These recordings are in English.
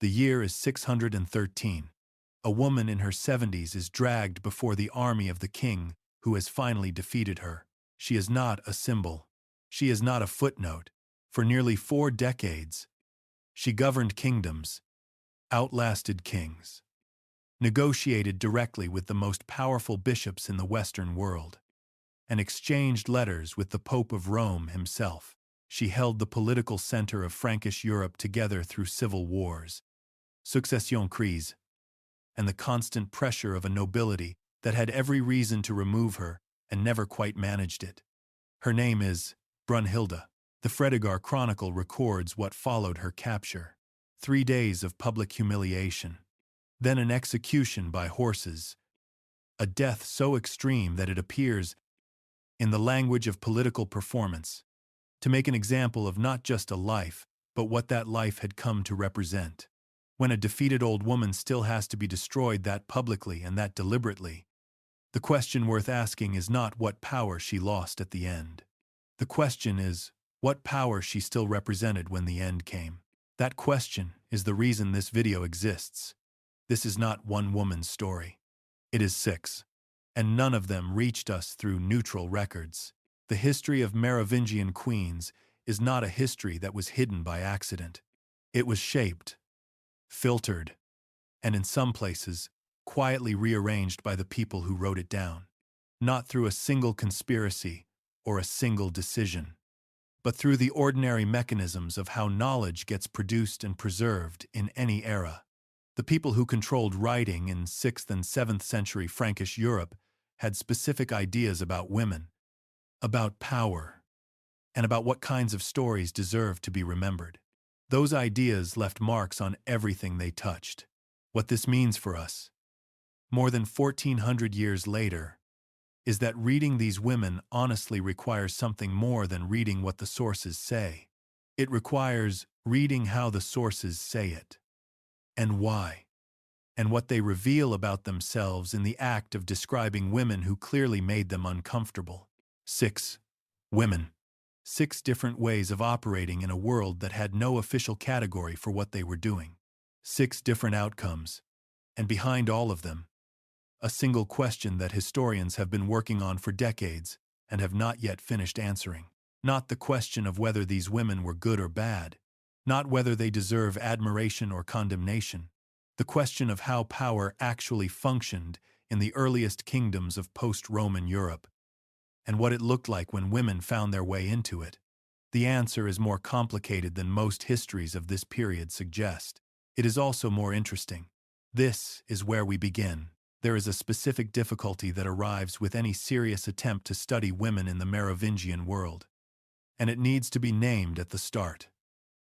The year is 613. A woman in her 70s is dragged before the army of the king who has finally defeated her. She is not a symbol. She is not a footnote. For nearly 4 decades, she governed kingdoms, outlasted kings, negotiated directly with the most powerful bishops in the Western world, and exchanged letters with the Pope of Rome himself. She held the political center of Frankish Europe together through civil wars, succession crises, and the constant pressure of a nobility that had every reason to remove her and never quite managed it. Her name is Brunhilda. The Fredegund chronicle records what followed her capture. 3 days of public humiliation, then an execution by horses, a death so extreme that it appears, in the language of political performance, to make an example of not just a life, but what that life had come to represent. When a defeated old woman still has to be destroyed that publicly and that deliberately, the question worth asking is not what power she lost at the end. The question is, what power she still represented when the end came. That question is the reason this video exists. This is not one woman's story. It is 6. And none of them reached us through neutral records. The history of Merovingian queens is not a history that was hidden by accident. It was shaped, filtered, and in some places, quietly rearranged by the people who wrote it down. Not through a single conspiracy or a single decision, but through the ordinary mechanisms of how knowledge gets produced and preserved in any era. The people who controlled writing in 6th and 7th century Frankish Europe had specific ideas about women, about power, and about what kinds of stories deserved to be remembered. Those ideas left marks on everything they touched. What this means for us, more than 1400 years later, is that reading these women honestly requires something more than reading what the sources say. It requires reading how the sources say it, and why, and what they reveal about themselves in the act of describing women who clearly made them uncomfortable. 6. Women. 6 different ways of operating in a world that had no official category for what they were doing. 6 different outcomes, and behind all of them, a single question that historians have been working on for decades and have not yet finished answering. Not the question of whether these women were good or bad, not whether they deserve admiration or condemnation. The question of how power actually functioned in the earliest kingdoms of post-Roman Europe, and what it looked like when women found their way into it. The answer is more complicated than most histories of this period suggest. It is also more interesting. This is where we begin. There is a specific difficulty that arrives with any serious attempt to study women in the Merovingian world, and it needs to be named at the start.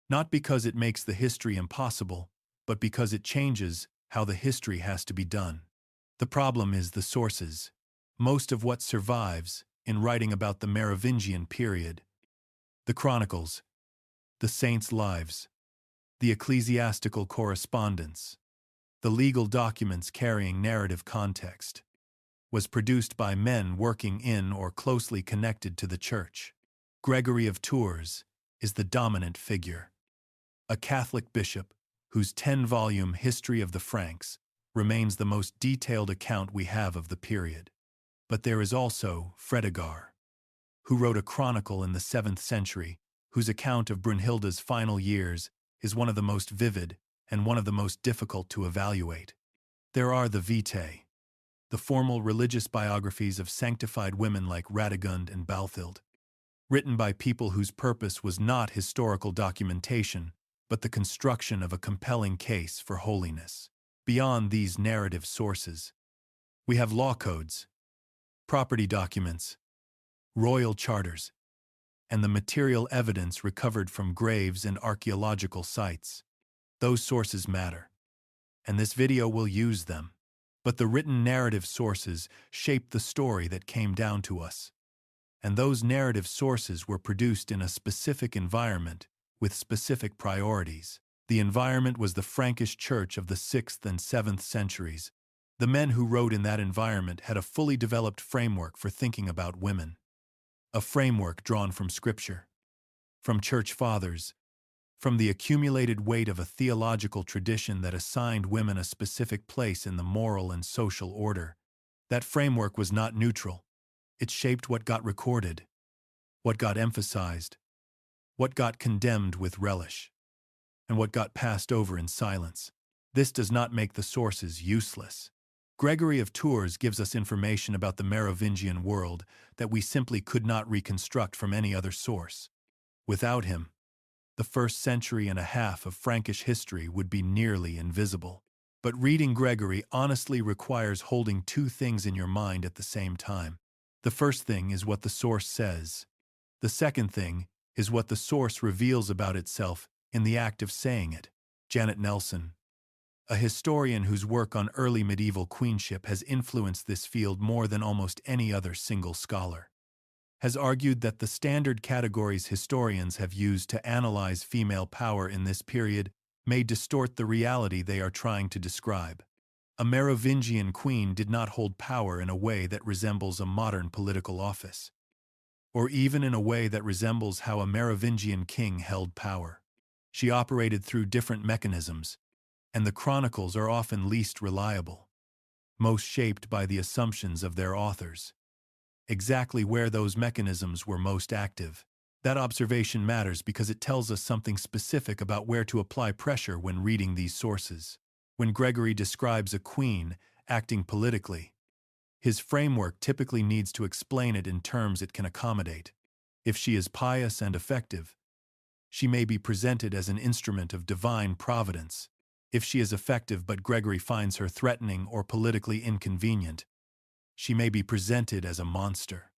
Not because it makes the history impossible, but because it changes how the history has to be done. The problem is the sources. Most of what survives in writing about the Merovingian period, the chronicles, the saints' lives, the ecclesiastical correspondence, the legal documents carrying narrative context, was produced by men working in or closely connected to the church. Gregory of Tours is the dominant figure, a Catholic bishop whose 10-volume History of the Franks remains the most detailed account we have of the period. But there is also Fredegund, who wrote a chronicle in the 7th century, whose account of Brunhilda's final years is one of the most vivid and one of the most difficult to evaluate. There are the Vitae, the formal religious biographies of sanctified women like Radegund and Balthild, written by people whose purpose was not historical documentation, but the construction of a compelling case for holiness. Beyond these narrative sources, we have law codes, property documents, royal charters, and the material evidence recovered from graves and archaeological sites. Those sources matter, and this video will use them. But the written narrative sources shaped the story that came down to us. And those narrative sources were produced in a specific environment with specific priorities. The environment was the Frankish church of the 6th and 7th centuries. The men who wrote in that environment had a fully developed framework for thinking about women. A framework drawn from scripture, from church fathers, From the accumulated weight of a theological tradition that assigned women a specific place in the moral and social order, that framework was not neutral. It shaped what got recorded, what got emphasized, what got condemned with relish, and what got passed over in silence. This does not make the sources useless. Gregory of Tours gives us information about the Merovingian world that we simply could not reconstruct from any other source. Without him, the first century and a half of Frankish history would be nearly invisible. But reading Gregory honestly requires holding two things in your mind at the same time. The first thing is what the source says. The second thing is what the source reveals about itself in the act of saying it. Janet Nelson, a historian whose work on early medieval queenship has influenced this field more than almost any other single scholar, has argued that the standard categories historians have used to analyze female power in this period may distort the reality they are trying to describe. A Merovingian queen did not hold power in a way that resembles a modern political office, or even in a way that resembles how a Merovingian king held power. She operated through different mechanisms, and the chronicles are often least reliable, most shaped by the assumptions of their authors. Exactly where those mechanisms were most active. That observation matters because it tells us something specific about where to apply pressure when reading these sources. When Gregory describes a queen acting politically, his framework typically needs to explain it in terms it can accommodate. If she is pious and effective, she may be presented as an instrument of divine providence. If she is effective but Gregory finds her threatening or politically inconvenient, she may be presented as a monster,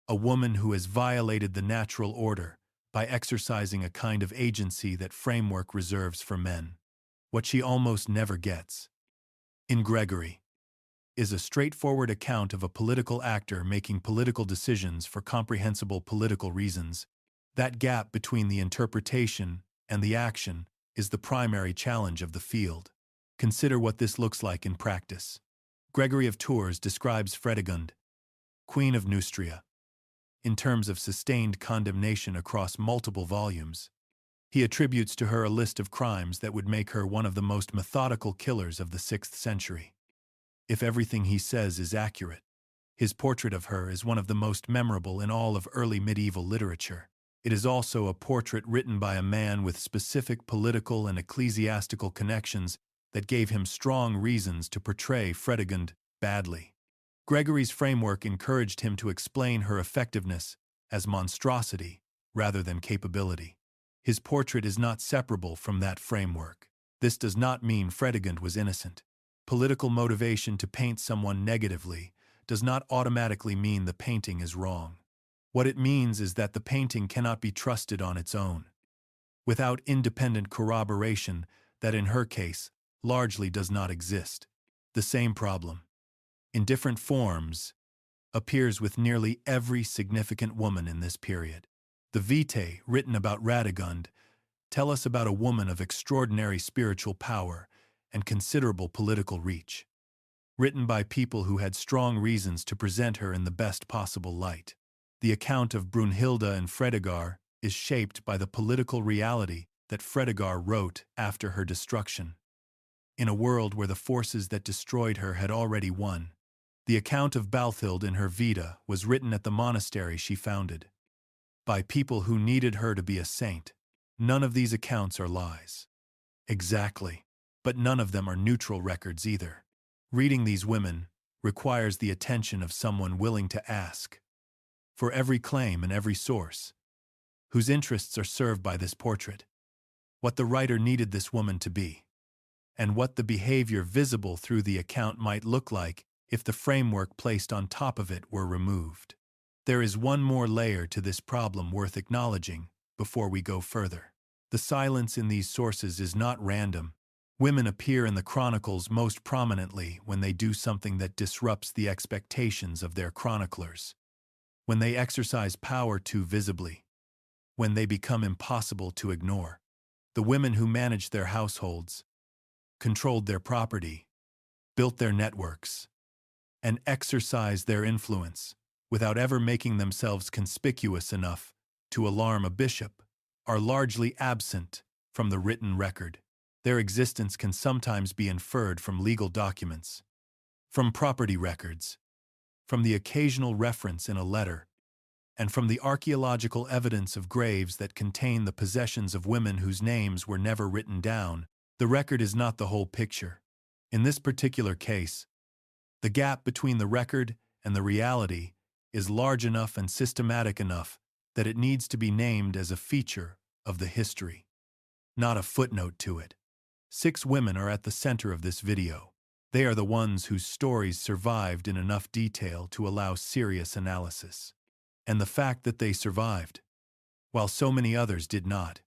a woman who has violated the natural order by exercising a kind of agency that framework reserves for men. What she almost never gets, in Gregory, is a straightforward account of a political actor making political decisions for comprehensible political reasons. That gap between the interpretation and the action is the primary challenge of the field. Consider what this looks like in practice. Gregory of Tours describes Fredegund, Queen of Neustria, in terms of sustained condemnation across multiple volumes. He attributes to her a list of crimes that would make her one of the most methodical killers of the 6th century. If everything he says is accurate, his portrait of her is one of the most memorable in all of early medieval literature. It is also a portrait written by a man with specific political and ecclesiastical connections that gave him strong reasons to portray Fredegund badly. Gregory's framework encouraged him to explain her effectiveness as monstrosity rather than capability. His portrait is not separable from that framework. This does not mean Fredegund was innocent. Political motivation to paint someone negatively does not automatically mean the painting is wrong. What it means is that the painting cannot be trusted on its own, without independent corroboration that in her case largely does not exist. The same problem, in different forms, appears with nearly every significant woman in this period. The Vitae, written about Radegund, tell us about a woman of extraordinary spiritual power and considerable political reach, written by people who had strong reasons to present her in the best possible light. The account of Brunhilda and Fredegund is shaped by the political reality that Fredegund wrote after her destruction. In a world where the forces that destroyed her had already won, the account of Balthild in her Vita was written at the monastery she founded, by people who needed her to be a saint. None of these accounts are lies. Exactly. But none of them are neutral records either. Reading these women requires the attention of someone willing to ask, for every claim and every source, whose interests are served by this portrait, what the writer needed this woman to be, and what the behavior visible through the account might look like if the framework placed on top of it were removed. There is one more layer to this problem worth acknowledging before we go further. The silence in these sources is not random. Women appear in the chronicles most prominently when they do something that disrupts the expectations of their chroniclers, when they exercise power too visibly, when they become impossible to ignore. The women who managed their households, controlled their property, built their networks, and exercised their influence without ever making themselves conspicuous enough to alarm a bishop, are largely absent from the written record. Their existence can sometimes be inferred from legal documents, from property records, from the occasional reference in a letter, and from the archaeological evidence of graves that contain the possessions of women whose names were never written down. The record is not the whole picture. In this particular case, the gap between the record and the reality is large enough and systematic enough that it needs to be named as a feature of the history, not a footnote to it. 6 women are at the center of this video. They are the ones whose stories survived in enough detail to allow serious analysis. And the fact that they survived, while so many others did not,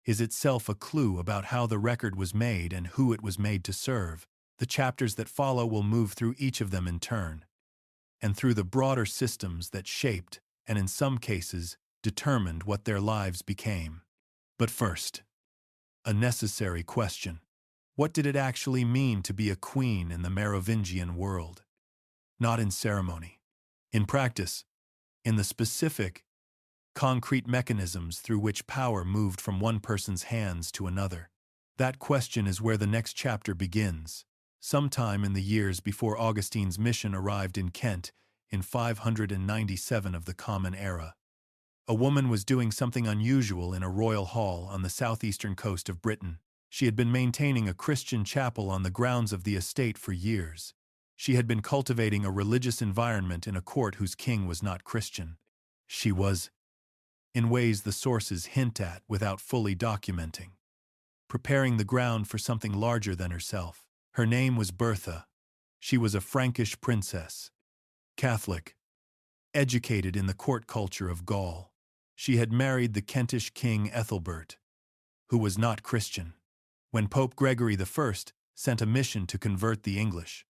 is itself a clue about how the record was made and who it was made to serve. The chapters that follow will move through each of them in turn, and through the broader systems that shaped, and in some cases, determined what their lives became. But first, a necessary question. What did it actually mean to be a queen in the Merovingian world? Not in ceremony. In practice, in the specific, concrete mechanisms through which power moved from one person's hands to another. That question is where the next chapter begins, sometime in the years before Augustine's mission arrived in Kent in 597 of the Common Era. A woman was doing something unusual in a royal hall on the southeastern coast of Britain. She had been maintaining a Christian chapel on the grounds of the estate for years. She had been cultivating a religious environment in a court whose king was not Christian. She was, in ways the sources hint at without fully documenting, preparing the ground for something larger than herself. Her name was Bertha. She was a Frankish princess, Catholic, educated in the court culture of Gaul. She had married the Kentish king Ethelbert, who was not Christian, when Pope Gregory I sent a mission to convert the English,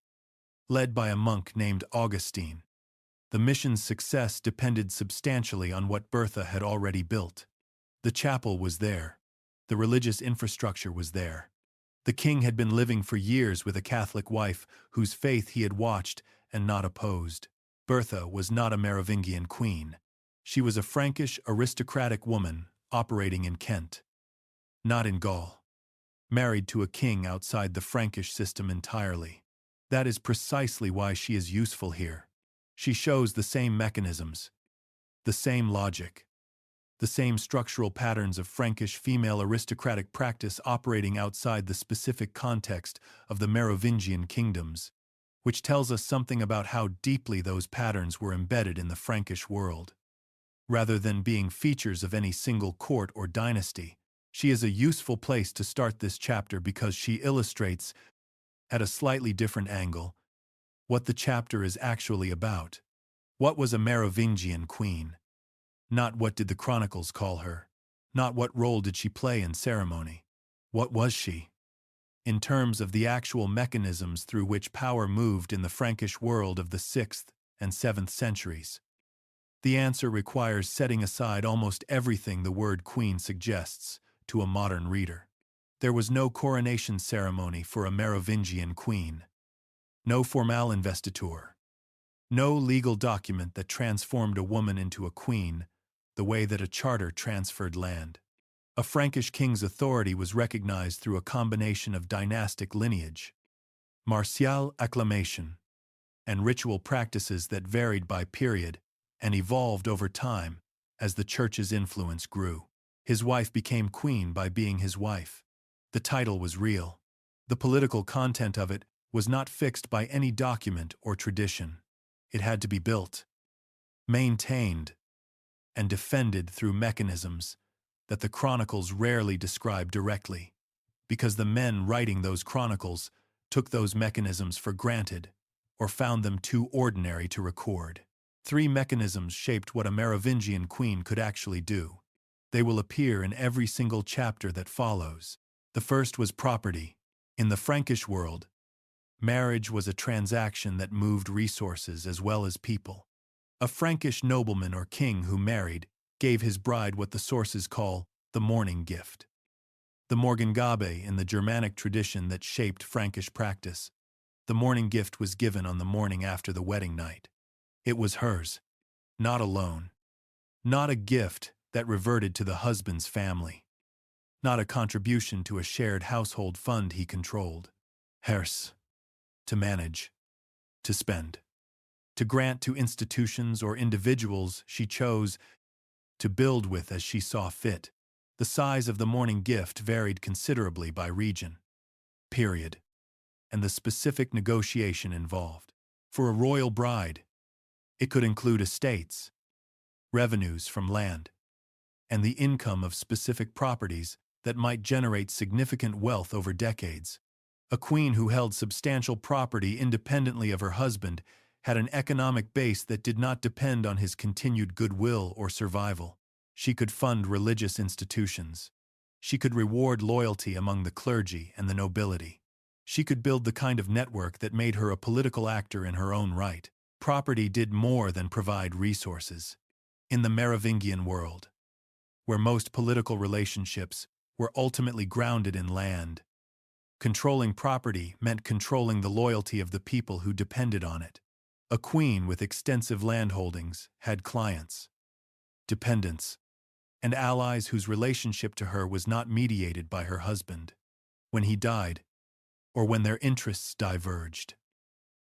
led by a monk named Augustine. The mission's success depended substantially on what Bertha had already built. The chapel was there. The religious infrastructure was there. The king had been living for years with a Catholic wife whose faith he had watched and not opposed. Bertha was not a Merovingian queen. She was a Frankish aristocratic woman operating in Kent, not in Gaul, married to a king outside the Frankish system entirely. That is precisely why she is useful here. She shows the same mechanisms, the same logic, the same structural patterns of Frankish female aristocratic practice operating outside the specific context of the Merovingian kingdoms, which tells us something about how deeply those patterns were embedded in the Frankish world. Rather than being features of any single court or dynasty, she is a useful place to start this chapter because she illustrates, at a slightly different angle, what the chapter is actually about. What was a Merovingian queen? Not what did the chronicles call her. Not what role did she play in ceremony. What was she? In terms of the actual mechanisms through which power moved in the Frankish world of the 6th and 7th centuries. The answer requires setting aside almost everything the word queen suggests to a modern reader. There was no coronation ceremony for a Merovingian queen. No formal investiture. No legal document that transformed a woman into a queen the way that a charter transferred land. A Frankish king's authority was recognized through a combination of dynastic lineage, martial acclamation, and ritual practices that varied by period and evolved over time as the church's influence grew. His wife became queen by being his wife. The title was real. The political content of it was not fixed by any document or tradition. It had to be built, maintained, and defended through mechanisms that the chronicles rarely describe directly, because the men writing those chronicles took those mechanisms for granted or found them too ordinary to record. 3 mechanisms shaped what a Merovingian queen could actually do. They will appear in every single chapter that follows. The first was property. In the Frankish world, marriage was a transaction that moved resources as well as people. A Frankish nobleman or king who married gave his bride what the sources call the morning gift. The Morgengabe in the Germanic tradition that shaped Frankish practice. The morning gift was given on the morning after the wedding night. It was hers, not alone. Not a gift that reverted to the husband's family. not a contribution to a shared household fund he controlled. Hers. To manage. To spend. To grant to institutions or individuals she chose to build with as she saw fit. The size of the morning gift varied considerably by region, period, and the specific negotiation involved. For a royal bride, it could include estates, revenues from land, and the income of specific properties that might generate significant wealth over decades. A queen who held substantial property independently of her husband had an economic base that did not depend on his continued goodwill or survival. She could fund religious institutions. She could reward loyalty among the clergy and the nobility. She could build the kind of network that made her a political actor in her own right. Property did more than provide resources. In the Merovingian world, where most political relationships were ultimately grounded in land, controlling property meant controlling the loyalty of the people who depended on it. A queen with extensive landholdings had clients, dependents, and allies whose relationship to her was not mediated by her husband. When he died, or when their interests diverged,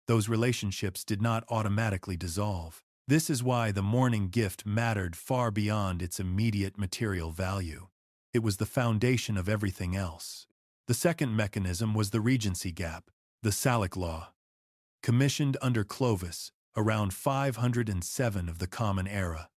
those relationships did not automatically dissolve. This is why the morning gift mattered far beyond its immediate material value. It was the foundation of everything else. The second mechanism was the regency gap, the Salic law, commissioned under Clovis around 507 of the Common Era,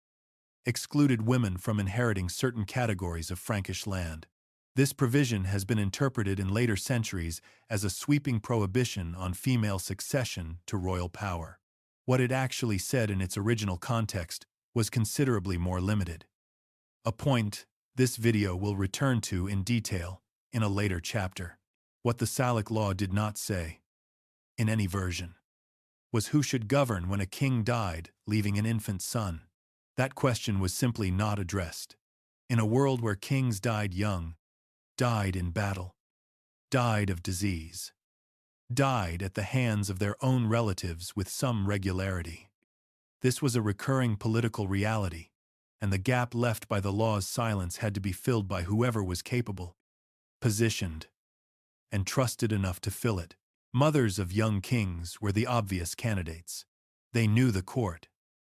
excluded women from inheriting certain categories of Frankish land. This provision has been interpreted in later centuries as a sweeping prohibition on female succession to royal power. What it actually said in its original context was considerably more limited. A point this video will return to in detail in a later chapter. What the Salic law did not say, in any version, was who should govern when a king died, leaving an infant son. That question was simply not addressed. In a world where kings died young, died in battle, died of disease, died at the hands of their own relatives with some regularity, this was a recurring political reality, and the gap left by the law's silence had to be filled by whoever was capable, positioned, and trusted enough to fill it. Mothers of young kings were the obvious candidates. They knew the court.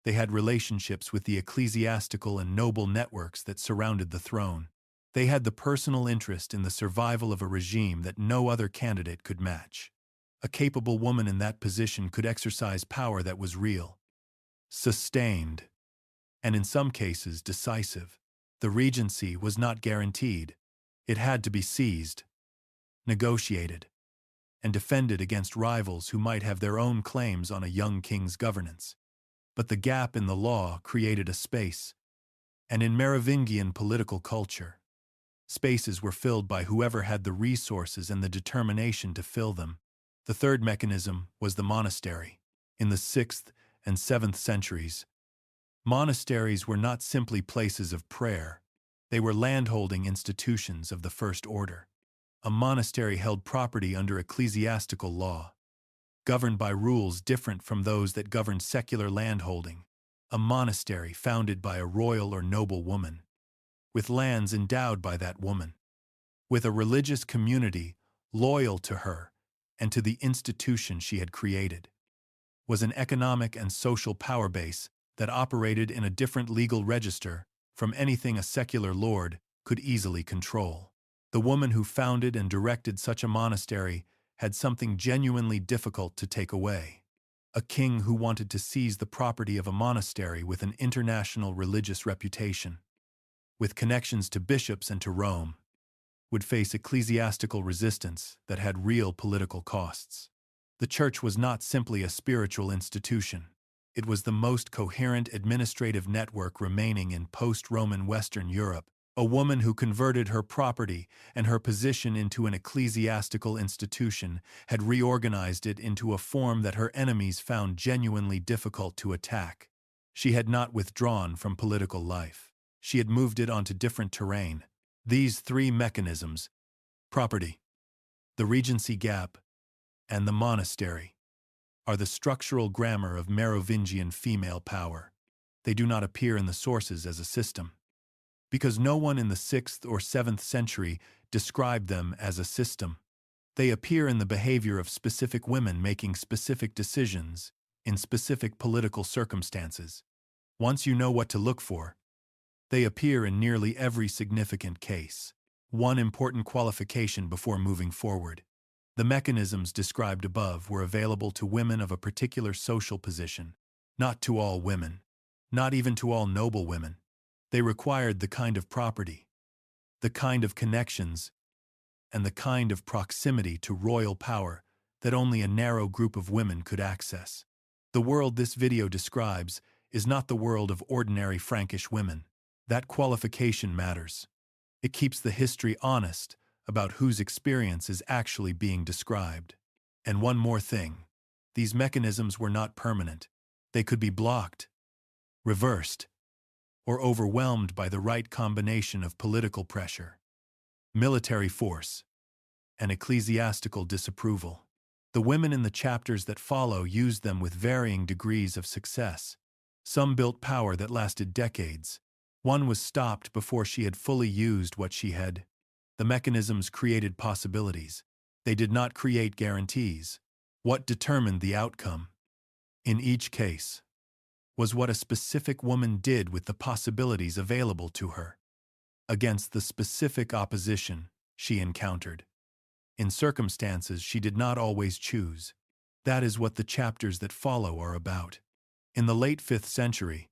They had relationships with the ecclesiastical and noble networks that surrounded the throne. They had the personal interest in the survival of a regime that no other candidate could match. A capable woman in that position could exercise power that was real, sustained, and in some cases decisive. The regency was not guaranteed. It had to be seized, negotiated, and defended against rivals who might have their own claims on a young king's governance. But the gap in the law created a space, and in Merovingian political culture, spaces were filled by whoever had the resources and the determination to fill them. The third mechanism was the monastery. In the 6th and 7th centuries, monasteries were not simply places of prayer. They were landholding institutions of the first order. A monastery held property under ecclesiastical law, governed by rules different from those that governed secular landholding. A monastery founded by a royal or noble woman, with lands endowed by that woman, with a religious community loyal to her and to the institution she had created, was an economic and social power base that operated in a different legal register from anything a secular lord could easily control. The woman who founded and directed such a monastery had something genuinely difficult to take away. A king who wanted to seize the property of a monastery with an international religious reputation, with connections to bishops and to Rome, would face ecclesiastical resistance that had real political costs. The church was not simply a spiritual institution. It was the most coherent administrative network remaining in post-Roman Western Europe. A woman who converted her property and her position into an ecclesiastical institution had reorganized it into a form that her enemies found genuinely difficult to attack. She had not withdrawn from political life. She had moved it onto different terrain. These three mechanisms, property, the regency gap, and the monastery, are the structural grammar of Merovingian female power. They do not appear in the sources as a system. because no one in the 6th or 7th century described them as a system. They appear in the behavior of specific women making specific decisions in specific political circumstances. Once you know what to look for, they appear in nearly every significant case. One important qualification before moving forward. The mechanisms described above were available to women of a particular social position, not to all women, not even to all noble women. They required the kind of property, the kind of connections, and the kind of proximity to royal power that only a narrow group of women could access. The world this video describes is not the world of ordinary Frankish women. That qualification matters. It keeps the history honest about whose experience is actually being described. And one more thing. These mechanisms were not permanent. They could be blocked, reversed, or overwhelmed by the right combination of political pressure, military force, and ecclesiastical disapproval. The women in the chapters that follow used them with varying degrees of success. Some built power that lasted decades. One was stopped before she had fully used what she had. The mechanisms created possibilities. They did not create guarantees. What determined the outcome, in each case, was what a specific woman did with the possibilities available to her, against the specific opposition she encountered. In circumstances she did not always choose. That is what the chapters that follow are about. In the late 5th century,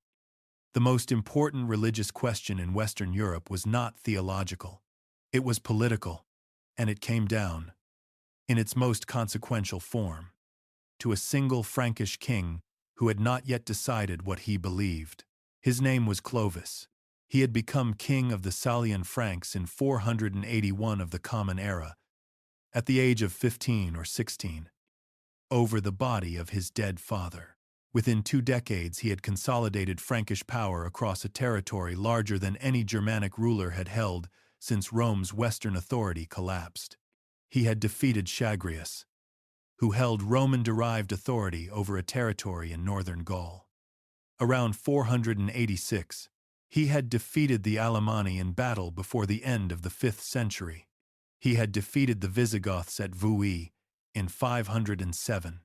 the most important religious question in Western Europe was not theological. It was political, and it came down, in its most consequential form, to a single Frankish king who had not yet decided what he believed. His name was Clovis. He had become king of the Salian Franks in 481 of the Common Era, at the age of 15 or 16, over the body of his dead father. Within 2 decades he had consolidated Frankish power across a territory larger than any Germanic ruler had held since Rome's western authority collapsed. He had defeated Chagrius, who held Roman-derived authority over a territory in northern Gaul. Around 486, he had defeated the Alemanni in battle before the end of the 5th century. He had defeated the Visigoths at Vui in 507.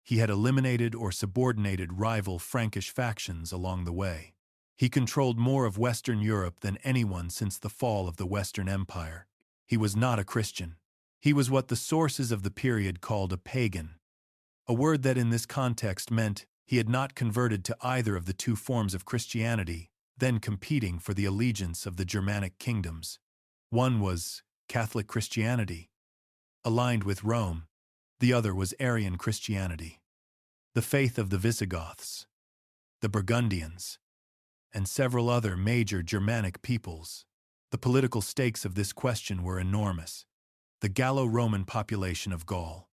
He had eliminated or subordinated rival Frankish factions along the way. He controlled more of Western Europe than anyone since the fall of the Western Empire. He was not a Christian. He was what the sources of the period called a pagan, a word that in this context meant he had not converted to either of the 2 forms of Christianity then competing for the allegiance of the Germanic kingdoms. One was Catholic Christianity, aligned with Rome. The other was Arian Christianity, the faith of the Visigoths, the Burgundians, and several other major Germanic peoples. The political stakes of this question were enormous. The Gallo-Roman population of Gaul,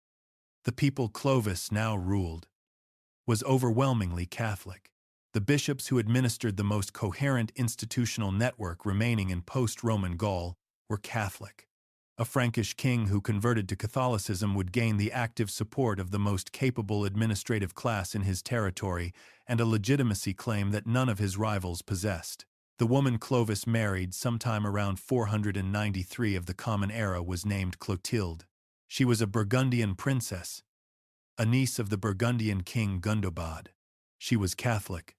the people Clovis now ruled, was overwhelmingly Catholic. The bishops who administered the most coherent institutional network remaining in post-Roman Gaul were Catholic. A Frankish king who converted to Catholicism would gain the active support of the most capable administrative class in his territory and a legitimacy claim that none of his rivals possessed. The woman Clovis married sometime around 493 of the Common Era was named Clotilde. She was a Burgundian princess, a niece of the Burgundian king Gundobad. She was Catholic.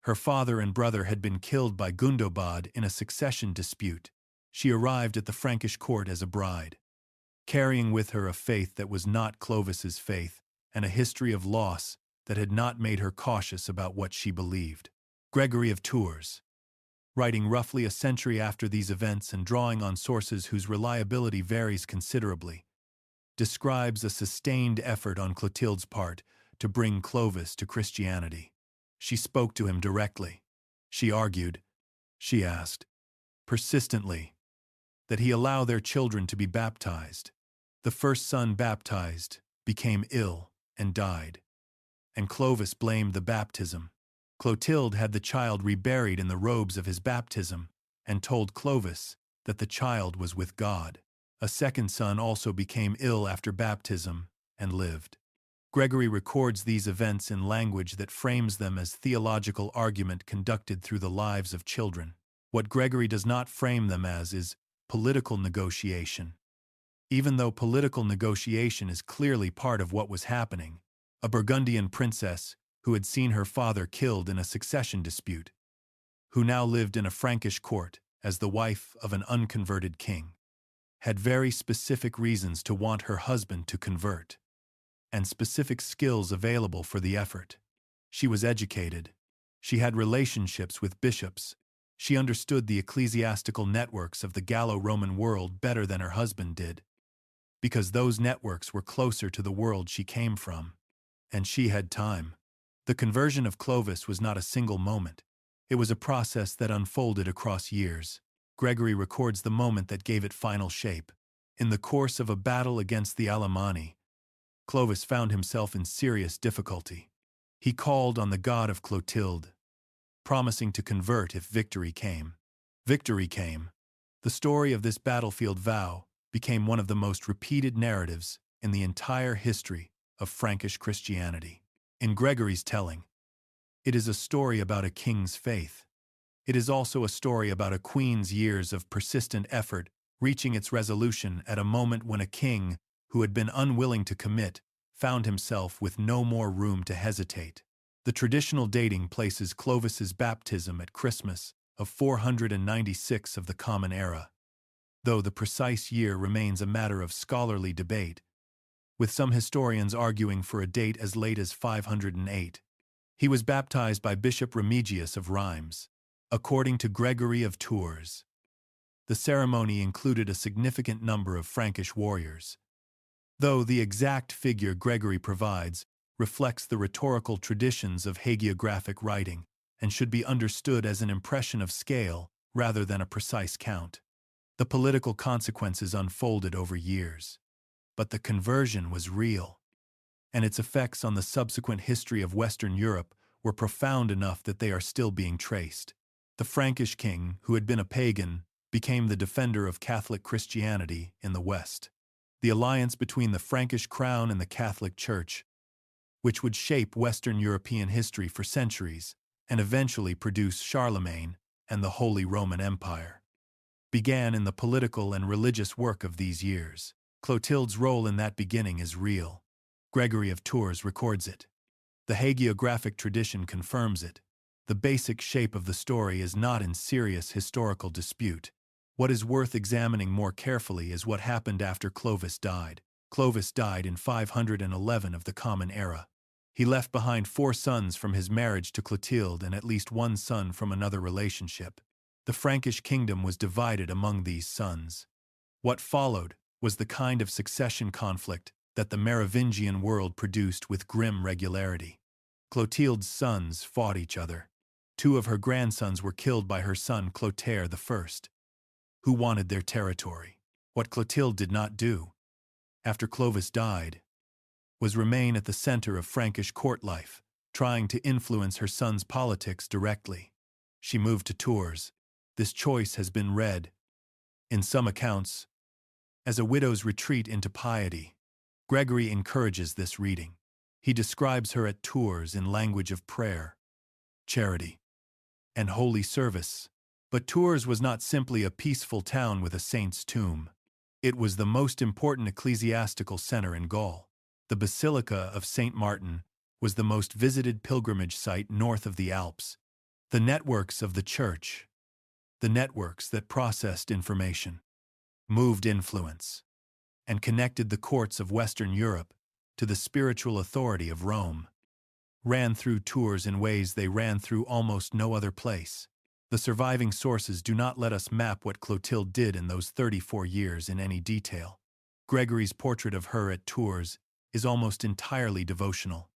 Her father and brother had been killed by Gundobad in a succession dispute. She arrived at the Frankish court as a bride, carrying with her a faith that was not Clovis's faith and a history of loss that had not made her cautious about what she believed. Gregory of Tours, writing roughly a century after these events and drawing on sources whose reliability varies considerably, describes a sustained effort on Clotilde's part to bring Clovis to Christianity. She spoke to him directly. She argued, she asked, persistently, that he allow their children to be baptized. The first son baptized became ill and died, and Clovis blamed the baptism. Clotilde had the child reburied in the robes of his baptism and told Clovis that the child was with God. A second son also became ill after baptism and lived. Gregory records these events in language that frames them as theological argument conducted through the lives of children. What Gregory does not frame them as is political negotiation. Even though political negotiation is clearly part of what was happening, a Burgundian princess who had seen her father killed in a succession dispute, who now lived in a Frankish court as the wife of an unconverted king, had very specific reasons to want her husband to convert, and specific skills available for the effort. She was educated. She had relationships with bishops. She understood the ecclesiastical networks of the Gallo-Roman world better than her husband did, because those networks were closer to the world she came from, and she had time. The conversion of Clovis was not a single moment. It was a process that unfolded across years. Gregory records the moment that gave it final shape. In the course of a battle against the Alemanni, Clovis found himself in serious difficulty. He called on the god of Clotilde, promising to convert if victory came. Victory came. The story of this battlefield vow became one of the most repeated narratives in the entire history of Frankish Christianity. In Gregory's telling, it is a story about a king's faith. It is also a story about a queen's years of persistent effort reaching its resolution at a moment when a king, who had been unwilling to commit, found himself with no more room to hesitate. The traditional dating places Clovis's baptism at Christmas of 496 of the Common Era, though the precise year remains a matter of scholarly debate, with some historians arguing for a date as late as 508. He was baptized by Bishop Remigius of Rheims, according to Gregory of Tours. The ceremony included a significant number of Frankish warriors, though the exact figure Gregory provides reflects the rhetorical traditions of hagiographic writing and should be understood as an impression of scale rather than a precise count. The political consequences unfolded over years, but the conversion was real, and its effects on the subsequent history of Western Europe were profound enough that they are still being traced. The Frankish king, who had been a pagan, became the defender of Catholic Christianity in the West. The alliance between the Frankish crown and the Catholic Church, which would shape Western European history for centuries and eventually produce Charlemagne and the Holy Roman Empire, began in the political and religious work of these years. Clotilde's role in that beginning is real. Gregory of Tours records it. The hagiographic tradition confirms it. The basic shape of the story is not in serious historical dispute. What is worth examining more carefully is what happened after Clovis died. Clovis died in 511 of the Common Era. He left behind 4 sons from his marriage to Clotilde and at least 1 son from another relationship. The Frankish kingdom was divided among these sons. What followed was the kind of succession conflict that the Merovingian world produced with grim regularity. Clotilde's sons fought each other. 2 of her grandsons were killed by her son Clotaire I, who wanted their territory. What Clotilde did not do, after Clovis died, was remain at the center of Frankish court life, trying to influence her son's politics directly. She moved to Tours. This choice has been read, in some accounts, as a widow's retreat into piety. Gregory encourages this reading. He describes her at Tours in language of prayer, charity, and holy service. But Tours was not simply a peaceful town with a saint's tomb. It was the most important ecclesiastical center in Gaul. The Basilica of St. Martin was the most visited pilgrimage site north of the Alps. The networks of the church, the networks that processed information, moved influence, and connected the courts of Western Europe to the spiritual authority of Rome, ran through Tours in ways they ran through almost no other place. The surviving sources do not let us map what Clotilde did in those 34 years in any detail. Gregory's portrait of her at Tours is almost entirely devotional,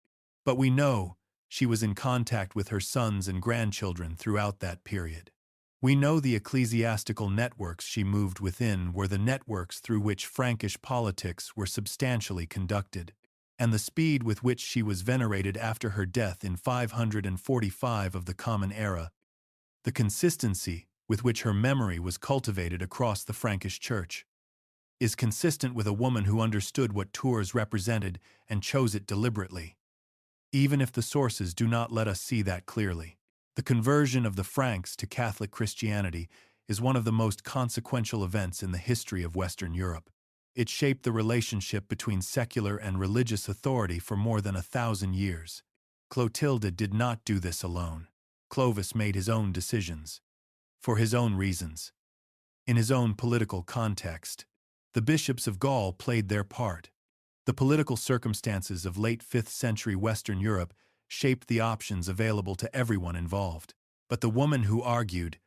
but we know she was in contact with her sons and grandchildren throughout that period. We know the ecclesiastical networks she moved within were the networks through which Frankish politics were substantially conducted, and the speed with which she was venerated after her death in 545 of the Common Era, the consistency with which her memory was cultivated across the Frankish Church, is consistent with a woman who understood what Tours represented and chose it deliberately, even if the sources do not let us see that clearly. The conversion of the Franks to Catholic Christianity is one of the most consequential events in the history of Western Europe. It shaped the relationship between secular and religious authority for more than 1,000 years. Clotilde did not do this alone. Clovis made his own decisions, for his own reasons. In his own political context, the bishops of Gaul played their part. The political circumstances of late 5th century Western Europe shaped the options available to everyone involved. But the woman who argued,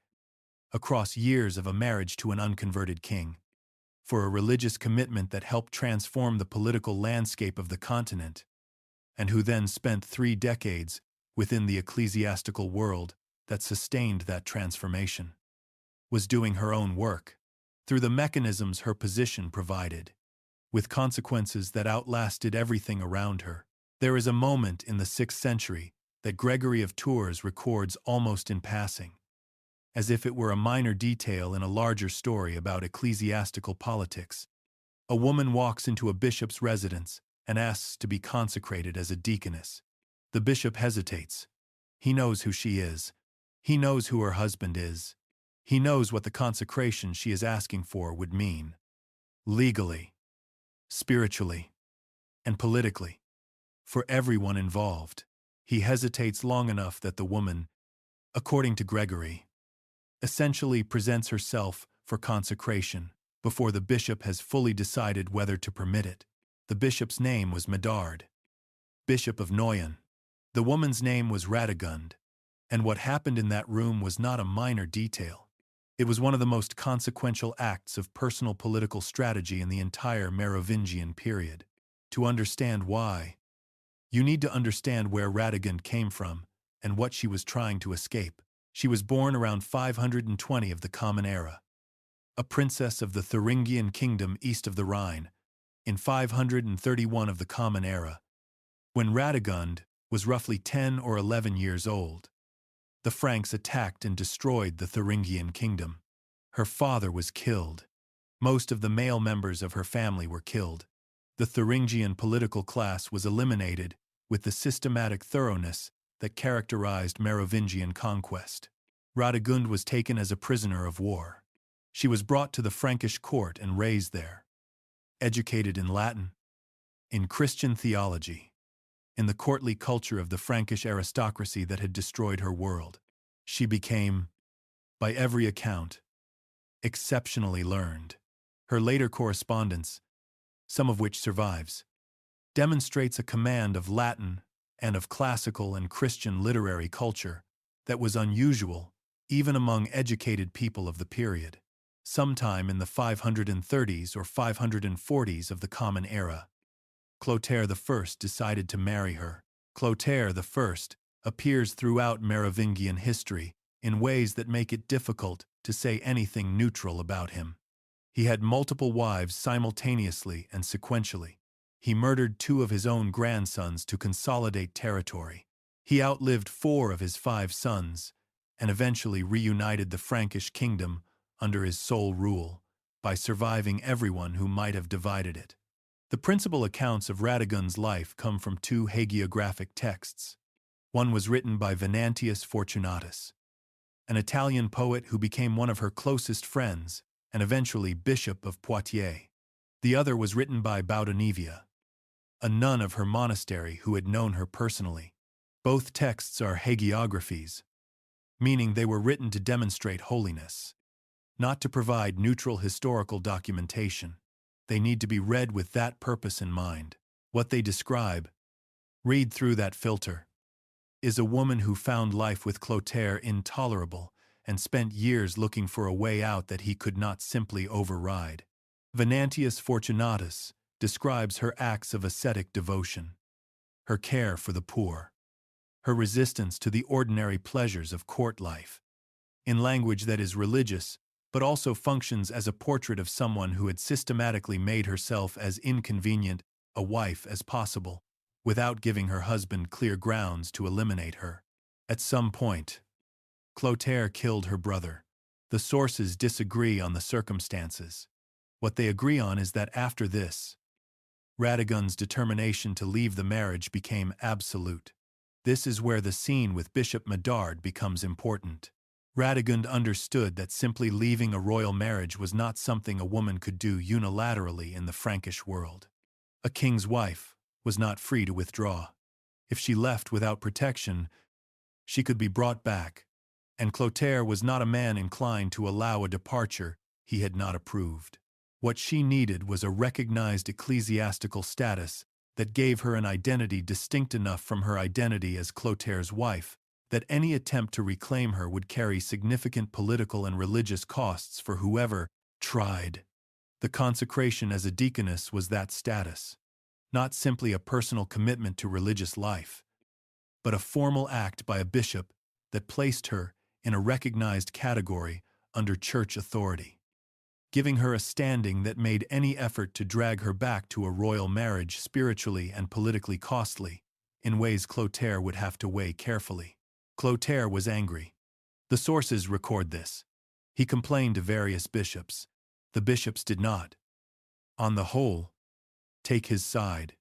across years of a marriage to an unconverted king, for a religious commitment that helped transform the political landscape of the continent, and who then spent 3 decades within the ecclesiastical world that sustained that transformation, was doing her own work, through the mechanisms her position provided, with consequences that outlasted everything around her. There is a moment in the 6th century that Gregory of Tours records almost in passing, as if it were a minor detail in a larger story about ecclesiastical politics. A woman walks into a bishop's residence and asks to be consecrated as a deaconess. The bishop hesitates. He knows who she is. He knows who her husband is. He knows what the consecration she is asking for would mean, legally, spiritually, and politically, for everyone involved. He hesitates long enough that the woman, according to Gregory, essentially presents herself for consecration before the bishop has fully decided whether to permit it. The bishop's name was Medard, Bishop of Noyon. The woman's name was Radegund, and what happened in that room was not a minor detail. It was one of the most consequential acts of personal political strategy in the entire Merovingian period. To understand why, you need to understand where Radegund came from and what she was trying to escape. She was born around 520 of the Common Era, a princess of the Thuringian kingdom east of the Rhine, in 531 of the Common Era, when Radegund was roughly 10 or 11 years old. The Franks attacked and destroyed the Thuringian kingdom. Her father was killed. Most of the male members of her family were killed. The Thuringian political class was eliminated with the systematic thoroughness that characterized Merovingian conquest. Radegund was taken as a prisoner of war. She was brought to the Frankish court and raised there. Educated in Latin, in Christian theology, in the courtly culture of the Frankish aristocracy that had destroyed her world, she became, by every account, exceptionally learned. Her later correspondence, some of which survives, demonstrates a command of Latin and of classical and Christian literary culture that was unusual even among educated people of the period. Sometime in the 530s or 540s of the Common Era, Clotaire I decided to marry her. Clotaire I appears throughout Merovingian history in ways that make it difficult to say anything neutral about him. He had multiple wives simultaneously and sequentially. He murdered 2 of his own grandsons to consolidate territory. He outlived 4 of his 5 sons and eventually reunited the Frankish kingdom under his sole rule by surviving everyone who might have divided it. The principal accounts of Radegund's life come from 2 hagiographic texts. One was written by Venantius Fortunatus, an Italian poet who became one of her closest friends and eventually Bishop of Poitiers. The other was written by Baudonivia, a nun of her monastery who had known her personally. Both texts are hagiographies, meaning they were written to demonstrate holiness, not to provide neutral historical documentation. They need to be read with that purpose in mind. What they describe, read through that filter, is a woman who found life with Clotaire intolerable and spent years looking for a way out that he could not simply override. Venantius Fortunatus describes her acts of ascetic devotion, her care for the poor, her resistance to the ordinary pleasures of court life, in language that is religious but also functions as a portrait of someone who had systematically made herself as inconvenient a wife as possible, without giving her husband clear grounds to eliminate her. At some point, Clotaire killed her brother. The sources disagree on the circumstances. What they agree on is that after this, Radegund's determination to leave the marriage became absolute. This is where the scene with Bishop Medard becomes important. Radegund understood that simply leaving a royal marriage was not something a woman could do unilaterally in the Frankish world. A king's wife was not free to withdraw. If she left without protection, she could be brought back, and Clotilde was not a man inclined to allow a departure he had not approved. What she needed was a recognized ecclesiastical status that gave her an identity distinct enough from her identity as Clotilde's wife that any attempt to reclaim her would carry significant political and religious costs for whoever tried. The consecration as a deaconess was that status, not simply a personal commitment to religious life, but a formal act by a bishop that placed her in a recognized category under church authority, giving her a standing that made any effort to drag her back to a royal marriage spiritually and politically costly, in ways Clotilde would have to weigh carefully. Clotilde was angry. The sources record this. He complained to various bishops. The bishops did not, on the whole, take his side.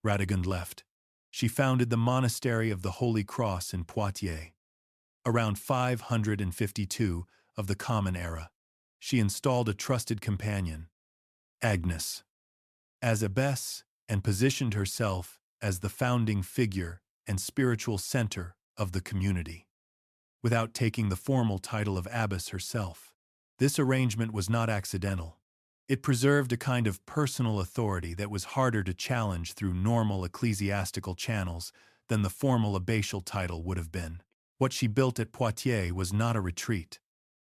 Radegund left. She founded the monastery of the Holy Cross in Poitiers. Around 552 of the Common Era, she installed a trusted companion, Agnes, as abbess and positioned herself as the founding figure and spiritual center of the community, without taking the formal title of abbess herself. This arrangement was not accidental. It preserved a kind of personal authority that was harder to challenge through normal ecclesiastical channels than the formal abbatial title would have been. What she built at Poitiers was not a retreat.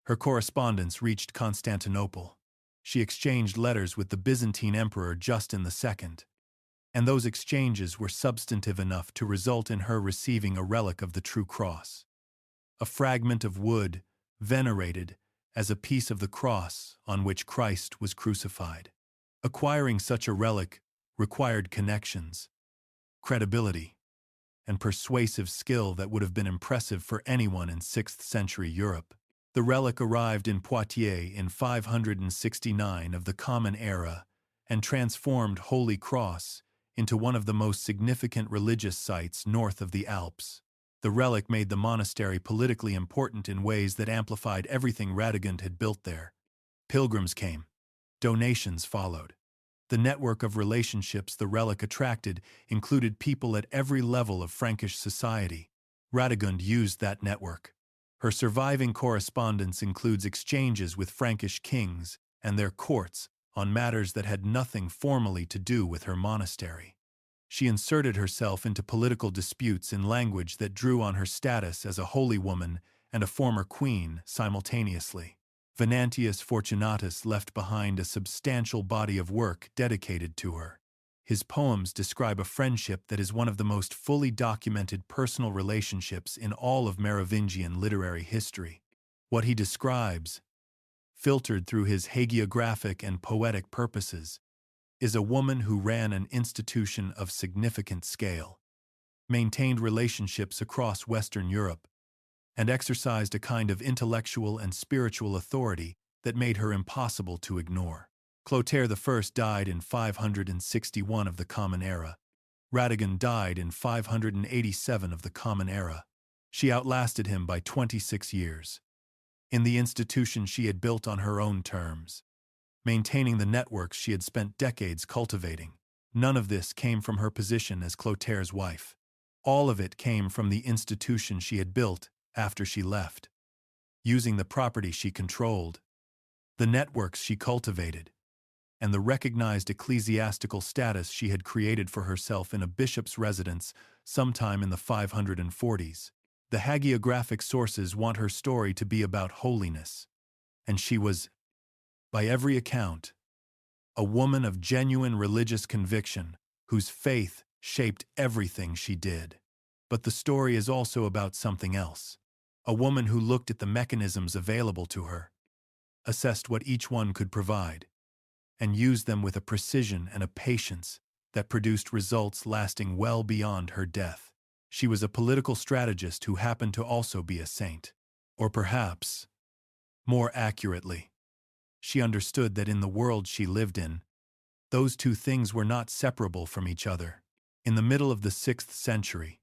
Her correspondence reached Constantinople. She exchanged letters with the Byzantine Emperor Justin II, and those exchanges were substantive enough to result in her receiving a relic of the true cross, a fragment of wood venerated as a piece of the cross on which Christ was crucified. Acquiring such a relic required connections, credibility, and persuasive skill that would have been impressive for anyone in 6th century Europe. The relic arrived in Poitiers in 569 of the Common Era and transformed Holy Cross into one of the most significant religious sites north of the Alps. The relic made the monastery politically important in ways that amplified everything Radegund had built there. Pilgrims came. Donations followed. The network of relationships the relic attracted included people at every level of Frankish society. Radegund used that network. Her surviving correspondence includes exchanges with Frankish kings and their courts on matters that had nothing formally to do with her monastery. She inserted herself into political disputes in language that drew on her status as a holy woman and a former queen simultaneously. Venantius Fortunatus left behind a substantial body of work dedicated to her. His poems describe a friendship that is one of the most fully documented personal relationships in all of Merovingian literary history. What he describes, filtered through his hagiographic and poetic purposes, is a woman who ran an institution of significant scale, maintained relationships across Western Europe, and exercised a kind of intellectual and spiritual authority that made her impossible to ignore. Clotilde I died in 561 of the Common Era. Radegund died in 587 of the Common Era. She outlasted him by 26 years. In the institution she had built on her own terms, maintaining the networks she had spent decades cultivating. None of this came from her position as Clotilde's wife. All of it came from the institution she had built after she left, using the property she controlled, the networks she cultivated, and the recognized ecclesiastical status she had created for herself in a bishop's residence sometime in the 540s. The hagiographic sources want her story to be about holiness, and she was, by every account, a woman of genuine religious conviction whose faith shaped everything she did. But the story is also about something else. A woman who looked at the mechanisms available to her, assessed what each one could provide, and used them with a precision and a patience that produced results lasting well beyond her death. She was a political strategist who happened to also be a saint. Or perhaps, more accurately, she understood that in the world she lived in, those two things were not separable from each other. In the middle of the 6th century,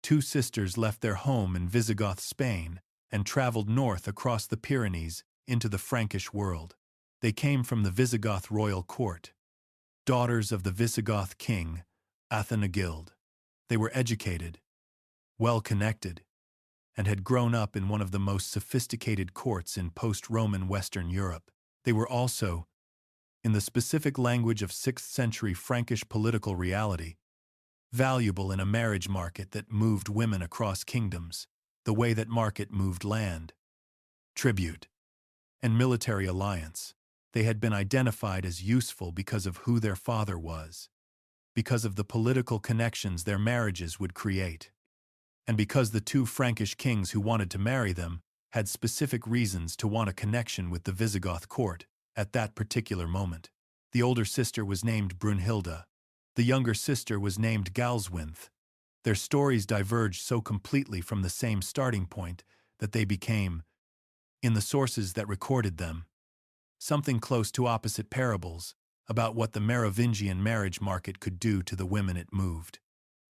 two sisters left their home in Visigoth Spain and traveled north across the Pyrenees into the Frankish world. They came from the Visigoth royal court, daughters of the Visigoth king, Radegund. They were educated, well-connected, and had grown up in one of the most sophisticated courts in post-Roman Western Europe. They were also, in the specific language of 6th century Frankish political reality, valuable in a marriage market that moved women across kingdoms, the way that market moved land, tribute, and military alliance. They had been identified as useful because of who their father was, because of the political connections their marriages would create, and because the two Frankish kings who wanted to marry them had specific reasons to want a connection with the Visigoth court at that particular moment. The older sister was named Brunhilda. The younger sister was named Galswinthe. Their stories diverged so completely from the same starting point that they became, in the sources that recorded them, something close to opposite parables about what the Merovingian marriage market could do to the women it moved.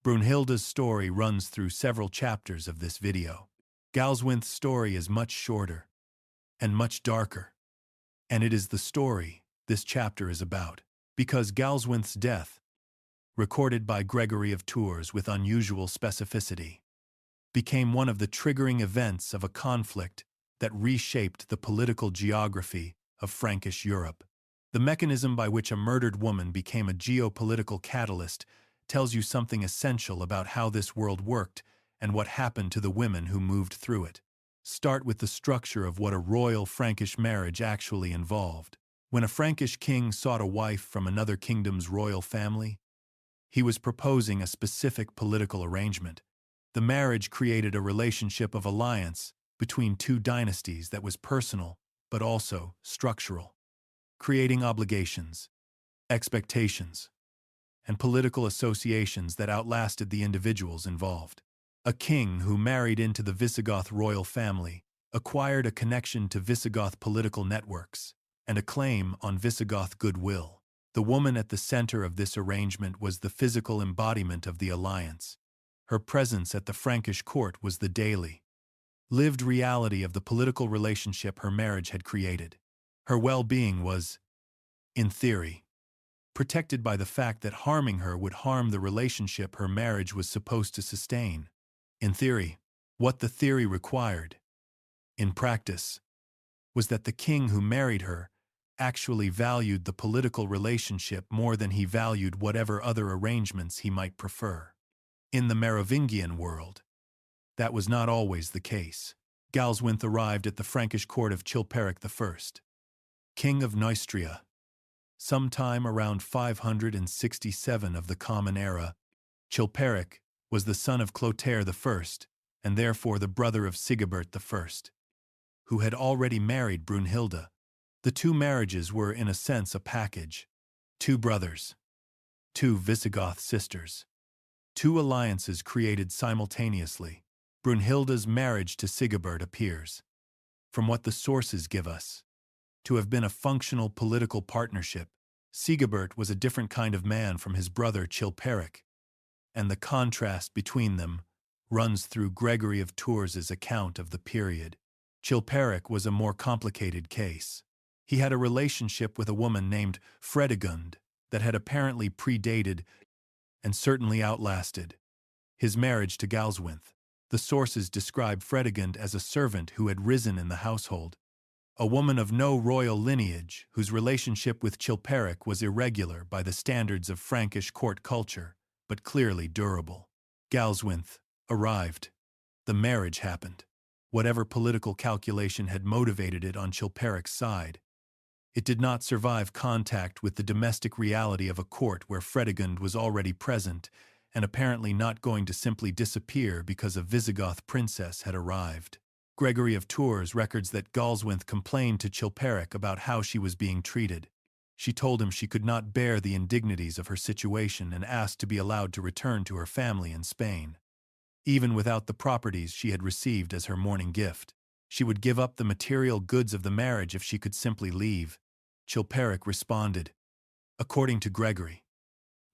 Brunhilda's story runs through several chapters of this video. Galswinthe's story is much shorter and much darker, and it is the story this chapter is about, because Galswinthe's death, recorded by Gregory of Tours with unusual specificity, became one of the triggering events of a conflict that reshaped the political geography of Frankish Europe. The mechanism by which a murdered woman became a geopolitical catalyst tells you something essential about how this world worked and what happened to the women who moved through it. Start with the structure of what a royal Frankish marriage actually involved. When a Frankish king sought a wife from another kingdom's royal family, he was proposing a specific political arrangement. The marriage created a relationship of alliance between two dynasties that was personal but also structural, creating obligations, expectations, and political associations that outlasted the individuals involved. A king who married into the Visigoth royal family acquired a connection to Visigoth political networks and a claim on Visigoth goodwill. The woman at the center of this arrangement was the physical embodiment of the alliance. Her presence at the Frankish court was the daily, lived reality of the political relationship her marriage had created. Her well-being was, in theory, protected by the fact that harming her would harm the relationship her marriage was supposed to sustain. In theory, what the theory required, in practice, was that the king who married her actually valued the political relationship more than he valued whatever other arrangements he might prefer. In the Merovingian world, that was not always the case. Galswinthe arrived at the Frankish court of Chilperic I, king of Neustria, sometime around 567 of the Common Era. Chilperic was the son of Clotilde I, and therefore the brother of Sigebert I, who had already married Brunhilda. The two marriages were in a sense a package. Two brothers, two Visigoth sisters, two alliances created simultaneously. Brunhilda's marriage to Sigebert appears, from what the sources give us, to have been a functional political partnership. Sigebert was a different kind of man from his brother Chilperic, and the contrast between them runs through Gregory of Tours' account of the period. Chilperic was a more complicated case. He had a relationship with a woman named Fredegund that had apparently predated and certainly outlasted his marriage to Galswinthe. The sources describe Fredegund as a servant who had risen in the household, a woman of no royal lineage whose relationship with Chilperic was irregular by the standards of Frankish court culture, but clearly durable. Galswinthe arrived. The marriage happened. Whatever political calculation had motivated it on Chilperic's side, it did not survive contact with the domestic reality of a court where Fredegund was already present and apparently not going to simply disappear because a Visigoth princess had arrived. Gregory of Tours records that Galswinthe complained to Chilperic about how she was being treated. She told him she could not bear the indignities of her situation and asked to be allowed to return to her family in Spain. Even without the properties she had received as her mourning gift, she would give up the material goods of the marriage if she could simply leave. Chilperic responded, according to Gregory,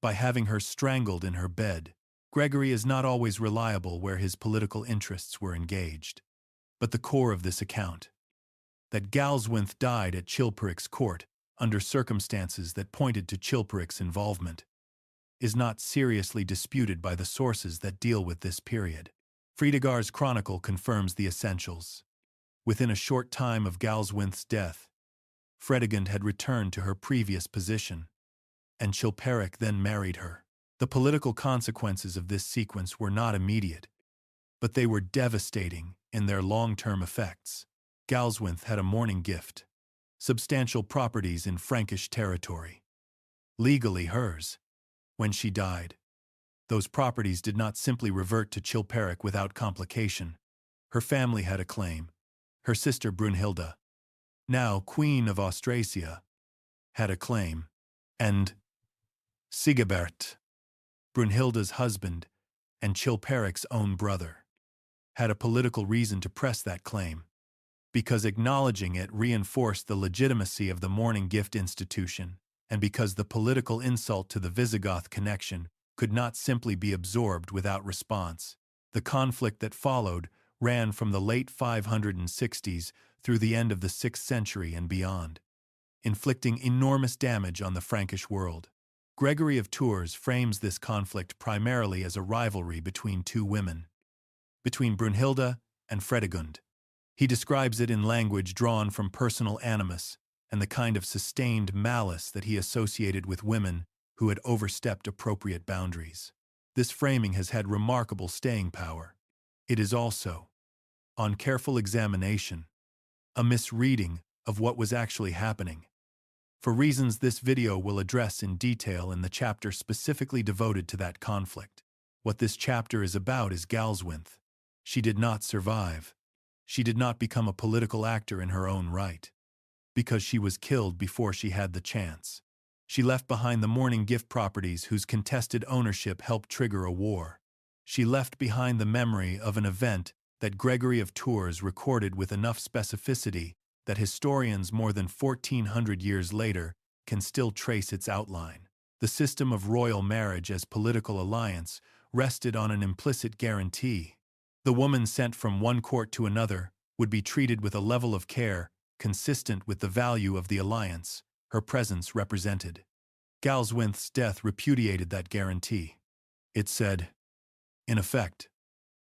by having her strangled in her bed. Gregory is not always reliable where his political interests were engaged. But the core of this account, that Galswinthe died at Chilperic's court under circumstances that pointed to Chilperic's involvement, is not seriously disputed by the sources that deal with this period. Fredegund's chronicle confirms the essentials. Within a short time of Galswinthe's death, Fredegund had returned to her previous position, and Chilperic then married her. The political consequences of this sequence were not immediate, but they were devastating in their long-term effects. Galswinthe had a mourning gift, substantial properties in Frankish territory, legally hers. When she died, those properties did not simply revert to Chilperic without complication. Her family had a claim. Her sister Brunhilda, now Queen of Austrasia, had a claim, and Sigebert, Brunhilda's husband and Chilperic's own brother, had a political reason to press that claim, because acknowledging it reinforced the legitimacy of the mourning gift institution, and because the political insult to the Visigoth connection could not simply be absorbed without response. The conflict that followed ran from the late 560s through the end of the 6th century and beyond, inflicting enormous damage on the Frankish world. Gregory of Tours frames this conflict primarily as a rivalry between two women, between Brunhilda and Fredegund. He describes it in language drawn from personal animus and the kind of sustained malice that he associated with women who had overstepped appropriate boundaries. This framing has had remarkable staying power. It is also, on careful examination, a misreading of what was actually happening. For reasons this video will address in detail in the chapter specifically devoted to that conflict. What this chapter is about is Galswinthe. She did not survive. She did not become a political actor in her own right, because she was killed before she had the chance. She left behind the mourning gift properties whose contested ownership helped trigger a war. She left behind the memory of an event that Gregory of Tours recorded with enough specificity that historians more than 1,400 years later can still trace its outline. The system of royal marriage as political alliance rested on an implicit guarantee. The woman sent from one court to another would be treated with a level of care consistent with the value of the alliance her presence represented. Galswinthe's death repudiated that guarantee. It said, in effect,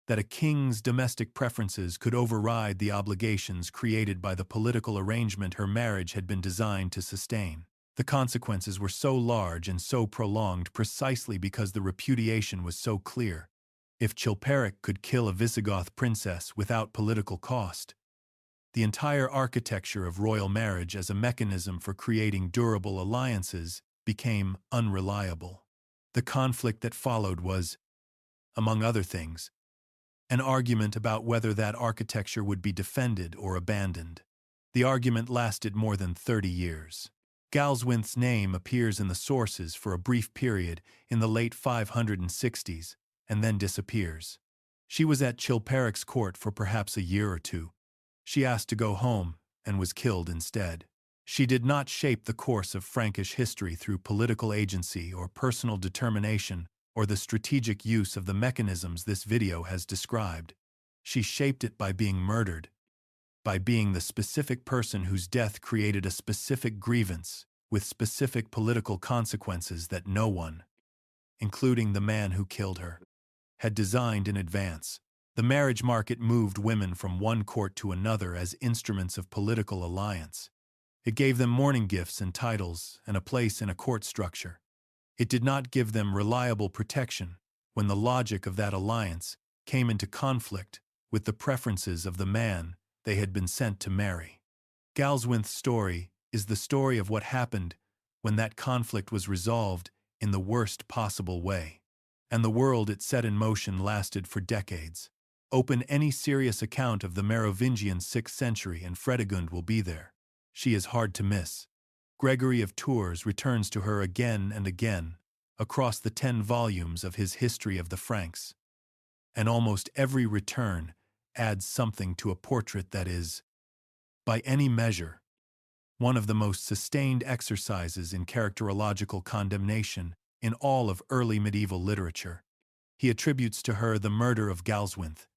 that a king's domestic preferences could override the obligations created by the political arrangement her marriage had been designed to sustain. The consequences were so large and so prolonged precisely because the repudiation was so clear. If Chilperic could kill a Visigoth princess without political cost, the entire architecture of royal marriage as a mechanism for creating durable alliances became unreliable. The conflict that followed was, among other things, an argument about whether that architecture would be defended or abandoned. The argument lasted more than 30 years. Galswinthe's name appears in the sources for a brief period in the late 560s and then disappears. She was at Chilperic's court for perhaps a year or two. She asked to go home and was killed instead. She did not shape the course of Frankish history through political agency or personal determination or the strategic use of the mechanisms this video has described. She shaped it by being murdered, by being the specific person whose death created a specific grievance with specific political consequences that no one, including the man who killed her, had designed in advance. The marriage market moved women from one court to another as instruments of political alliance. It gave them mourning gifts and titles and a place in a court structure. It did not give them reliable protection when the logic of that alliance came into conflict with the preferences of the man they had been sent to marry. Galswinthe's story is the story of what happened when that conflict was resolved in the worst possible way, and the world it set in motion lasted for decades. Open any serious account of the Merovingian 6th century and Fredegund will be there. She is hard to miss. Gregory of Tours returns to her again and again across the 10 volumes of his History of the Franks, and almost every return adds something to a portrait that is, by any measure, one of the most sustained exercises in characterological condemnation in all of early medieval literature. He attributes to her the murder of Galswinthe,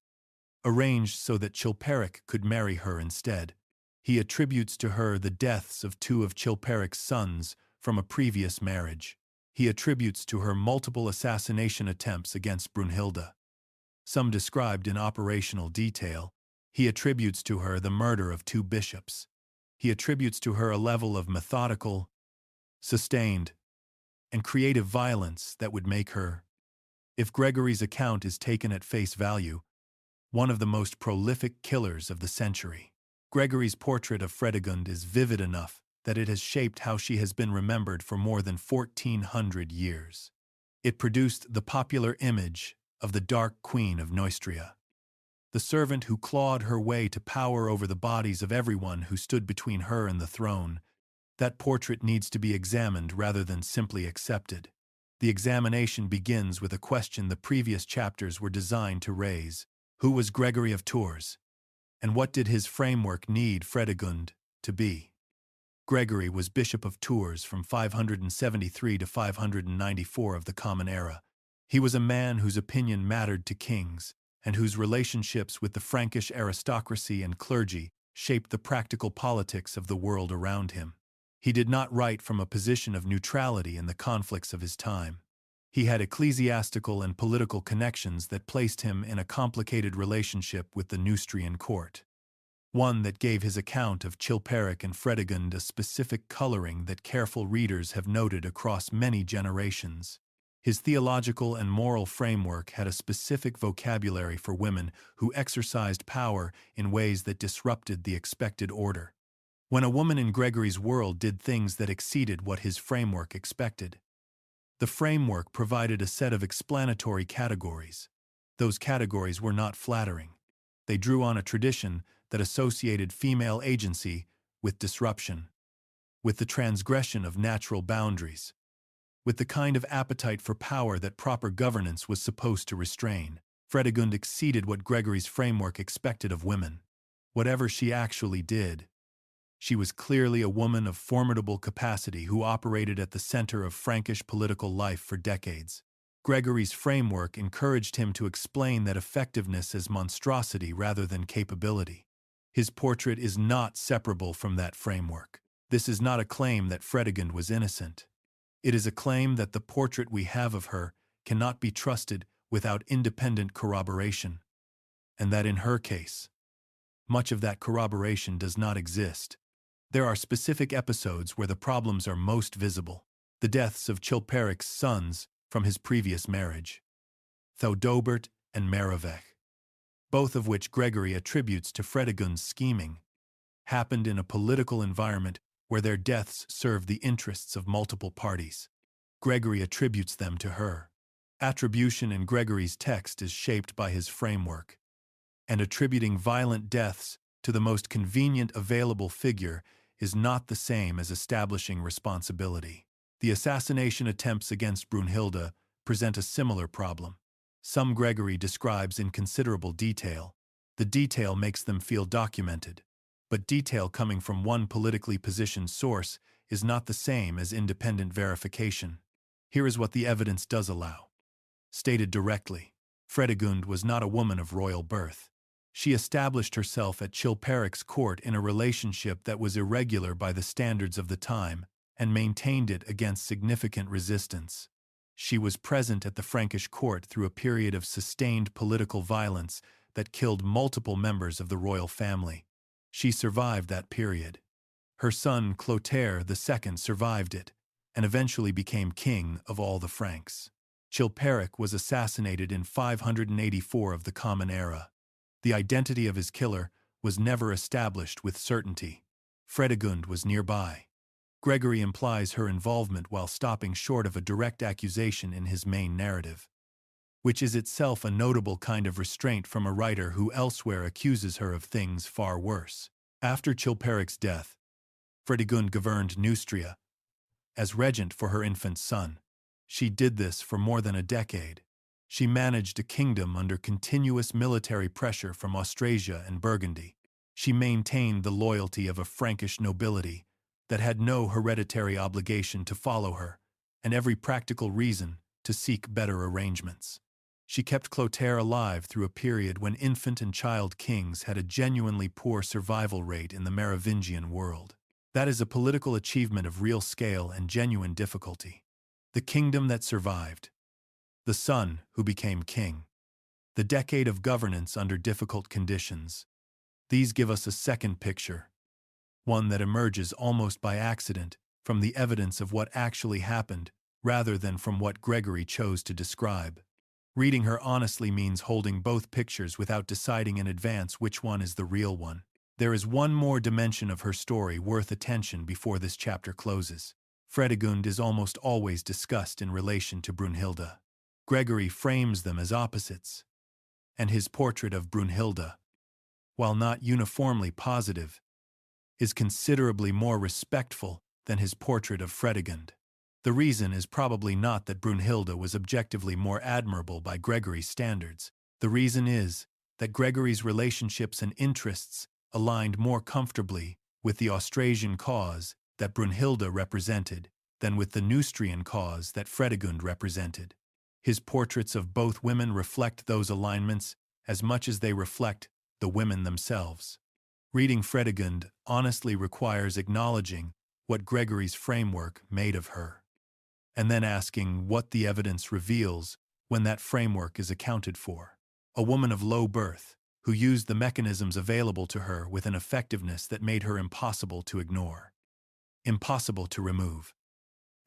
arranged so that Chilperic could marry her instead. He attributes to her the deaths of two of Chilperic's sons from a previous marriage. He attributes to her multiple assassination attempts against Brunhilda, some described in operational detail. He attributes to her the murder of two bishops. He attributes to her a level of methodical, sustained, and creative violence that would make her, if Gregory's account is taken at face value, one of the most prolific killers of the century. Gregory's portrait of Fredegund is vivid enough that it has shaped how she has been remembered for more than 1400 years. It produced the popular image of the Dark Queen of Neustria, the servant who clawed her way to power over the bodies of everyone who stood between her and the throne. That portrait needs to be examined rather than simply accepted. The examination begins with a question the previous chapters were designed to raise. Who was Gregory of Tours? And what did his framework need Fredegund to be? Gregory was Bishop of Tours from 573 to 594 of the Common Era. He was a man whose opinion mattered to kings, and whose relationships with the Frankish aristocracy and clergy shaped the practical politics of the world around him. He did not write from a position of neutrality in the conflicts of his time. He had ecclesiastical and political connections that placed him in a complicated relationship with the Neustrian court, one that gave his account of Chilperic and Fredegund a specific coloring that careful readers have noted across many generations. His theological and moral framework had a specific vocabulary for women who exercised power in ways that disrupted the expected order. When a woman in Gregory's world did things that exceeded what his framework expected, the framework provided a set of explanatory categories. Those categories were not flattering. They drew on a tradition that associated female agency with disruption, with the transgression of natural boundaries, with the kind of appetite for power that proper governance was supposed to restrain. Fredegund exceeded what Gregory's framework expected of women. Whatever she actually did, she was clearly a woman of formidable capacity who operated at the center of Frankish political life for decades. Gregory's framework encouraged him to explain that effectiveness as monstrosity rather than capability. His portrait is not separable from that framework. This is not a claim that Fredegund was innocent. It is a claim that the portrait we have of her cannot be trusted without independent corroboration, and that in her case, much of that corroboration does not exist. There are specific episodes where the problems are most visible. The deaths of Chilperic's sons from his previous marriage, Theudobert and Merovingian, both of which Gregory attributes to Fredegund's scheming, happened in a political environment where their deaths served the interests of multiple parties. Gregory attributes them to her. Attribution in Gregory's text is shaped by his framework, and attributing violent deaths to the most convenient available figure is not the same as establishing responsibility. The assassination attempts against Brunhilda present a similar problem. Some Gregory describes in considerable detail. The detail makes them feel documented, but detail coming from one politically positioned source is not the same as independent verification. Here is what the evidence does allow. Stated directly, Fredegund was not a woman of royal birth. She established herself at Chilperic's court in a relationship that was irregular by the standards of the time, and maintained it against significant resistance. She was present at the Frankish court through a period of sustained political violence that killed multiple members of the royal family. She survived that period. Her son Clotilde II survived it, and eventually became king of all the Franks. Chilperic was assassinated in 584 of the Common Era. The identity of his killer was never established with certainty. Fredegund was nearby. Gregory implies her involvement while stopping short of a direct accusation in his main narrative, which is itself a notable kind of restraint from a writer who elsewhere accuses her of things far worse. After Chilperic's death, Fredegund governed Neustria as regent for her infant son. She did this for more than a decade. She managed a kingdom under continuous military pressure from Austrasia and Burgundy. She maintained the loyalty of a Frankish nobility that had no hereditary obligation to follow her, and every practical reason to seek better arrangements. She kept Clotilde alive through a period when infant and child kings had a genuinely poor survival rate in the Merovingian world. That is a political achievement of real scale and genuine difficulty. The kingdom that survived. The son who became king. The decade of governance under difficult conditions. These give us a second picture, one that emerges almost by accident from the evidence of what actually happened rather than from what Gregory chose to describe. Reading her honestly means holding both pictures without deciding in advance which one is the real one. There is one more dimension of her story worth attention before this chapter closes. Fredegund is almost always discussed in relation to Brunhilda. Gregory frames them as opposites, and his portrait of Brunhilda, while not uniformly positive, is considerably more respectful than his portrait of Fredegund. The reason is probably not that Brunhilda was objectively more admirable by Gregory's standards. The reason is that Gregory's relationships and interests aligned more comfortably with the Austrasian cause that Brunhilda represented than with the Neustrian cause that Fredegund represented. His portraits of both women reflect those alignments as much as they reflect the women themselves. Reading Fredegund honestly requires acknowledging what Gregory's framework made of her, and then asking what the evidence reveals when that framework is accounted for. A woman of low birth, who used the mechanisms available to her with an effectiveness that made her impossible to ignore, impossible to remove,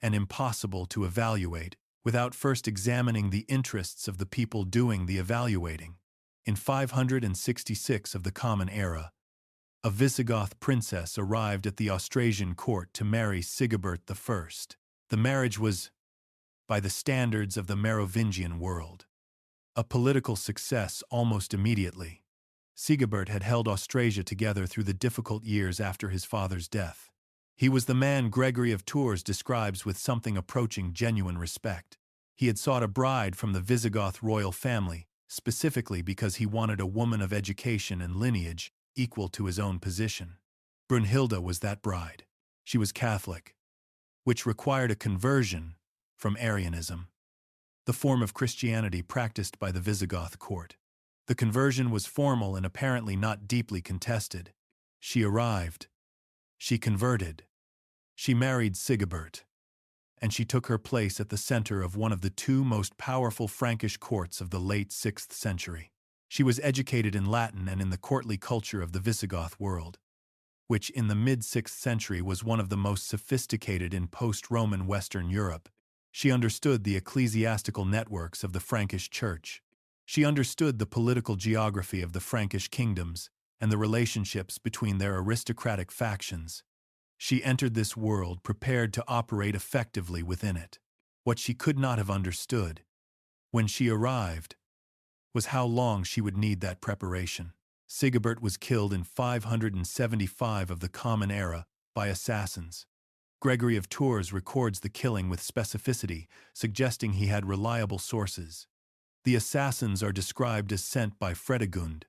and impossible to evaluate without first examining the interests of the people doing the evaluating. In 566 of the Common Era, a Visigoth princess arrived at the Austrasian court to marry Sigebert I. The marriage was, by the standards of the Merovingian world, a political success almost immediately. Sigebert had held Austrasia together through the difficult years after his father's death. He was the man Gregory of Tours describes with something approaching genuine respect. He had sought a bride from the Visigoth royal family, specifically because he wanted a woman of education and lineage equal to his own position. Brunhilda was that bride. She was Catholic, which required a conversion from Arianism, the form of Christianity practiced by the Visigoth court. The conversion was formal and apparently not deeply contested. She arrived. She converted. She married Sigebert, and she took her place at the center of one of the two most powerful Frankish courts of the late 6th century. She was educated in Latin and in the courtly culture of the Visigoth world, which in the mid-6th century was one of the most sophisticated in post-Roman Western Europe. She understood the ecclesiastical networks of the Frankish Church. She understood the political geography of the Frankish kingdoms and the relationships between their aristocratic factions. She entered this world prepared to operate effectively within it. What she could not have understood, when she arrived, was how long she would need that preparation. Sigebert was killed in 575 of the Common Era by assassins. Gregory of Tours records the killing with specificity, suggesting he had reliable sources. The assassins are described as sent by Fredegund.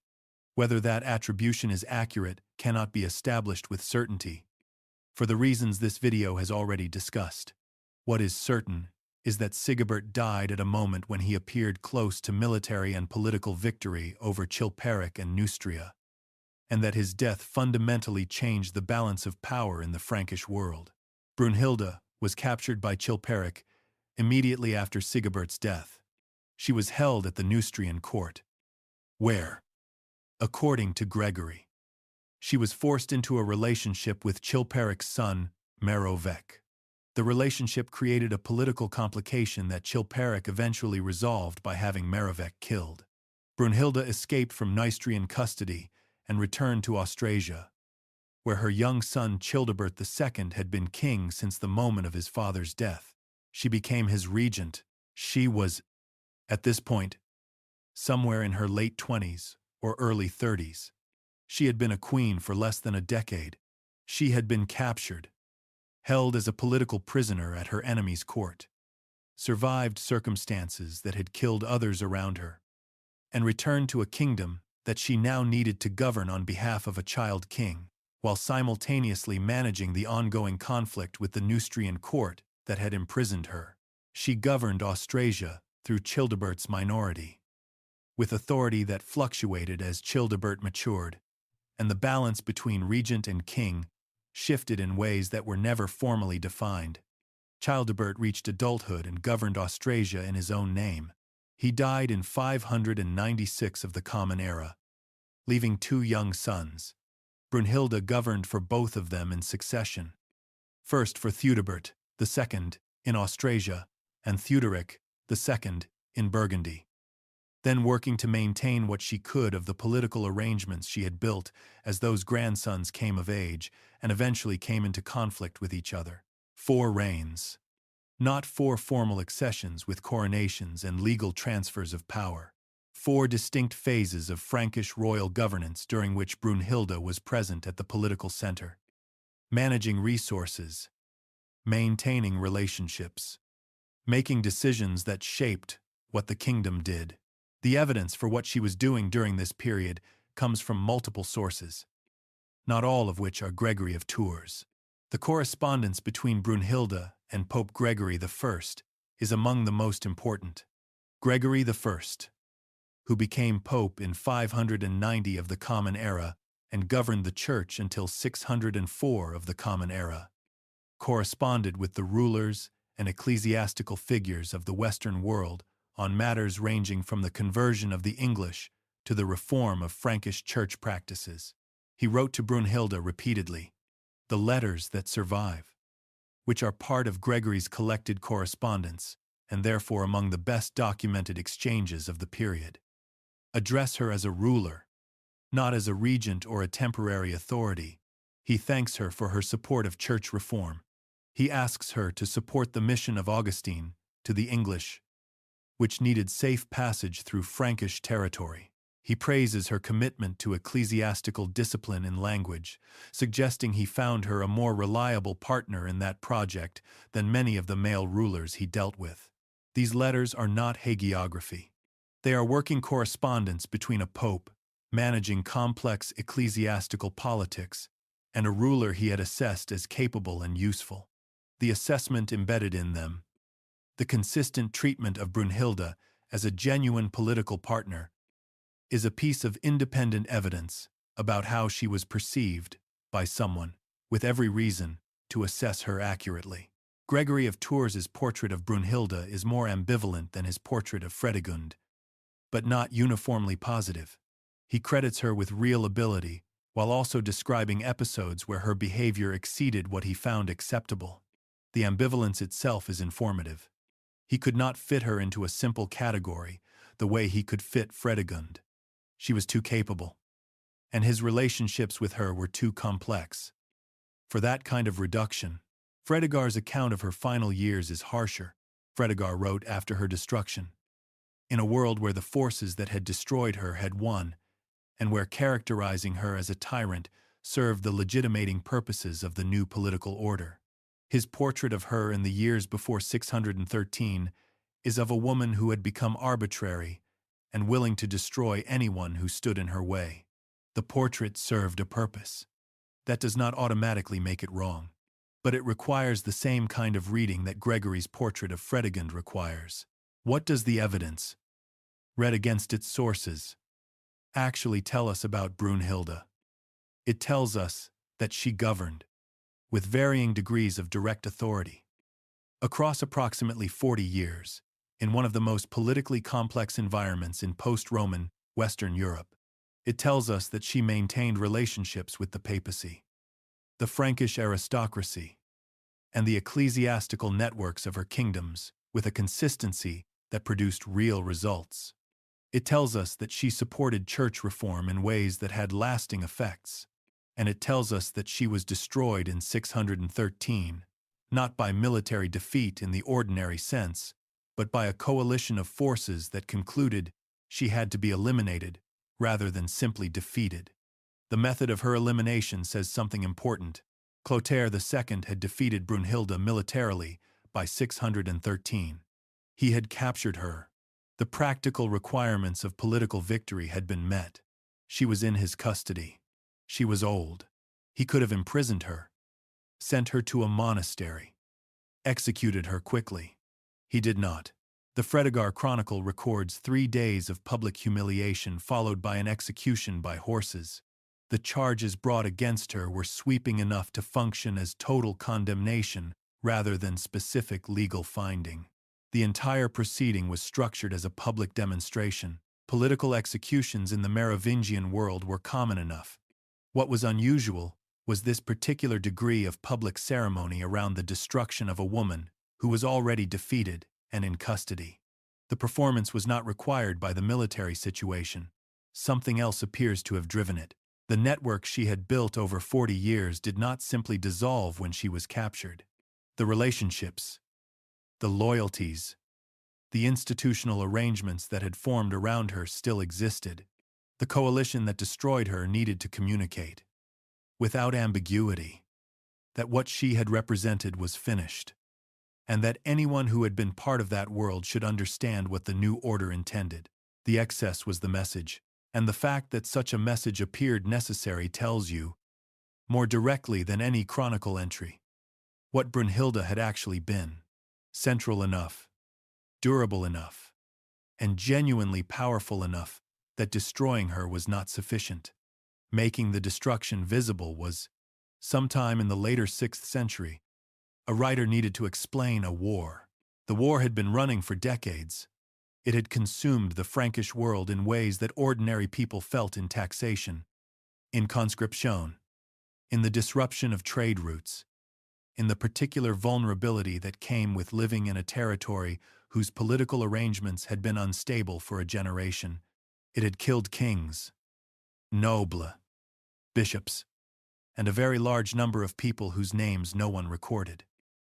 Whether that attribution is accurate cannot be established with certainty, for the reasons this video has already discussed. What is certain is that Sigebert died at a moment when he appeared close to military and political victory over Chilperic and Neustria, and that his death fundamentally changed the balance of power in the Frankish world. Brunhilda was captured by Chilperic immediately after Sigebert's death. She was held at the Neustrian court, where, according to Gregory, she was forced into a relationship with Chilperic's son, Merovec. The relationship created a political complication that Chilperic eventually resolved by having Merovec killed. Brunhilda escaped from Neustrian custody and returned to Austrasia, where her young son Childebert II had been king since the moment of his father's death. She became his regent. She was, at this point, somewhere in her late 20s or early 30s. She had been a queen for less than a decade. She had been captured, held as a political prisoner at her enemy's court, survived circumstances that had killed others around her, and returned to a kingdom that she now needed to govern on behalf of a child king, while simultaneously managing the ongoing conflict with the Neustrian court that had imprisoned her. She governed Austrasia through Childebert's minority. with authority that fluctuated as Childebert matured, and the balance between regent and king shifted in ways that were never formally defined. Childebert reached adulthood and governed Austrasia in his own name. He died in 596 of the Common Era, leaving two young sons. Brunhilda governed for both of them in succession. First for Theudebert II in Austrasia, and Theuderic II in Burgundy. Then working to maintain what she could of the political arrangements she had built as those grandsons came of age and eventually came into conflict with each other. 4 reigns. Not 4 formal accessions with coronations and legal transfers of power. 4 distinct phases of Frankish royal governance during which Brunhilda was present at the political center. Managing resources. Maintaining relationships. Making decisions that shaped what the kingdom did. The evidence for what she was doing during this period comes from multiple sources, not all of which are Gregory of Tours. The correspondence between Brunhilda and Pope Gregory I is among the most important. Gregory I, who became pope in 590 of the Common Era and governed the Church until 604 of the Common Era, corresponded with the rulers and ecclesiastical figures of the Western world on matters ranging from the conversion of the English to the reform of Frankish church practices. He wrote to Brunhilda repeatedly, the letters that survive, which are part of Gregory's collected correspondence and therefore among the best documented exchanges of the period, address her as a ruler, not as a regent or a temporary authority. He thanks her for her support of church reform. He asks her to support the mission of Augustine to the English, which needed safe passage through Frankish territory. He praises her commitment to ecclesiastical discipline and language, suggesting he found her a more reliable partner in that project than many of the male rulers he dealt with. These letters are not hagiography. They are working correspondence between a pope, managing complex ecclesiastical politics, and a ruler he had assessed as capable and useful. The assessment embedded in them, the consistent treatment of Brunhilda as a genuine political partner, is a piece of independent evidence about how she was perceived by someone, with every reason to assess her accurately. Gregory of Tours' portrait of Brunhilda is more ambivalent than his portrait of Fredegund, but not uniformly positive. He credits her with real ability, while also describing episodes where her behavior exceeded what he found acceptable. The ambivalence itself is informative. He could not fit her into a simple category the way he could fit Fredegund. She was too capable, and his relationships with her were too complex. For that kind of reduction, Fredegar's account of her final years is harsher. Fredegar wrote after her destruction, in a world where the forces that had destroyed her had won, and where characterizing her as a tyrant served the legitimating purposes of the new political order. His portrait of her in the years before 613 is of a woman who had become arbitrary and willing to destroy anyone who stood in her way. The portrait served a purpose. That does not automatically make it wrong, but it requires the same kind of reading that Gregory's portrait of Fredegund requires. What does the evidence, read against its sources, actually tell us about Brunhilda? It tells us that she governed, with varying degrees of direct authority, across approximately 40 years, in one of the most politically complex environments in post-Roman Western Europe. It tells us that she maintained relationships with the papacy, the Frankish aristocracy, and the ecclesiastical networks of her kingdoms with a consistency that produced real results. It tells us that she supported church reform in ways that had lasting effects, and it tells us that she was destroyed in 613, not by military defeat in the ordinary sense, but by a coalition of forces that concluded she had to be eliminated rather than simply defeated. The method of her elimination says something important. Clotilde II had defeated Brunhilda militarily by 613. He had captured her. The practical requirements of political victory had been met. She was in his custody. She was old. He could have imprisoned her, sent her to a monastery, executed her quickly. He did not. The Fredegund chronicle records 3 days of public humiliation followed by an execution by horses. The charges brought against her were sweeping enough to function as total condemnation rather than specific legal finding. The entire proceeding was structured as a public demonstration. Political executions in the Merovingian world were common enough. What was unusual was this particular degree of public ceremony around the destruction of a woman who was already defeated and in custody. The performance was not required by the military situation. Something else appears to have driven it. The network she had built over 40 years did not simply dissolve when she was captured. The relationships, the loyalties, the institutional arrangements that had formed around her still existed. The coalition that destroyed her needed to communicate, without ambiguity, that what she had represented was finished, and that anyone who had been part of that world should understand what the new order intended. The excess was the message, and the fact that such a message appeared necessary tells you, more directly than any chronicle entry, what Brunhilda had actually been: central enough, durable enough, and genuinely powerful enough that destroying her was not sufficient. Making the destruction visible was, sometime in the later 6th century, a writer needed to explain a war. The war had been running for decades. It had consumed the Frankish world in ways that ordinary people felt in taxation, in conscription, in the disruption of trade routes, in the particular vulnerability that came with living in a territory whose political arrangements had been unstable for a generation. It had killed kings, nobles, bishops, and a very large number of people whose names no one recorded.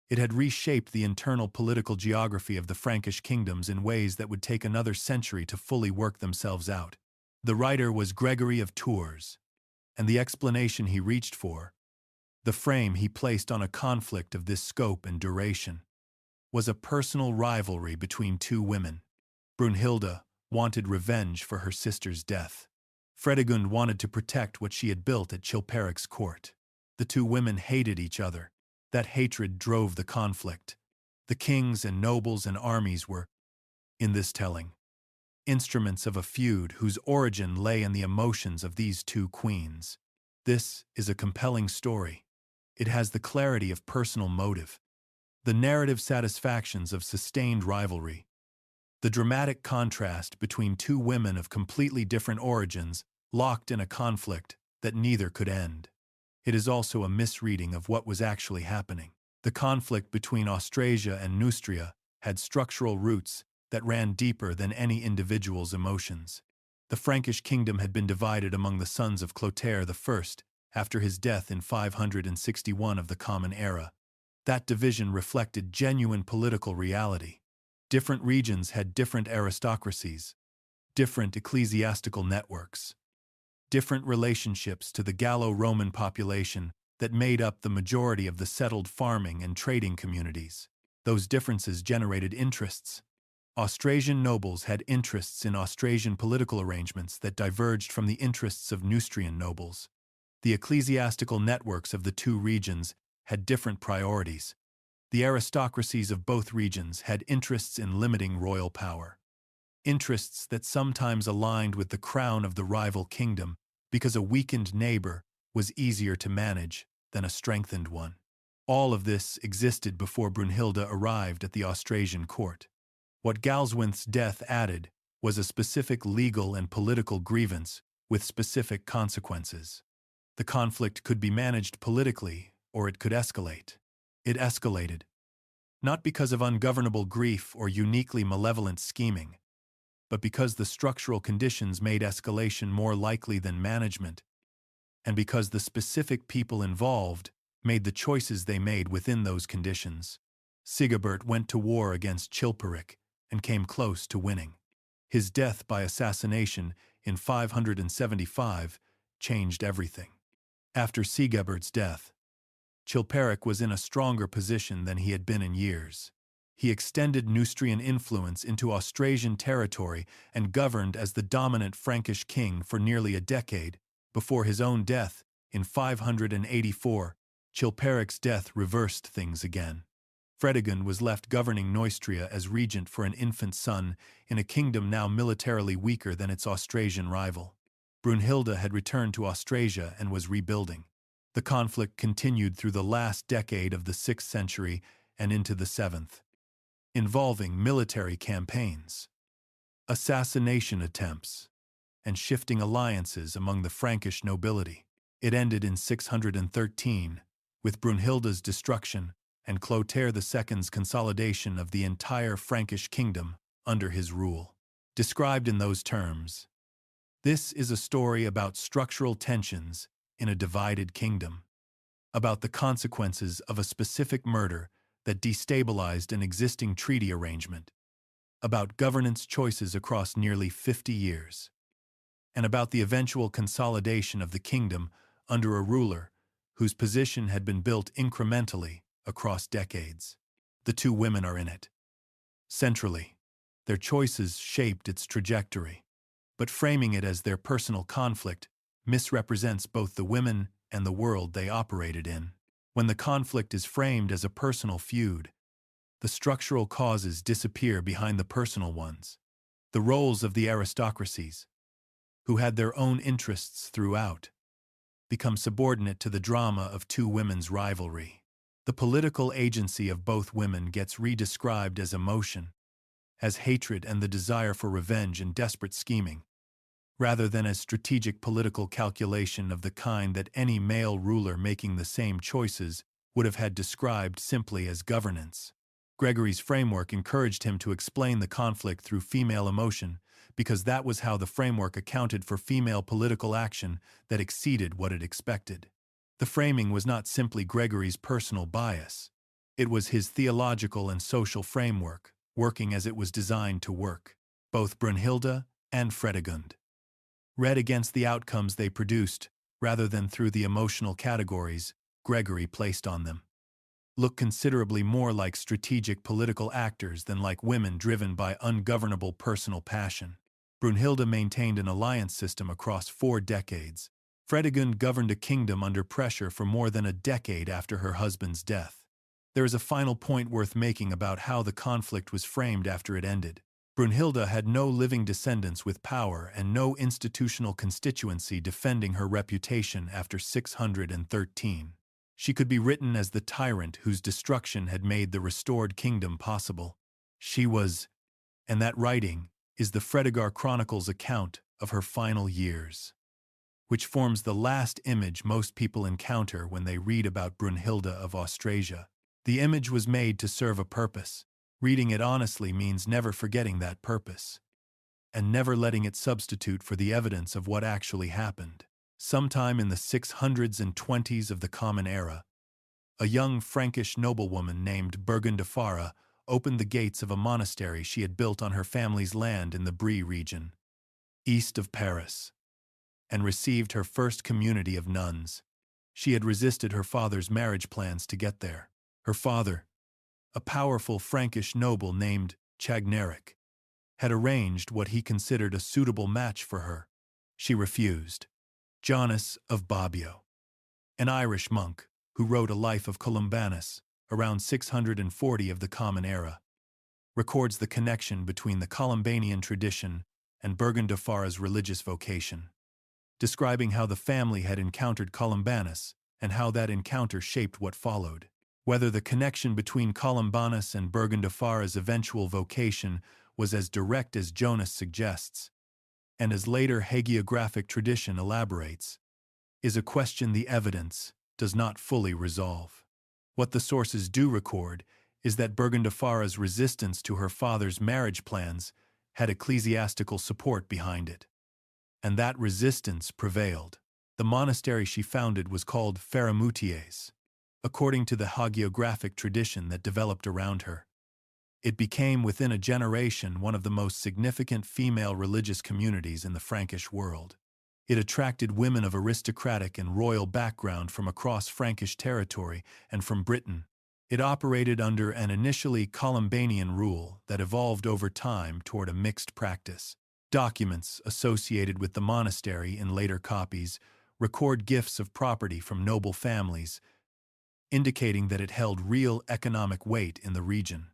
It had reshaped the internal political geography of the Frankish kingdoms in ways that would take another century to fully work themselves out. The writer was Gregory of Tours, and the explanation he reached for, the frame he placed on a conflict of this scope and duration, was a personal rivalry between two women. Brunhilda wanted revenge for her sister's death. Fredegund wanted to protect what she had built at Chilperic's court. The two women hated each other. That hatred drove the conflict. The kings and nobles and armies were, in this telling, instruments of a feud whose origin lay in the emotions of these two queens. This is a compelling story. It has the clarity of personal motive, the narrative satisfactions of sustained rivalry, the dramatic contrast between two women of completely different origins locked in a conflict that neither could end. It is also a misreading of what was actually happening. The conflict between Austrasia and Neustria had structural roots that ran deeper than any individual's emotions. The Frankish kingdom had been divided among the sons of Clotilde I after his death in 561 of the Common Era. That division reflected genuine political reality. Different regions had different aristocracies, different ecclesiastical networks, different relationships to the Gallo-Roman population that made up the majority of the settled farming and trading communities. Those differences generated interests. Austrasian nobles had interests in Austrasian political arrangements that diverged from the interests of Neustrian nobles. The ecclesiastical networks of the two regions had different priorities. The aristocracies of both regions had interests in limiting royal power, interests that sometimes aligned with the crown of the rival kingdom because a weakened neighbor was easier to manage than a strengthened one. All of this existed before Brunhilda arrived at the Austrasian court. What Galswinth's death added was a specific legal and political grievance with specific consequences. The conflict could be managed politically, or it could escalate. It escalated, not because of ungovernable grief or uniquely malevolent scheming, but because the structural conditions made escalation more likely than management, and because the specific people involved made the choices they made within those conditions. Sigebert went to war against Chilperic and came close to winning. His death by assassination in 575 changed everything. After Sigebert's death, Chilperic was in a stronger position than he had been in years. He extended Neustrian influence into Austrasian territory and governed as the dominant Frankish king for nearly a decade. Before his own death, in 584, Chilperic's death reversed things again. Fredegund was left governing Neustria as regent for an infant son in a kingdom now militarily weaker than its Austrasian rival. Brunhilda had returned to Austrasia and was rebuilding. The conflict continued through the last decade of the 6th century and into the 7th, involving military campaigns, assassination attempts, and shifting alliances among the Frankish nobility. It ended in 613, with Brunhilda's destruction and Clotilde II's consolidation of the entire Frankish kingdom under his rule. Described in those terms, this is a story about structural tensions in a divided kingdom, about the consequences of a specific murder that destabilized an existing treaty arrangement, about governance choices across nearly 50 years, and about the eventual consolidation of the kingdom under a ruler whose position had been built incrementally across decades. The two women are in it. Centrally, their choices shaped its trajectory, but framing it as their personal conflict misrepresents both the women and the world they operated in. When the conflict is framed as a personal feud, the structural causes disappear behind the personal ones. The roles of the aristocracies, who had their own interests throughout, become subordinate to the drama of two women's rivalry. The political agency of both women gets redescribed as emotion, as hatred and the desire for revenge and desperate scheming, rather than as strategic political calculation of the kind that any male ruler making the same choices would have had described simply as governance. Gregory's framework encouraged him to explain the conflict through female emotion because that was how the framework accounted for female political action that exceeded what it expected. The framing was not simply Gregory's personal bias. It was his theological and social framework, working as it was designed to work. Both Brunhilda and Fredegund read against the outcomes they produced, rather than through the emotional categories Gregory placed on them. Look considerably more like strategic political actors than like women driven by ungovernable personal passion. Brunhilda maintained an alliance system across 4 decades. Fredegund governed a kingdom under pressure for more than a decade after her husband's death. There is a final point worth making about how the conflict was framed after it ended. Brunhilda had no living descendants with power and no institutional constituency defending her reputation after 613. She could be written as the tyrant whose destruction had made the restored kingdom possible. She was, and that writing is the Fredegund chronicles account of her final years, which forms the last image most people encounter when they read about Brunhilda of Austrasia. The image was made to serve a purpose. Reading it honestly means never forgetting that purpose, and never letting it substitute for the evidence of what actually happened. Sometime in the 620s of the Common Era, a young Frankish noblewoman named Burgundafara opened the gates of a monastery she had built on her family's land in the Brie region, east of Paris, and received her first community of nuns. She had resisted her father's marriage plans to get there. Her father, a powerful Frankish noble named Chagneric, had arranged what he considered a suitable match for her. She refused. Jonas of Bobbio, an Irish monk who wrote a life of Columbanus around 640 of the Common Era, records the connection between the Columbanian tradition and Burgundafara's religious vocation, describing how the family had encountered Columbanus and how that encounter shaped what followed. Whether the connection between Columbanus and Burgundafara's eventual vocation was as direct as Jonas suggests, and as later hagiographic tradition elaborates, is a question the evidence does not fully resolve. What the sources do record is that Burgundafara's resistance to her father's marriage plans had ecclesiastical support behind it, and that resistance prevailed. The monastery she founded was called Faramutiers, according to the hagiographic tradition that developed around her. It became within a generation one of the most significant female religious communities in the Frankish world. It attracted women of aristocratic and royal background from across Frankish territory and from Britain. It operated under an initially Columbanian rule that evolved over time toward a mixed practice. Documents associated with the monastery in later copies record gifts of property from noble families, indicating that it held real economic weight in the region.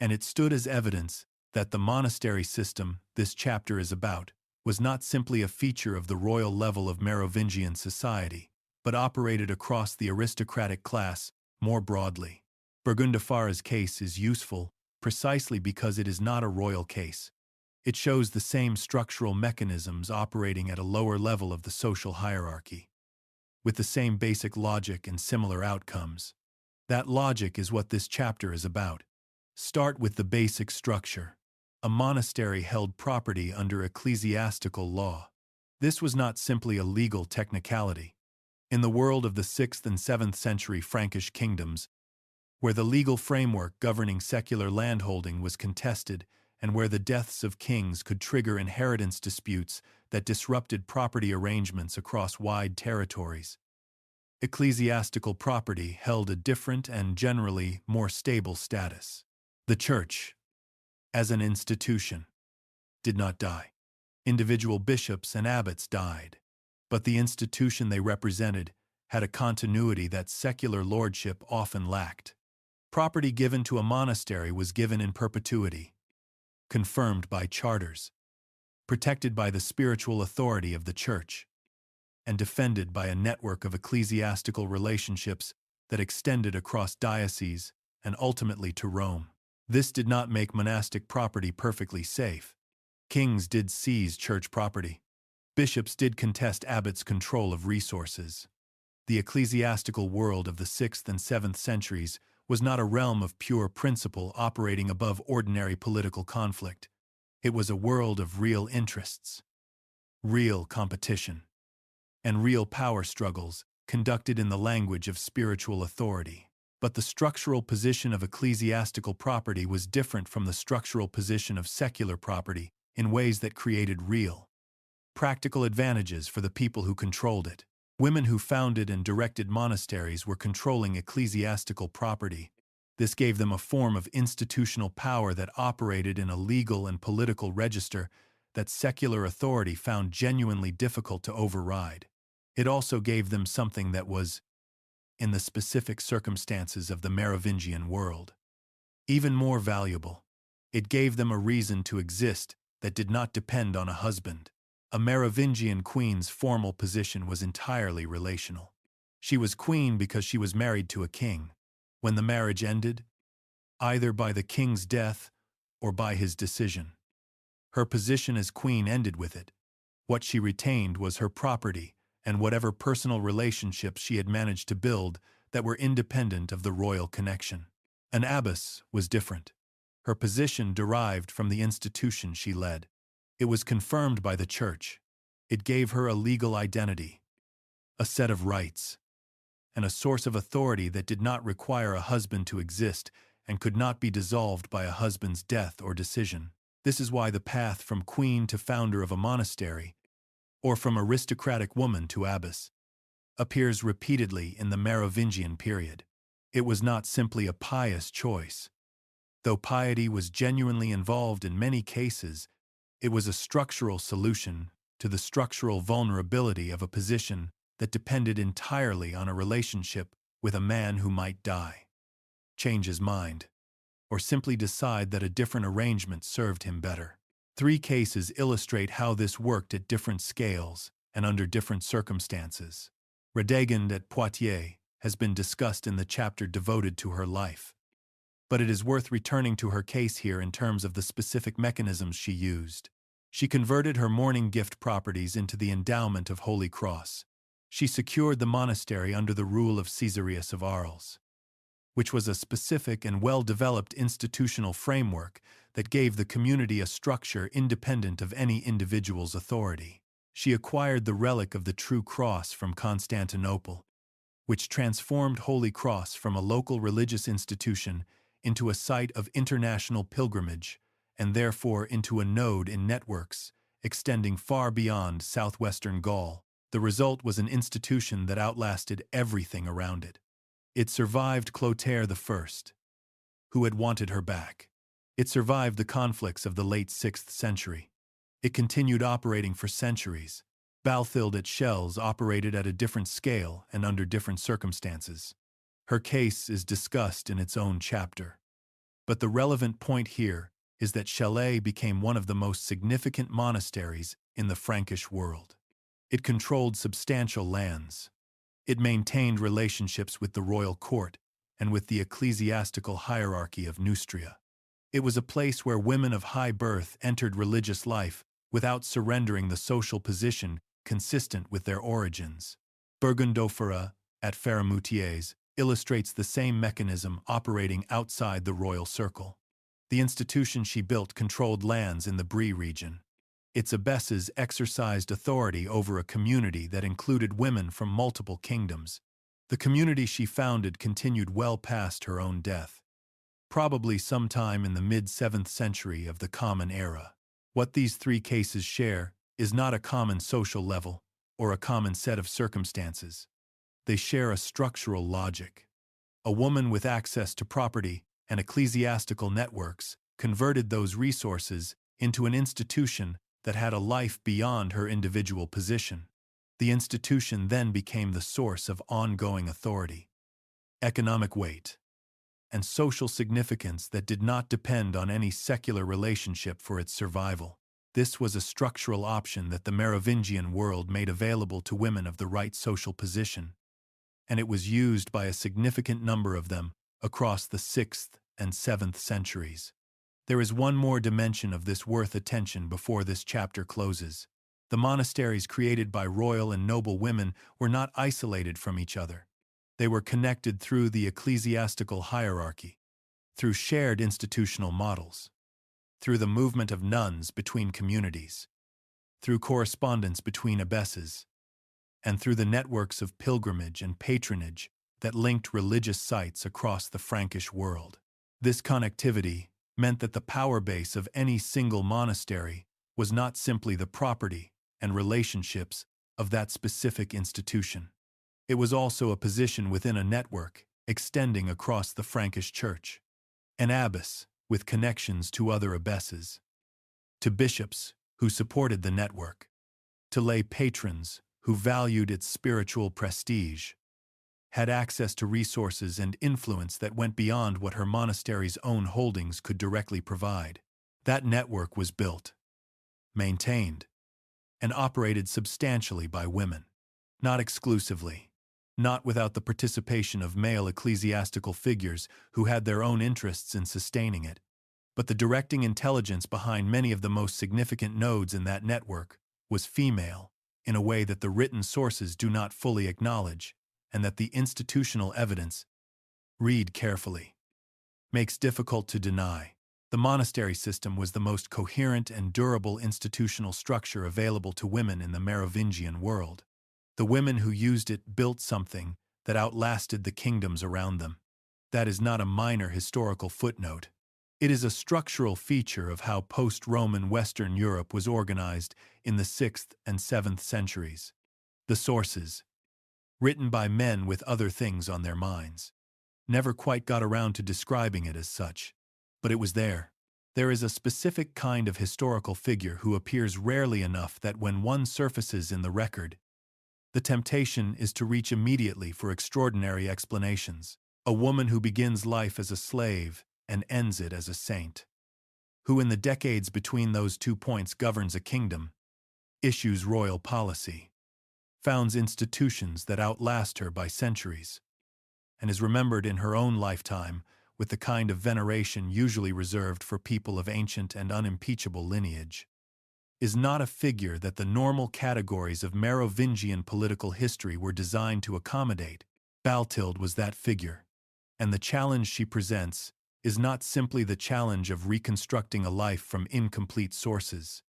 And it stood as evidence that the monastery system this chapter is about was not simply a feature of the royal level of Merovingian society, but operated across the aristocratic class more broadly. Burgundifare's case is useful precisely because it is not a royal case. It shows the same structural mechanisms operating at a lower level of the social hierarchy, with the same basic logic and similar outcomes. That logic is what this chapter is about. Start with the basic structure. A monastery held property under ecclesiastical law. This was not simply a legal technicality. In the world of the 6th and 7th century Frankish kingdoms, where the legal framework governing secular landholding was contested and where the deaths of kings could trigger inheritance disputes that disrupted property arrangements across wide territories, ecclesiastical property held a different and generally more stable status. The Church, as an institution, did not die. Individual bishops and abbots died, but the institution they represented had a continuity that secular lordship often lacked. Property given to a monastery was given in perpetuity, confirmed by charters, protected by the spiritual authority of the Church, and defended by a network of ecclesiastical relationships that extended across dioceses and ultimately to Rome. This did not make monastic property perfectly safe. Kings did seize church property. Bishops did contest abbots' control of resources. The ecclesiastical world of the 6th and 7th centuries was not a realm of pure principle operating above ordinary political conflict. It was a world of real interests, real competition, and real power struggles conducted in the language of spiritual authority. But the structural position of ecclesiastical property was different from the structural position of secular property in ways that created real, practical advantages for the people who controlled it. Women who founded and directed monasteries were controlling ecclesiastical property. This gave them a form of institutional power that operated in a legal and political register that secular authority found genuinely difficult to override. It also gave them something that was, in the specific circumstances of the Merovingian world, even more valuable. It gave them a reason to exist that did not depend on a husband. A Merovingian queen's formal position was entirely relational. She was queen because she was married to a king. When the marriage ended, either by the king's death or by his decision, her position as queen ended with it. What she retained was her property and whatever personal relationships she had managed to build that were independent of the royal connection. An abbess was different. Her position derived from the institution she led. It was confirmed by the Church. It gave her a legal identity, a set of rights, and a source of authority that did not require a husband to exist and could not be dissolved by a husband's death or decision. This is why the path from queen to founder of a monastery, or from aristocratic woman to abbess, appears repeatedly in the Merovingian period. It was not simply a pious choice. Though piety was genuinely involved in many cases, it was a structural solution to the structural vulnerability of a position that depended entirely on a relationship with a man who might die, change his mind, or simply decide that a different arrangement served him better. 3 cases illustrate how this worked at different scales and under different circumstances. Radegund at Poitiers has been discussed in the chapter devoted to her life, but it is worth returning to her case here in terms of the specific mechanisms she used. She converted her mourning gift properties into the endowment of Holy Cross. She secured the monastery under the rule of Caesarius of Arles, which was a specific and well-developed institutional framework that gave the community a structure independent of any individual's authority. She acquired the relic of the True Cross from Constantinople, which transformed Holy Cross from a local religious institution into a site of international pilgrimage, and therefore into a node in networks extending far beyond southwestern Gaul. The result was an institution that outlasted everything around it. It survived Clotilde I, who had wanted her back. It survived the conflicts of the late 6th century. It continued operating for centuries. Balthild at Chelles operated at a different scale and under different circumstances. Her case is discussed in its own chapter. But the relevant point here is that Chalais became one of the most significant monasteries in the Frankish world. It controlled substantial lands. It maintained relationships with the royal court and with the ecclesiastical hierarchy of Neustria. It was a place where women of high birth entered religious life without surrendering the social position consistent with their origins. Burgundofera, at Faramoutiers, illustrates the same mechanism operating outside the royal circle. The institution she built controlled lands in the Brie region. Its abbesses exercised authority over a community that included women from multiple kingdoms. The community she founded continued well past her own death, probably sometime in the mid-7th century of the Common Era. What these three cases share is not a common social level or a common set of circumstances. They share a structural logic. A woman with access to property and ecclesiastical networks converted those resources into an institution that had a life beyond her individual position. The institution then became the source of ongoing authority, economic weight, and social significance that did not depend on any secular relationship for its survival. This was a structural option that the Merovingian world made available to women of the right social position, and it was used by a significant number of them across the 6th and 7th centuries. There is one more dimension of this worth attention before this chapter closes. The monasteries created by royal and noble women were not isolated from each other. They were connected through the ecclesiastical hierarchy, through shared institutional models, through the movement of nuns between communities, through correspondence between abbesses, and through the networks of pilgrimage and patronage that linked religious sites across the Frankish world. This connectivity meant that the power base of any single monastery was not simply the property and relationships of that specific institution. It was also a position within a network extending across the Frankish church. An abbess with connections to other abbesses, to bishops who supported the network, to lay patrons who valued its spiritual prestige, had access to resources and influence that went beyond what her monastery's own holdings could directly provide. That network was built, maintained, and operated substantially by women. Not exclusively, not without the participation of male ecclesiastical figures who had their own interests in sustaining it, but the directing intelligence behind many of the most significant nodes in that network was female, in a way that the written sources do not fully acknowledge, and that the institutional evidence, read carefully, makes difficult to deny. The monastery system was the most coherent and durable institutional structure available to women in the Merovingian world. The women who used it built something that outlasted the kingdoms around them. That is not a minor historical footnote. It is a structural feature of how post-Roman Western Europe was organized in the 6th and 7th centuries. The sources, written by men with other things on their minds, never quite got around to describing it as such, but it was there. There is a specific kind of historical figure who appears rarely enough that when one surfaces in the record, the temptation is to reach immediately for extraordinary explanations. A woman who begins life as a slave and ends it as a saint, who in the decades between those 2 points governs a kingdom, issues royal policy, founds institutions that outlast her by centuries, and is remembered in her own lifetime with the kind of veneration usually reserved for people of ancient and unimpeachable lineage, is not a figure that the normal categories of Merovingian political history were designed to accommodate. Balthild was that figure, and the challenge she presents is not simply the challenge of reconstructing a life from incomplete sources,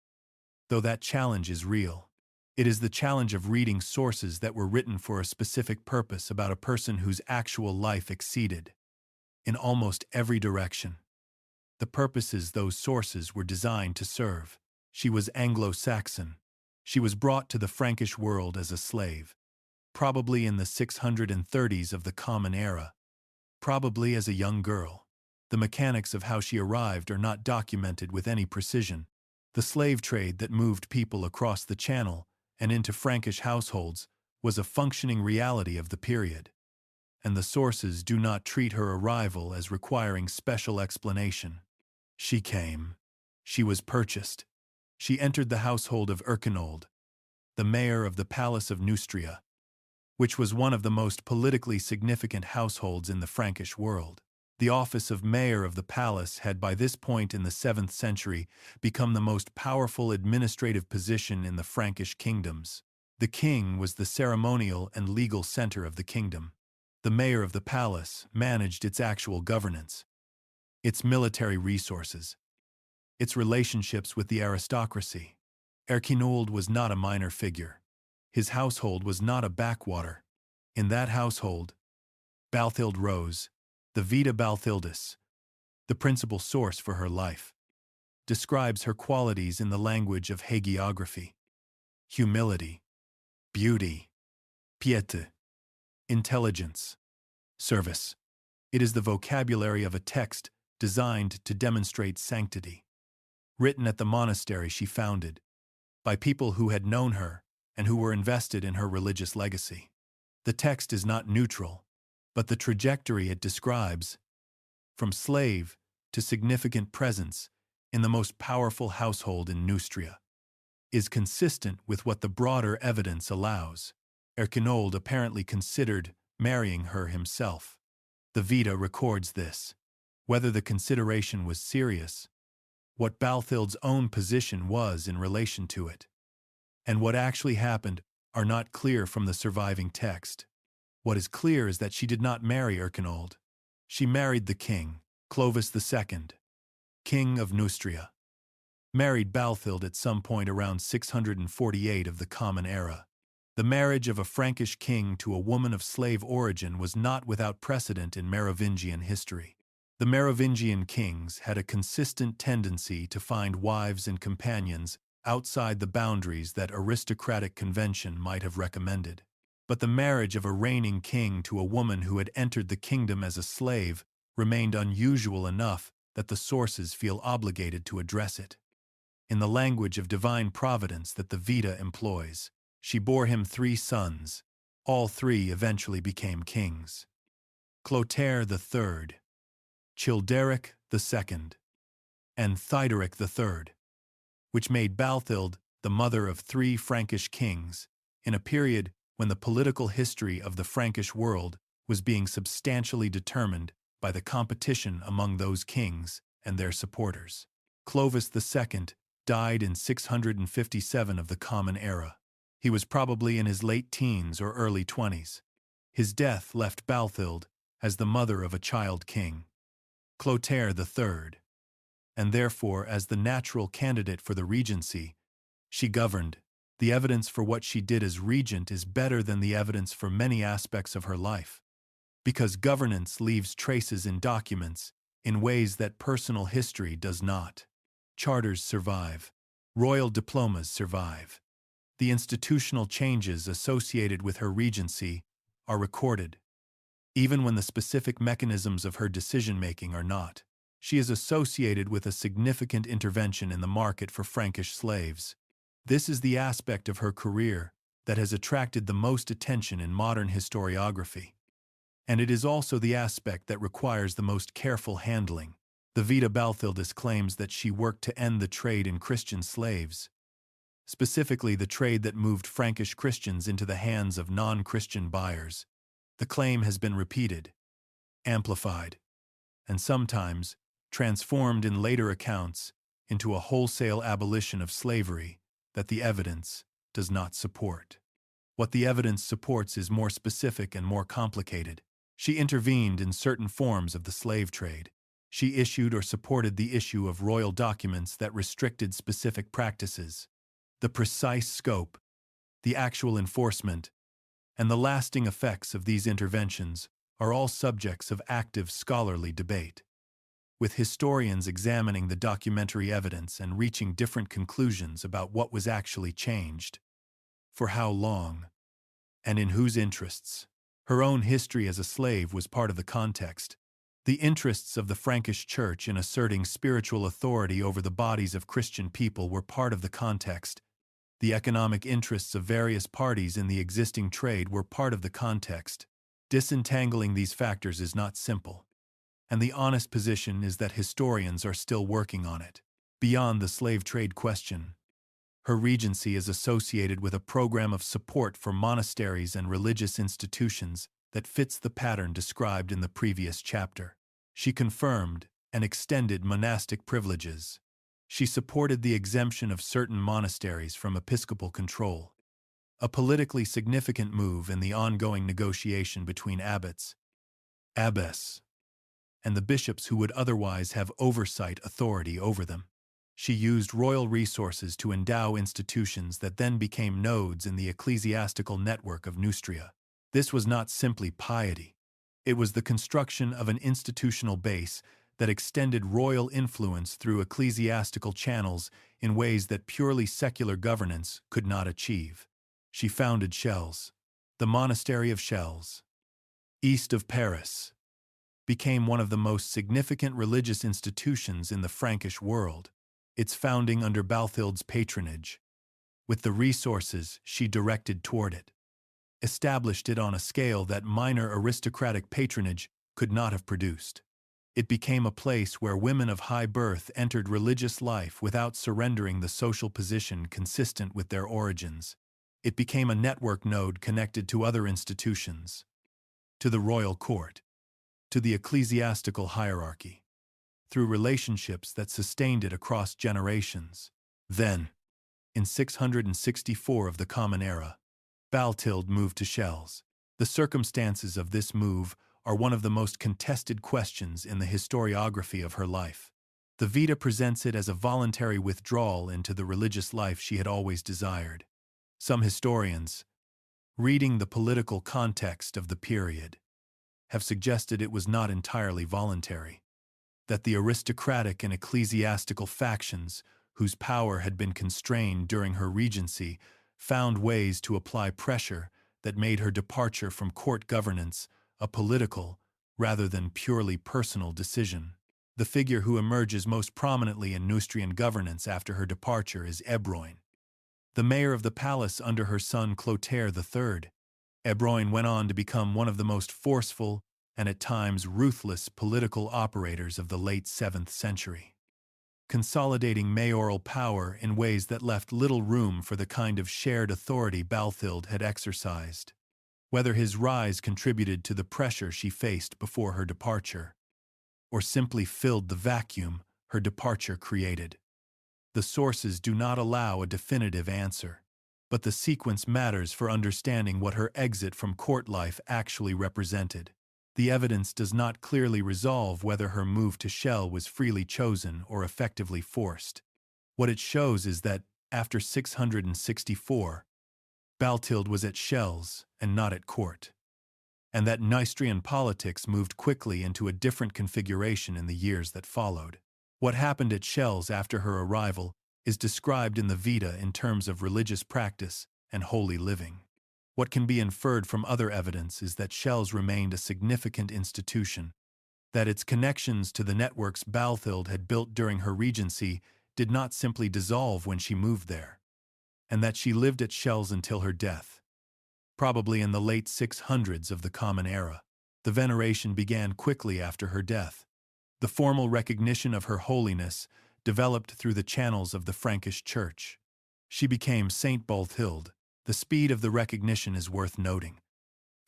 though that challenge is real. It is the challenge of reading sources that were written for a specific purpose about a person whose actual life exceeded, in almost every direction, the purposes those sources were designed to serve. She was Anglo-Saxon. She was brought to the Frankish world as a slave, probably in the 630s of the Common Era, probably as a young girl. The mechanics of how she arrived are not documented with any precision. The slave trade that moved people across the Channel and into Frankish households was a functioning reality of the period, and the sources do not treat her arrival as requiring special explanation. She came. She was purchased. She entered the household of Erchinoald, the mayor of the Palace of Neustria, which was one of the most politically significant households in the Frankish world. The office of mayor of the palace had by this point in the 7th century become the most powerful administrative position in the Frankish kingdoms. The king was the ceremonial and legal center of the kingdom. The mayor of the palace managed its actual governance, its military resources, its relationships with the aristocracy. Erchinoald was not a minor figure. His household was not a backwater. In that household, Balthild rose, the Vita Balthildis, the principal source for her life, describes her qualities in the language of hagiography: humility, beauty, piété, intelligence, service. It is the vocabulary of a text designed to demonstrate sanctity. Written at the monastery she founded, by people who had known her and who were invested in her religious legacy. The text is not neutral, but the trajectory it describes, from slave to significant presence in the most powerful household in Neustria, is consistent with what the broader evidence allows. Erchinoald apparently considered marrying her himself. The Vita records this. Whether the consideration was serious, what Balthild's own position was in relation to it, and what actually happened are not clear from the surviving text. What is clear is that she did not marry Erchinoald. She married the king, Clovis II, king of Neustria. Married Balthild at some point around 648 of the Common Era. The marriage of a Frankish king to a woman of slave origin was not without precedent in Merovingian history. The Merovingian kings had a consistent tendency to find wives and companions outside the boundaries that aristocratic convention might have recommended. But the marriage of a reigning king to a woman who had entered the kingdom as a slave remained unusual enough that the sources feel obligated to address it. In the language of divine providence that the Vita employs, she bore him 3 sons. All 3 eventually became kings: Clotaire III, Childeric II, and Theodoric III, which made Balthild the mother of 3 Frankish kings in a period when the political history of the Frankish world was being substantially determined by the competition among those kings and their supporters. Clovis II died in 657 of the Common Era. He was probably in his late teens or early 20s. His death left Balthild as the mother of a child king, Clotaire III, and therefore as the natural candidate for the regency. She governed. The evidence for what she did as regent is better than the evidence for many aspects of her life, because governance leaves traces in documents in ways that personal history does not. Charters survive. Royal diplomas survive. The institutional changes associated with her regency are recorded, even when the specific mechanisms of her decision-making are not. She is associated with a significant intervention in the market for Frankish slaves. This is the aspect of her career that has attracted the most attention in modern historiography. And it is also the aspect that requires the most careful handling. The Vita Balthildis claims that she worked to end the trade in Christian slaves, specifically the trade that moved Frankish Christians into the hands of non-Christian buyers. The claim has been repeated, amplified, and sometimes transformed in later accounts into a wholesale abolition of slavery that the evidence does not support. What the evidence supports is more specific and more complicated. She intervened in certain forms of the slave trade. She issued or supported the issue of royal documents that restricted specific practices. The precise scope, the actual enforcement, and the lasting effects of these interventions are all subjects of active scholarly debate, with historians examining the documentary evidence and reaching different conclusions about what was actually changed, for how long, and in whose interests. Her own history as a slave was part of the context. The interests of the Frankish Church in asserting spiritual authority over the bodies of Christian people were part of the context. The economic interests of various parties in the existing trade were part of the context. Disentangling these factors is not simple, and the honest position is that historians are still working on it. Beyond the slave trade question, her regency is associated with a program of support for monasteries and religious institutions that fits the pattern described in the previous chapter. She confirmed and extended monastic privileges. She supported the exemption of certain monasteries from episcopal control, a politically significant move in the ongoing negotiation between abbots, abbess, and the bishops who would otherwise have oversight authority over them. She used royal resources to endow institutions that then became nodes in the ecclesiastical network of Neustria. This was not simply piety. It was the construction of an institutional base that extended royal influence through ecclesiastical channels in ways that purely secular governance could not achieve. She founded Chelles. The monastery of Chelles, east of Paris, became one of the most significant religious institutions in the Frankish world. Its founding under Balthild's patronage, with the resources she directed toward it, established it on a scale that minor aristocratic patronage could not have produced. It became a place where women of high birth entered religious life without surrendering the social position consistent with their origins. It became a network node connected to other institutions, to the royal court, to the ecclesiastical hierarchy, through relationships that sustained it across generations. Then, in 664 of the Common Era, Balthild moved to Chelles. The circumstances of this move are one of the most contested questions in the historiography of her life. The Vita presents it as a voluntary withdrawal into the religious life she had always desired. Some historians, reading the political context of the period, have suggested it was not entirely voluntary, that the aristocratic and ecclesiastical factions, whose power had been constrained during her regency, found ways to apply pressure that made her departure from court governance a political, rather than purely personal decision. The figure who emerges most prominently in Neustrian governance after her departure is Ebroin, the mayor of the palace under her son Clotilde III. Ebroin went on to become one of the most forceful and at times ruthless political operators of the late 7th century, consolidating mayoral power in ways that left little room for the kind of shared authority Balthild had exercised. Whether his rise contributed to the pressure she faced before her departure, or simply filled the vacuum her departure created, the sources do not allow a definitive answer, but the sequence matters for understanding what her exit from court life actually represented. The evidence does not clearly resolve whether her move to Chelles was freely chosen or effectively forced. What it shows is that, after 664, Balthild was at Chelles and not at court, and that Neustrian politics moved quickly into a different configuration in the years that followed. What happened at Chelles after her arrival is described in the Vita in terms of religious practice and holy living. What can be inferred from other evidence is that Chelles remained a significant institution, that its connections to the networks Balthild had built during her regency did not simply dissolve when she moved there, and that she lived at Chelles until her death, probably in the late 600s of the Common Era. The veneration began quickly after her death. The formal recognition of her holiness developed through the channels of the Frankish Church. She became Saint Balthild. The speed of the recognition is worth noting,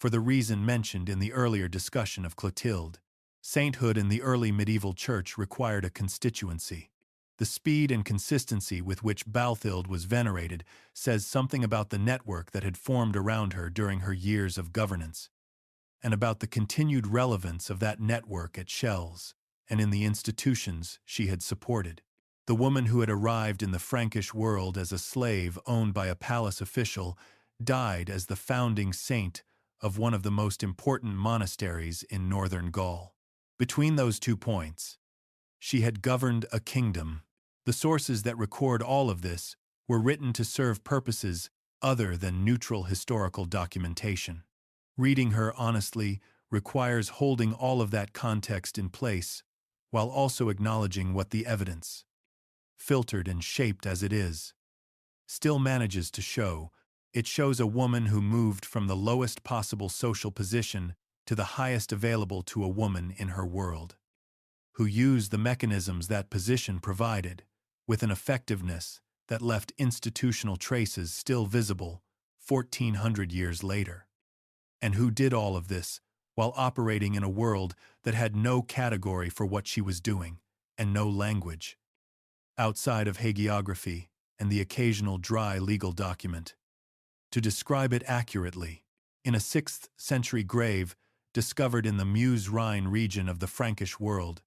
for the reason mentioned in the earlier discussion of Clotilde. Sainthood in the early medieval church required a constituency. The speed and consistency with which Balthild was venerated says something about the network that had formed around her during her years of governance, and about the continued relevance of that network at Chelles and in the institutions she had supported. The woman who had arrived in the Frankish world as a slave owned by a palace official died as the founding saint of one of the most important monasteries in northern Gaul. Between those 2 points, she had governed a kingdom. The sources that record all of this were written to serve purposes other than neutral historical documentation. Reading her honestly requires holding all of that context in place while also acknowledging what the evidence, filtered and shaped as it is, still manages to show. It shows a woman who moved from the lowest possible social position to the highest available to a woman in her world, who used the mechanisms that position provided, with an effectiveness that left institutional traces still visible 1,400 years later, and who did all of this while operating in a world that had no category for what she was doing and no language, outside of hagiography and the occasional dry legal document. To describe it accurately, in a 6th century grave discovered in the Meuse-Rhine region of the Frankish world,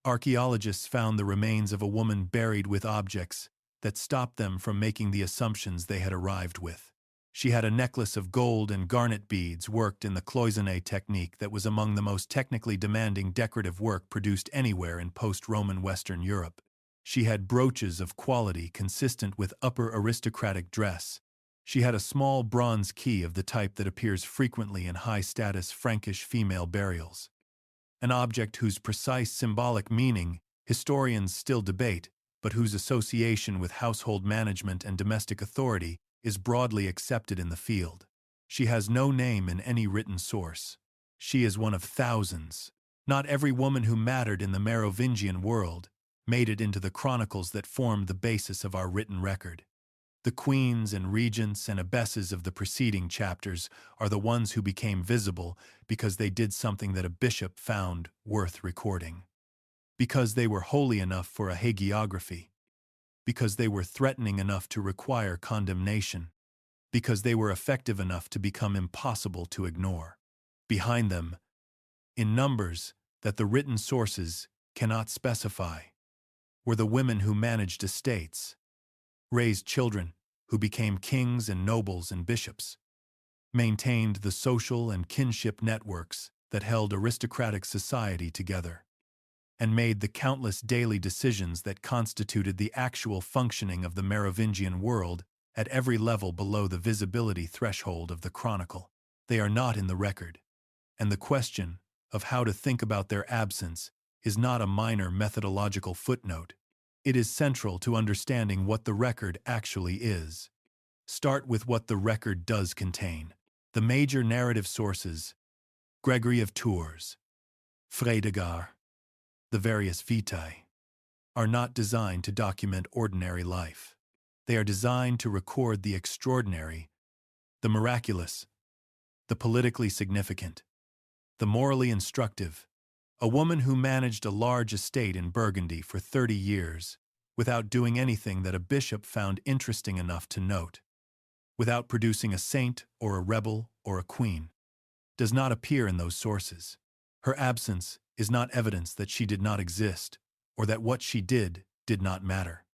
archaeologists found the remains of a woman buried with objects that stopped them from making the assumptions they had arrived with. She had a necklace of gold and garnet beads worked in the cloisonné technique that was among the most technically demanding decorative work produced anywhere in post-Roman Western Europe. She had brooches of quality consistent with upper aristocratic dress. She had a small bronze key of the type that appears frequently in high-status Frankish female burials, an object whose precise symbolic meaning historians still debate, but whose association with household management and domestic authority is broadly accepted in the field. She has no name in any written source. She is one of thousands. Not every woman who mattered in the Merovingian world made it into the chronicles that formed the basis of our written record. The queens and regents and abbesses of the preceding chapters are the ones who became visible because they did something that a bishop found worth recording, because they were holy enough for a hagiography, because they were threatening enough to require condemnation, because they were effective enough to become impossible to ignore. Behind them, in numbers that the written sources cannot specify, were the women who managed estates, raised children who became kings and nobles and bishops, maintained the social and kinship networks that held aristocratic society together, and made the countless daily decisions that constituted the actual functioning of the Merovingian world at every level below the visibility threshold of the chronicle. They are not in the record, and the question of how to think about their absence is not a minor methodological footnote. It is central to understanding what the record actually is. Start with what the record does contain. The major narrative sources, Gregory of Tours, Fredegund, the various vitae, are not designed to document ordinary life. They are designed to record the extraordinary, the miraculous, the politically significant, the morally instructive. A woman who managed a large estate in Burgundy for 30 years without doing anything that a bishop found interesting enough to note, without producing a saint or a rebel or a queen, does not appear in those sources. Her absence is not evidence that she did not exist or that what she did not matter.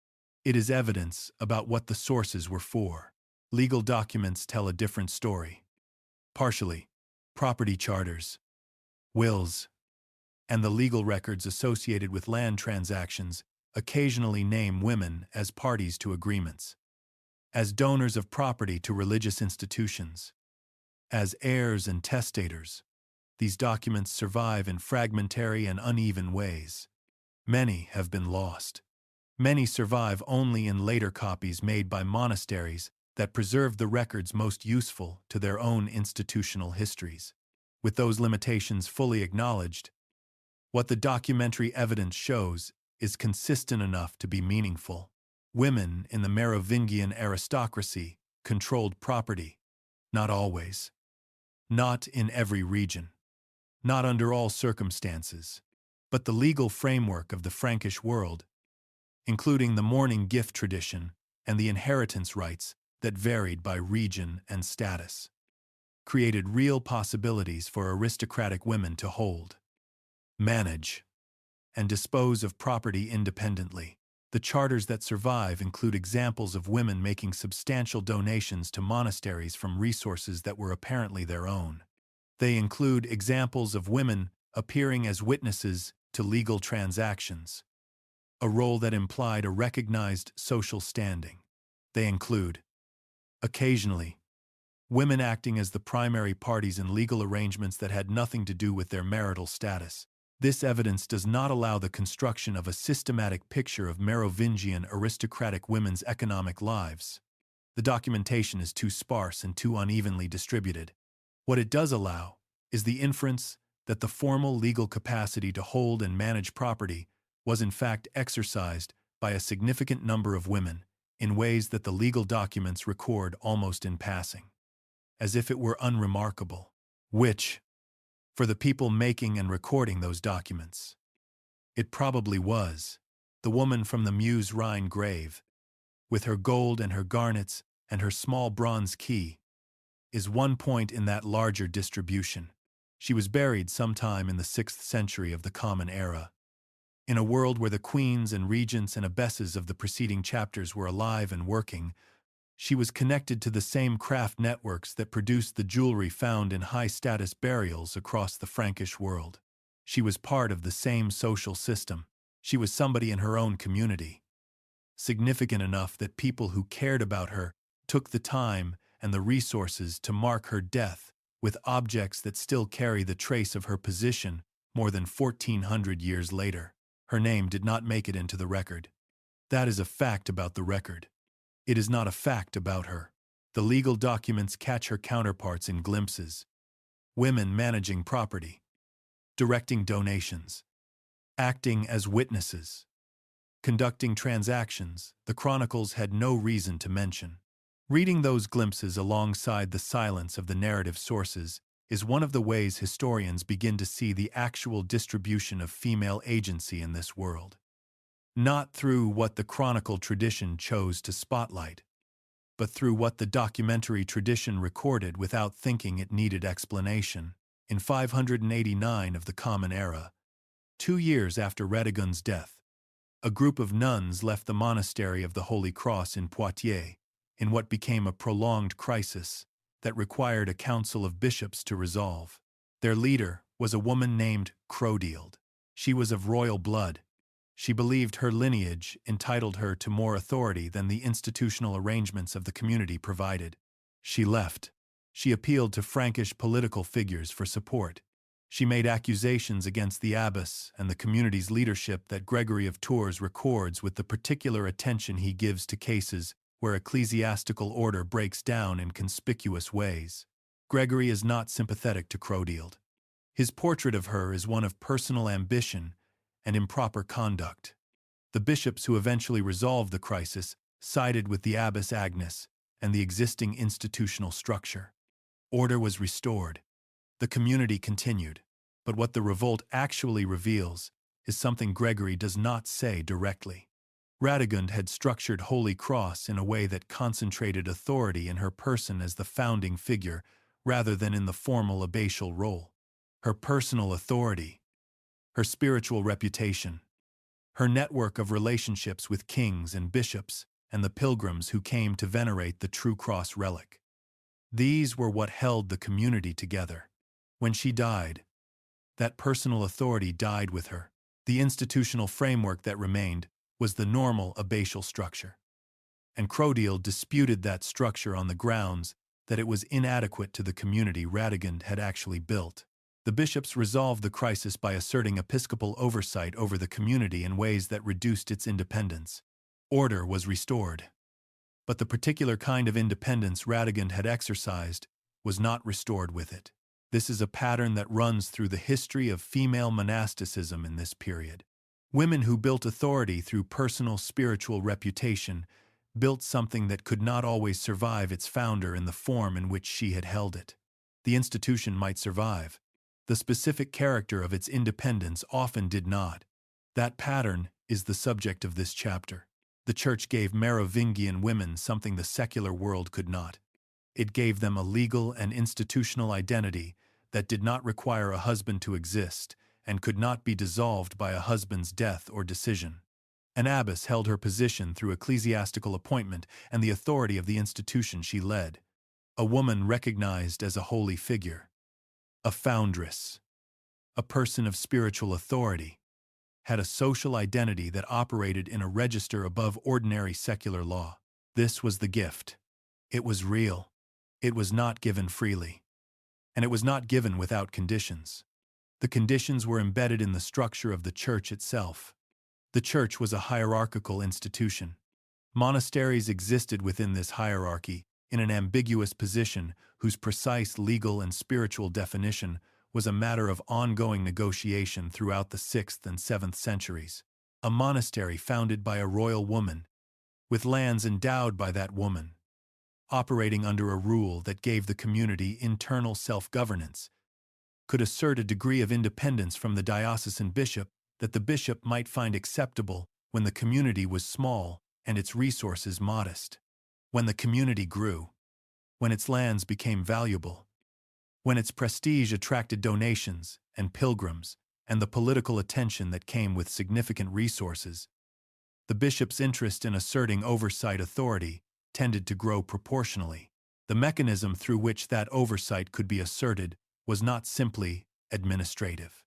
It is evidence about what the sources were for. Legal documents tell a different story. Partially, property charters, wills, and the legal records associated with land transactions occasionally name women as parties to agreements, as donors of property to religious institutions, as heirs and testators. These documents survive in fragmentary and uneven ways. Many have been lost. Many survive only in later copies made by monasteries that preserve the records most useful to their own institutional histories. With those limitations fully acknowledged, what the documentary evidence shows is consistent enough to be meaningful. Women in the Merovingian aristocracy controlled property, not always, not in every region, not under all circumstances, but the legal framework of the Frankish world, including the mourning gift tradition and the inheritance rights that varied by region and status, created real possibilities for aristocratic women to hold, manage, and dispose of property independently. The charters that survive include examples of women making substantial donations to monasteries from resources that were apparently their own. They include examples of women appearing as witnesses to legal transactions, a role that implied a recognized social standing. They include, occasionally, women acting as the primary parties in legal arrangements that had nothing to do with their marital status. This evidence does not allow the construction of a systematic picture of Merovingian aristocratic women's economic lives. The documentation is too sparse and too unevenly distributed. What it does allow is the inference that the formal legal capacity to hold and manage property was in fact exercised by a significant number of women in ways that the legal documents record almost in passing, as if it were unremarkable, which, for the people making and recording those documents, it probably was. The woman from the Meuse Rhine grave, with her gold and her garnets and her small bronze key, is one point in that larger distribution. She was buried sometime in the 6th century of the Common Era. In a world where the queens and regents and abbesses of the preceding chapters were alive and working, she was connected to the same craft networks that produced the jewelry found in high-status burials across the Frankish world. She was part of the same social system. She was somebody in her own community, significant enough that people who cared about her took the time and the resources to mark her death with objects that still carry the trace of her position more than 1,400 years later. Her name did not make it into the record. That is a fact about the record. It is not a fact about her. The legal documents catch her counterparts in glimpses. Women managing property, directing donations, acting as witnesses, conducting transactions the chronicles had no reason to mention. Reading those glimpses alongside the silence of the narrative sources is one of the ways historians begin to see the actual distribution of female agency in this world. Not through what the chronicle tradition chose to spotlight, but through what the documentary tradition recorded without thinking it needed explanation. In 589 of the Common Era, 2 years after Radegund's death, a group of nuns left the monastery of the Holy Cross in Poitiers in what became a prolonged crisis that required a council of bishops to resolve. Their leader was a woman named Clotilde. She was of royal blood. She believed her lineage entitled her to more authority than the institutional arrangements of the community provided. She left. She appealed to Frankish political figures for support. She made accusations against the abbess and the community's leadership that Gregory of Tours records with the particular attention he gives to cases where ecclesiastical order breaks down in conspicuous ways. Gregory is not sympathetic to Clotilde. His portrait of her is one of personal ambition and improper conduct. The bishops who eventually resolved the crisis sided with the abbess Agnes and the existing institutional structure. Order was restored. The community continued. But what the revolt actually reveals is something Gregory does not say directly. Radegund had structured Holy Cross in a way that concentrated authority in her person as the founding figure rather than in the formal abbatial role. Her personal authority, her spiritual reputation, her network of relationships with kings and bishops and the pilgrims who came to venerate the true cross relic. These were what held the community together. When she died, that personal authority died with her. The institutional framework that remained was the normal abbatial structure. And Clotilde disputed that structure on the grounds that it was inadequate to the community Radegund had actually built. The bishops resolved the crisis by asserting episcopal oversight over the community in ways that reduced its independence. Order was restored. But the particular kind of independence Radegund had exercised was not restored with it. This is a pattern that runs through the history of female monasticism in this period. Women who built authority through personal spiritual reputation built something that could not always survive its founder in the form in which she had held it. The institution might survive. The specific character of its independence often did not. That pattern is the subject of this chapter. The Church gave Merovingian women something the secular world could not. It gave them a legal and institutional identity that did not require a husband to exist and could not be dissolved by a husband's death or decision. An abbess held her position through ecclesiastical appointment and the authority of the institution she led. A woman recognized as a holy figure, a foundress, a person of spiritual authority, had a social identity that operated in a register above ordinary secular law. This was the gift. It was real. It was not given freely. And it was not given without conditions. The conditions were embedded in the structure of the Church itself. The Church was a hierarchical institution. Monasteries existed within this hierarchy in an ambiguous position whose precise legal and spiritual definition was a matter of ongoing negotiation throughout the 6th and 7th centuries. A monastery founded by a royal woman, with lands endowed by that woman, operating under a rule that gave the community internal self-governance, could assert a degree of independence from the diocesan bishop that the bishop might find acceptable when the community was small and its resources modest. When the community grew, when its lands became valuable, when its prestige attracted donations and pilgrims and the political attention that came with significant resources, the bishop's interest in asserting oversight authority tended to grow proportionally. The mechanism through which that oversight could be asserted was not simply administrative.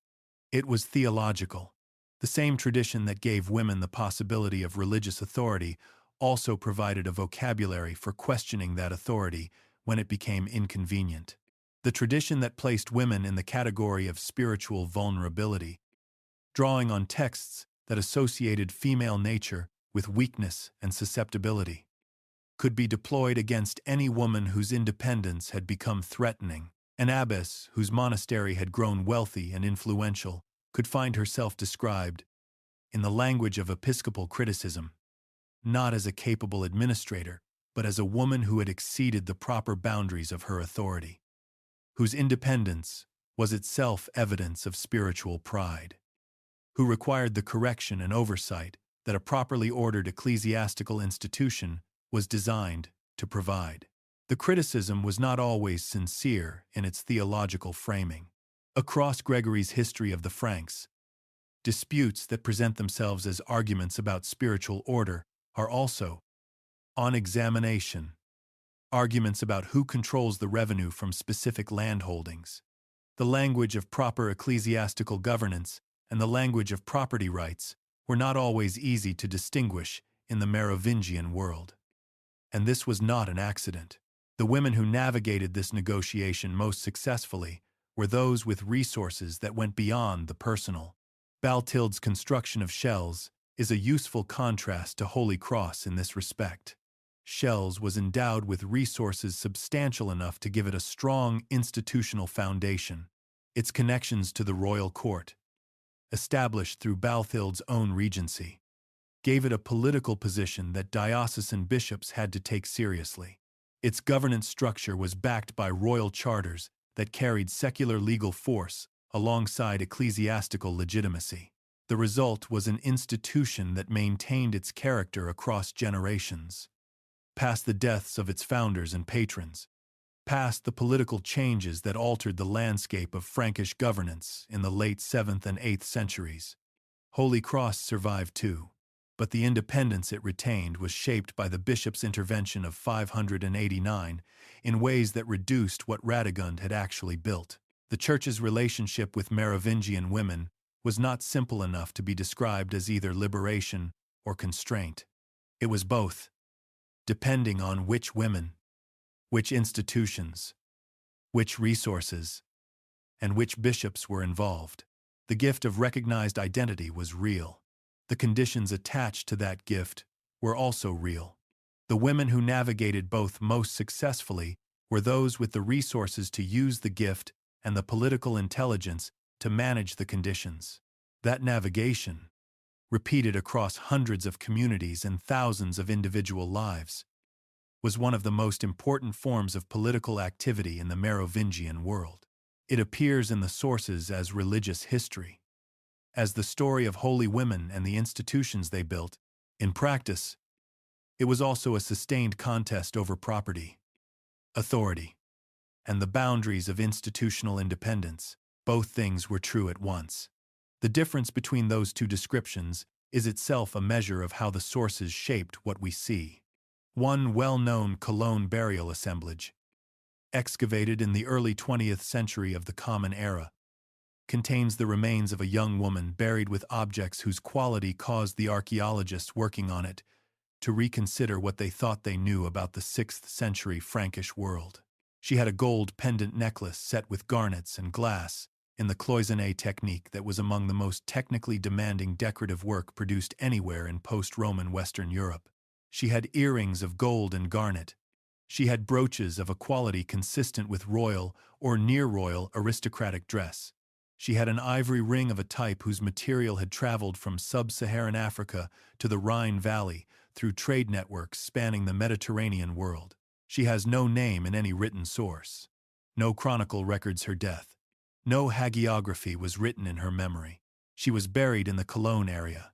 It was theological. The same tradition that gave women the possibility of religious authority also provided a vocabulary for questioning that authority when it became inconvenient. The tradition that placed women in the category of spiritual vulnerability, drawing on texts that associated female nature with weakness and susceptibility, could be deployed against any woman whose independence had become threatening. An abbess whose monastery had grown wealthy and influential could find herself described, in the language of episcopal criticism, not as a capable administrator, but as a woman who had exceeded the proper boundaries of her authority, whose independence was itself evidence of spiritual pride, who required the correction and oversight that a properly ordered ecclesiastical institution was designed to provide. The criticism was not always sincere in its theological framing. Across Gregory's history of the Franks, disputes that present themselves as arguments about spiritual order are also, on examination, arguments about who controls the revenue from specific landholdings. The language of proper ecclesiastical governance and the language of property rights were not always easy to distinguish in the Merovingian world. And this was not an accident. The women who navigated this negotiation most successfully were those with resources that went beyond the personal. Balthild's construction of Shells is a useful contrast to Holy Cross in this respect. Shells was endowed with resources substantial enough to give it a strong institutional foundation. Its connections to the royal court, established through Balthild's own regency, gave it a political position that diocesan bishops had to take seriously. Its governance structure was backed by royal charters that carried secular legal force alongside ecclesiastical legitimacy. The result was an institution that maintained its character across generations. Past the deaths of its founders and patrons, past the political changes that altered the landscape of Frankish governance in the late 7th and 8th centuries, Holy Cross survived too, but the independence it retained was shaped by the bishop's intervention of 589 in ways that reduced what Radegund had actually built. The Church's relationship with Merovingian women was not simple enough to be described as either liberation or constraint. It was both, depending on which women, which institutions, which resources, and which bishops were involved. The gift of recognized identity was real. The conditions attached to that gift were also real. The women who navigated both most successfully were those with the resources to use the gift and the political intelligence to manage the conditions. That navigation, repeated across hundreds of communities and thousands of individual lives, was one of the most important forms of political activity in the Merovingian world. It appears in the sources as religious history, as the story of holy women and the institutions they built. In practice, it was also a sustained contest over property, authority, and the boundaries of institutional independence. Both things were true at once. The difference between those two descriptions is itself a measure of how the sources shaped what we see. One well-known Cologne burial assemblage, excavated in the early 20th century of the Common Era, contains the remains of a young woman buried with objects whose quality caused the archaeologists working on it to reconsider what they thought they knew about the 6th century Frankish world. She had a gold pendant necklace set with garnets and glass in the cloisonné technique that was among the most technically demanding decorative work produced anywhere in post-Roman Western Europe. She had earrings of gold and garnet. She had brooches of a quality consistent with royal or near-royal aristocratic dress. She had an ivory ring of a type whose material had traveled from sub-Saharan Africa to the Rhine Valley through trade networks spanning the Mediterranean world. She has no name in any written source. No chronicle records her death. No hagiography was written in her memory. She was buried in the Cologne area,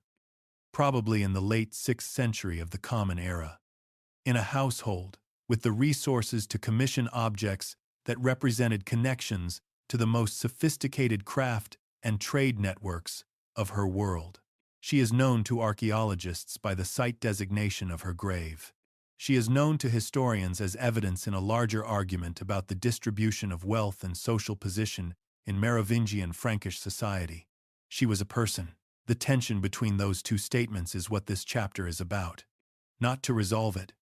probably in the late 6th century of the Common Era, in a household with the resources to commission objects that represented connections to the most sophisticated craft and trade networks of her world. She is known to archaeologists by the site designation of her grave. She is known to historians as evidence in a larger argument about the distribution of wealth and social position in Merovingian Frankish society. She was a person. The tension between those two statements is what this chapter is about. Not to resolve it,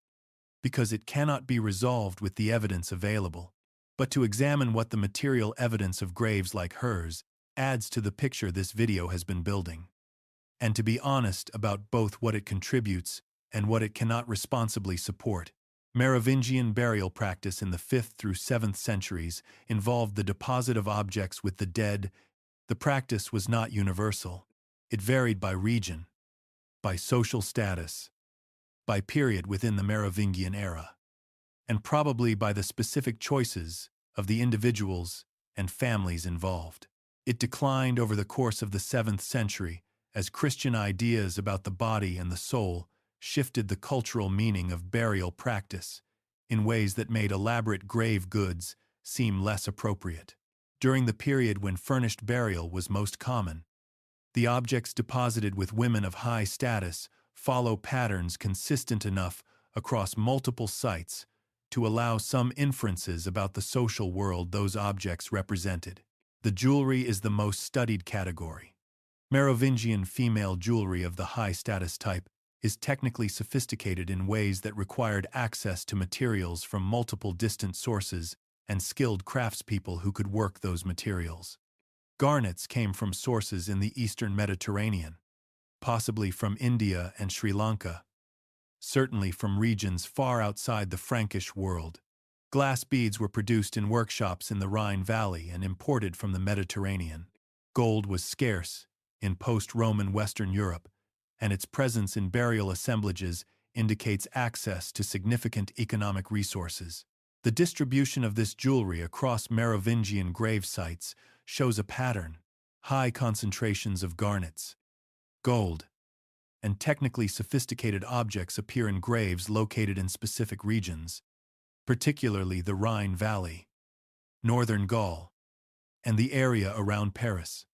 because it cannot be resolved with the evidence available, but to examine what the material evidence of graves like hers adds to the picture this video has been building, and to be honest about both what it contributes and what it cannot responsibly support. Merovingian burial practice in the 5th through 7th centuries involved the deposit of objects with the dead. The practice was not universal. It varied by region, by social status, by period within the Merovingian era, and probably by the specific choices of the individuals and families involved. It declined over the course of the 7th century as Christian ideas about the body and the soul shifted the cultural meaning of burial practice in ways that made elaborate grave goods seem less appropriate. During the period when furnished burial was most common, the objects deposited with women of high status follow patterns consistent enough across multiple sites to allow some inferences about the social world those objects represented. The jewelry is the most studied category. Merovingian female jewelry of the high-status type is technically sophisticated in ways that required access to materials from multiple distant sources and skilled craftspeople who could work those materials. Garnets came from sources in the eastern Mediterranean, possibly from India and Sri Lanka, certainly from regions far outside the Frankish world. Glass beads were produced in workshops in the Rhine Valley and imported from the Mediterranean. Gold was scarce in post-Roman Western Europe, and its presence in burial assemblages indicates access to significant economic resources. The distribution of this jewelry across Merovingian grave sites shows a pattern. High concentrations of garnets, gold, and technically sophisticated objects appear in graves located in specific regions, particularly the Rhine Valley, northern Gaul, and the area around Paris,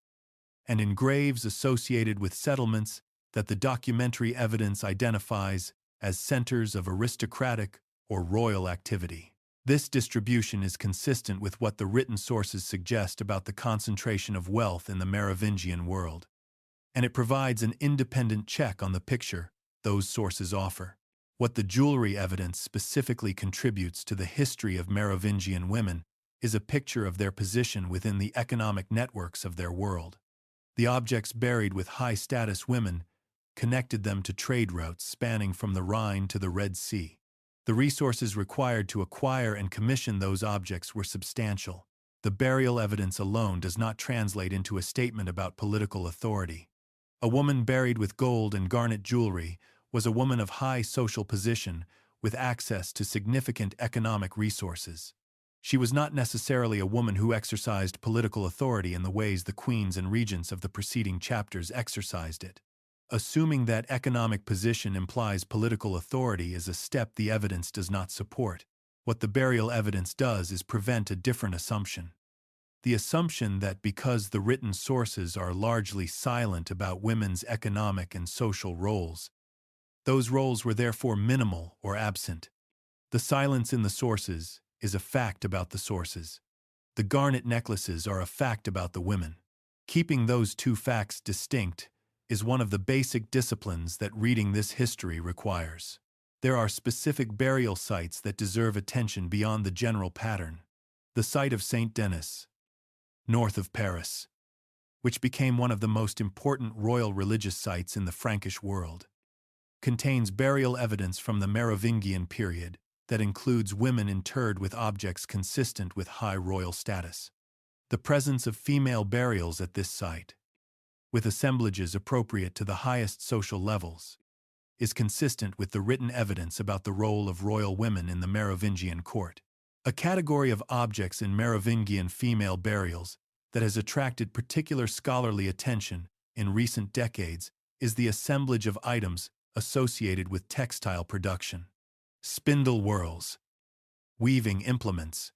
and in graves associated with settlements that the documentary evidence identifies as centers of aristocratic or royal activity. This distribution is consistent with what the written sources suggest about the concentration of wealth in the Merovingian world, and it provides an independent check on the picture those sources offer. What the jewelry evidence specifically contributes to the history of Merovingian women is a picture of their position within the economic networks of their world. The objects buried with high-status women connected them to trade routes spanning from the Rhine to the Red Sea. The resources required to acquire and commission those objects were substantial. The burial evidence alone does not translate into a statement about political authority. A woman buried with gold and garnet jewelry was a woman of high social position with access to significant economic resources. She was not necessarily a woman who exercised political authority in the ways the queens and regents of the preceding chapters exercised it. Assuming that economic position implies political authority is a step the evidence does not support. What the burial evidence does is prevent a different assumption. The assumption that because the written sources are largely silent about women's economic and social roles, those roles were therefore minimal or absent. The silence in the sources is a fact about the sources. The garnet necklaces are a fact about the women. Keeping those two facts distinct is one of the basic disciplines that reading this history requires. There are specific burial sites that deserve attention beyond the general pattern. The site of Saint Denis, north of Paris, which became one of the most important royal religious sites in the Frankish world, contains burial evidence from the Merovingian period, that includes women interred with objects consistent with high royal status. The presence of female burials at this site, with assemblages appropriate to the highest social levels, is consistent with the written evidence about the role of royal women in the Merovingian court. A category of objects in Merovingian female burials that has attracted particular scholarly attention in recent decades is the assemblage of items associated with textile production. Spindle whorls, weaving implements,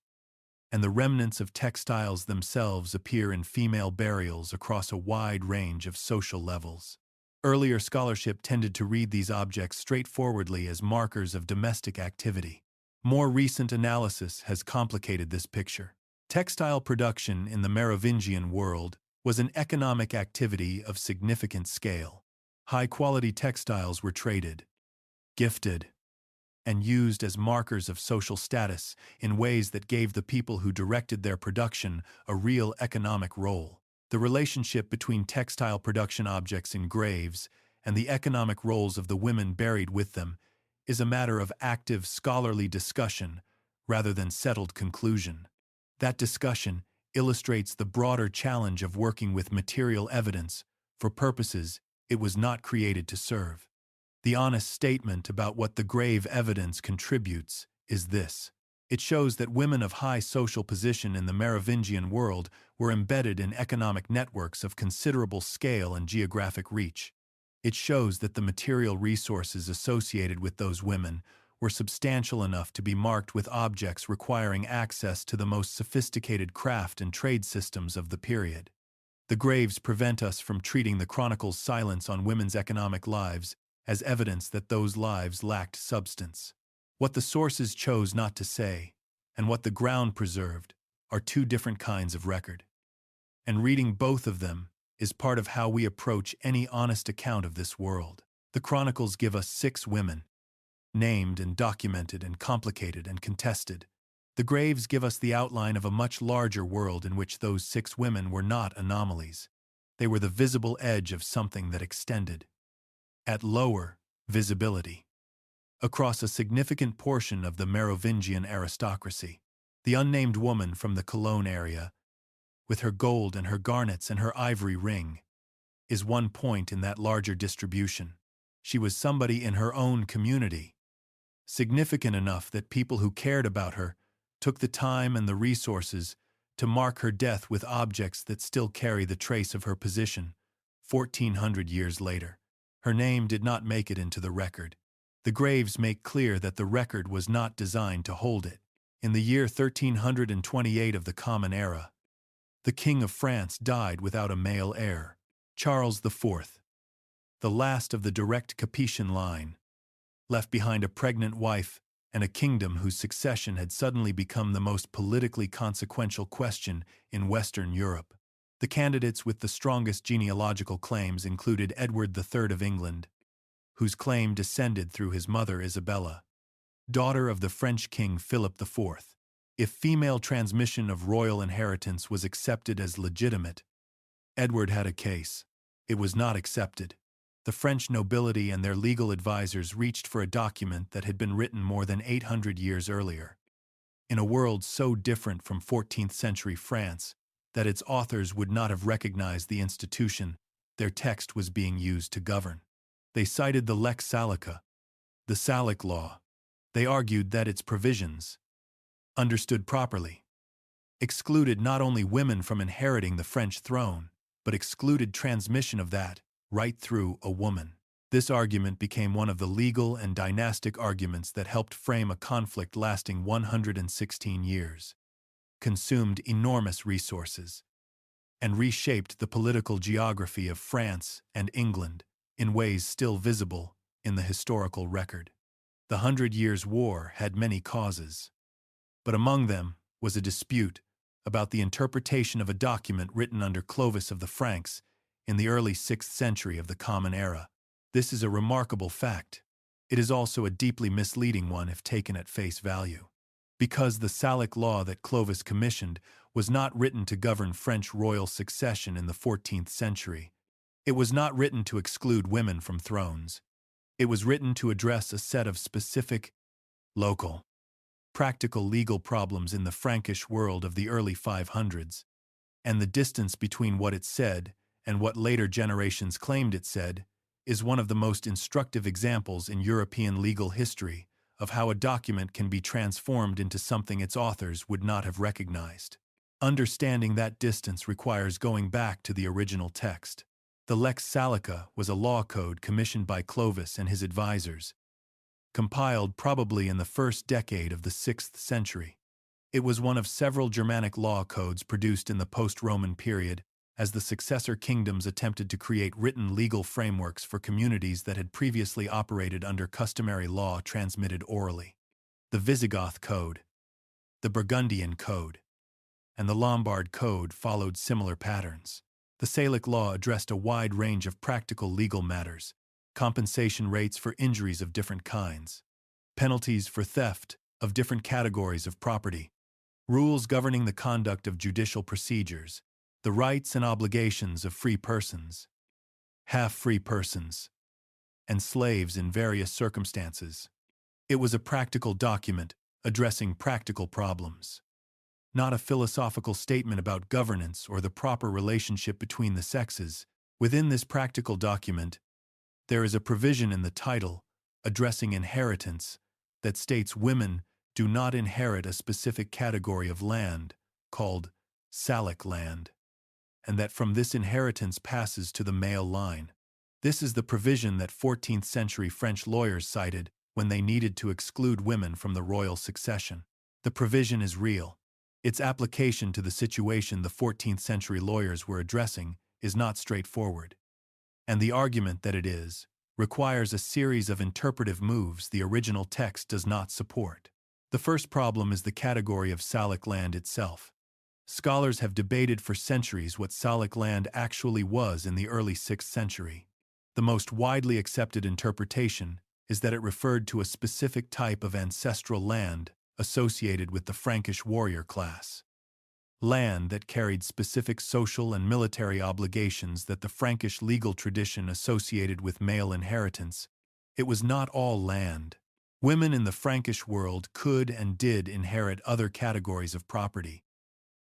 and the remnants of textiles themselves appear in female burials across a wide range of social levels. Earlier scholarship tended to read these objects straightforwardly as markers of domestic activity. More recent analysis has complicated this picture. Textile production in the Merovingian world was an economic activity of significant scale. High-quality textiles were traded, gifted, and used as markers of social status in ways that gave the people who directed their production a real economic role. The relationship between textile production objects in graves and the economic roles of the women buried with them is a matter of active scholarly discussion rather than settled conclusion. That discussion illustrates the broader challenge of working with material evidence for purposes it was not created to serve. The honest statement about what the grave evidence contributes is this. It shows that women of high social position in the Merovingian world were embedded in economic networks of considerable scale and geographic reach. It shows that the material resources associated with those women were substantial enough to be marked with objects requiring access to the most sophisticated craft and trade systems of the period. The graves prevent us from treating the chronicles' silence on women's economic lives as evidence that those lives lacked substance. What the sources chose not to say, and what the ground preserved, are two different kinds of record. And reading both of them is part of how we approach any honest account of this world. The chronicles give us 6 women, named and documented and complicated and contested. The graves give us the outline of a much larger world in which those 6 women were not anomalies. They were the visible edge of something that extended, at lower visibility, across a significant portion of the Merovingian aristocracy. The unnamed woman from the Cologne area, with her gold and her garnets and her ivory ring, is one point in that larger distribution. She was somebody in her own community, significant enough that people who cared about her took the time and the resources to mark her death with objects that still carry the trace of her position 1,400 years later. Her name did not make it into the record. The graves make clear that the record was not designed to hold it. In the year 1328 of the Common Era, the King of France died without a male heir. Charles IV, the last of the direct Capetian line, left behind a pregnant wife and a kingdom whose succession had suddenly become the most politically consequential question in Western Europe. The candidates with the strongest genealogical claims included Edward III of England, whose claim descended through his mother Isabella, daughter of the French King Philip IV. If female transmission of royal inheritance was accepted as legitimate, Edward had a case. It was not accepted. The French nobility and their legal advisors reached for a document that had been written more than 800 years earlier. In a world so different from 14th century France that its authors would not have recognized the institution their text was being used to govern. They cited the Lex Salica, the Salic law. They argued that its provisions, understood properly, excluded not only women from inheriting the French throne, but excluded transmission of that right through a woman. This argument became one of the legal and dynastic arguments that helped frame a conflict lasting 116 years, consumed enormous resources, and reshaped the political geography of France and England in ways still visible in the historical record. The 100 Years' War had many causes, but among them was a dispute about the interpretation of a document written under Clovis of the Franks in the early 6th century of the Common Era. This is a remarkable fact. It is also a deeply misleading one if taken at face value. Because the Salic law that Clovis commissioned was not written to govern French royal succession in the 14th century, it was not written to exclude women from thrones. It was written to address a set of specific, local practical legal problems in the Frankish world of the early 500s, and the distance between what it said and what later generations claimed it said is one of the most instructive examples in European legal history of how a document can be transformed into something its authors would not have recognized. Understanding that distance requires going back to the original text. The Lex Salica was a law code commissioned by Clovis and his advisors, compiled probably in the first decade of the 6th century. It was one of several Germanic law codes produced in the post-Roman period as the successor kingdoms attempted to create written legal frameworks for communities that had previously operated under customary law transmitted orally. The Visigoth Code, the Burgundian Code, and the Lombard Code followed similar patterns. The Salic law addressed a wide range of practical legal matters: compensation rates for injuries of different kinds, penalties for theft of different categories of property, rules governing the conduct of judicial procedures, the rights and obligations of free persons, half-free persons, and slaves in various circumstances. It was a practical document addressing practical problems, not a philosophical statement about governance or the proper relationship between the sexes. Within this practical document, there is a provision in the title addressing inheritance that states women do not inherit a specific category of land called Salic land, and that from this inheritance passes to the male line. This is the provision that 14th century French lawyers cited when they needed to exclude women from the royal succession. The provision is real. Its application to the situation the 14th century lawyers were addressing is not straightforward, and the argument that it is requires a series of interpretive moves the original text does not support. The first problem is the category of Salic land itself. Scholars have debated for centuries what Salic land actually was in the early 6th century. The most widely accepted interpretation is that it referred to a specific type of ancestral land associated with the Frankish warrior class. Land that carried specific social and military obligations that the Frankish legal tradition associated with male inheritance. It was not all land. Women in the Frankish world could and did inherit other categories of property,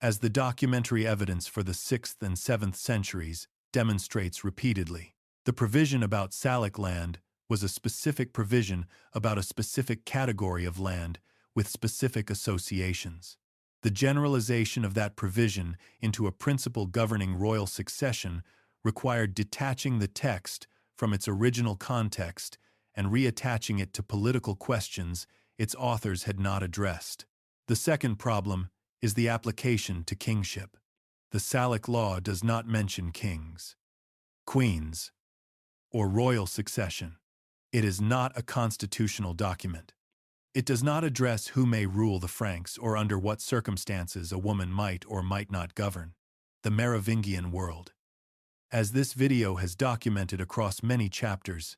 as the documentary evidence for the 6th and 7th centuries demonstrates repeatedly. The provision about Salic land was a specific provision about a specific category of land with specific associations. The generalization of that provision into a principle governing royal succession required detaching the text from its original context and reattaching it to political questions its authors had not addressed. The second problem is the application to kingship. The Salic law does not mention kings, queens, or royal succession. It is not a constitutional document. It does not address who may rule the Franks or under what circumstances a woman might or might not govern the Merovingian world. As this video has documented across many chapters,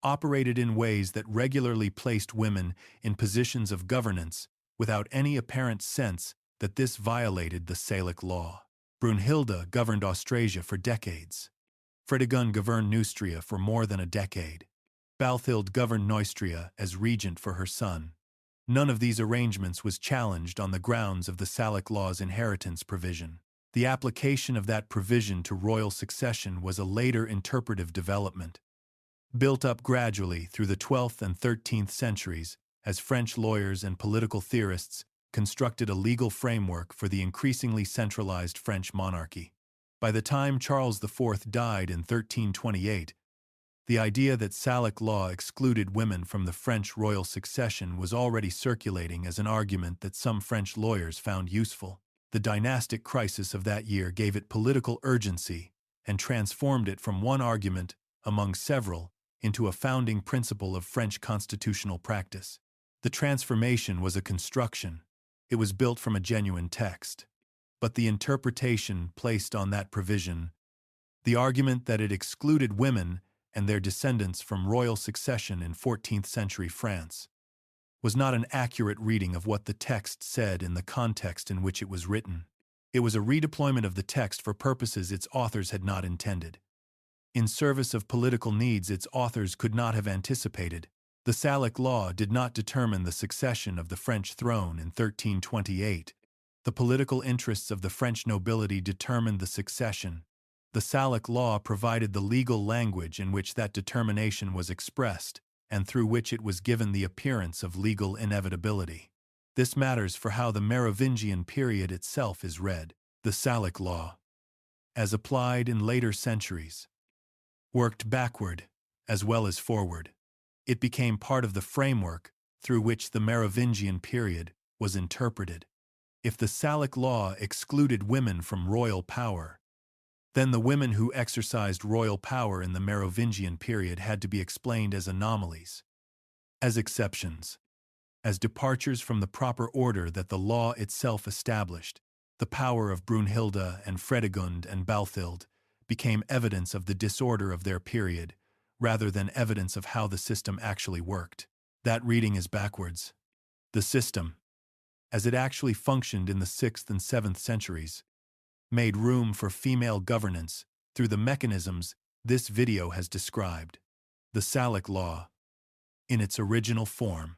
operated in ways that regularly placed women in positions of governance without any apparent sense that this violated the Salic law. Brunhilda governed Austrasia for decades. Fredegund governed Neustria for more than a decade. Balthild governed Neustria as regent for her son. None of these arrangements was challenged on the grounds of the Salic law's inheritance provision. The application of that provision to royal succession was a later interpretive development, built up gradually through the 12th and 13th centuries as French lawyers and political theorists constructed a legal framework for the increasingly centralized French monarchy. By the time Charles IV died in 1328, the idea that Salic law excluded women from the French royal succession was already circulating as an argument that some French lawyers found useful. The dynastic crisis of that year gave it political urgency and transformed it from one argument among several into a founding principle of French constitutional practice. The transformation was a construction. It was built from a genuine text. But the interpretation placed on that provision, the argument that it excluded women and their descendants from royal succession in 14th century France, was not an accurate reading of what the text said in the context in which it was written. It was a redeployment of the text for purposes its authors had not intended. In service of political needs its authors could not have anticipated. The Salic law did not determine the succession of the French throne in 1328. The political interests of the French nobility determined the succession. The Salic law provided the legal language in which that determination was expressed, and through which it was given the appearance of legal inevitability. This matters for how the Merovingian period itself is read. The Salic law, as applied in later centuries, worked backward as well as forward. It became part of the framework through which the Merovingian period was interpreted. If the Salic law excluded women from royal power, then the women who exercised royal power in the Merovingian period had to be explained as anomalies, as exceptions, as departures from the proper order that the law itself established. The power of Brunhilda and Fredegund and Balthild became evidence of the disorder of their period, rather than evidence of how the system actually worked. That reading is backwards. The system, as it actually functioned in the 6th and 7th centuries, made room for female governance through the mechanisms this video has described. The Salic law, in its original form,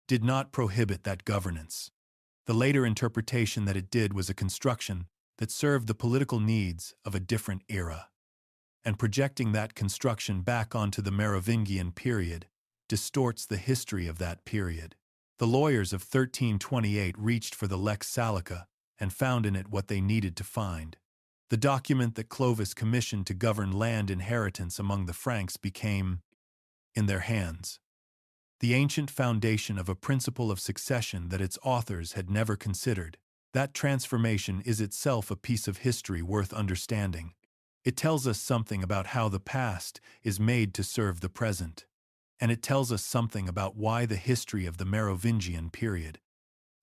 did not prohibit that governance. The later interpretation that it did was a construction that served the political needs of a different era. And projecting that construction back onto the Merovingian period distorts the history of that period. The lawyers of 1328 reached for the Lex Salica and found in it what they needed to find. The document that Clovis commissioned to govern land inheritance among the Franks became, in their hands, the ancient foundation of a principle of succession that its authors had never considered. That transformation is itself a piece of history worth understanding. It tells us something about how the past is made to serve the present. And it tells us something about why the history of the Merovingian period,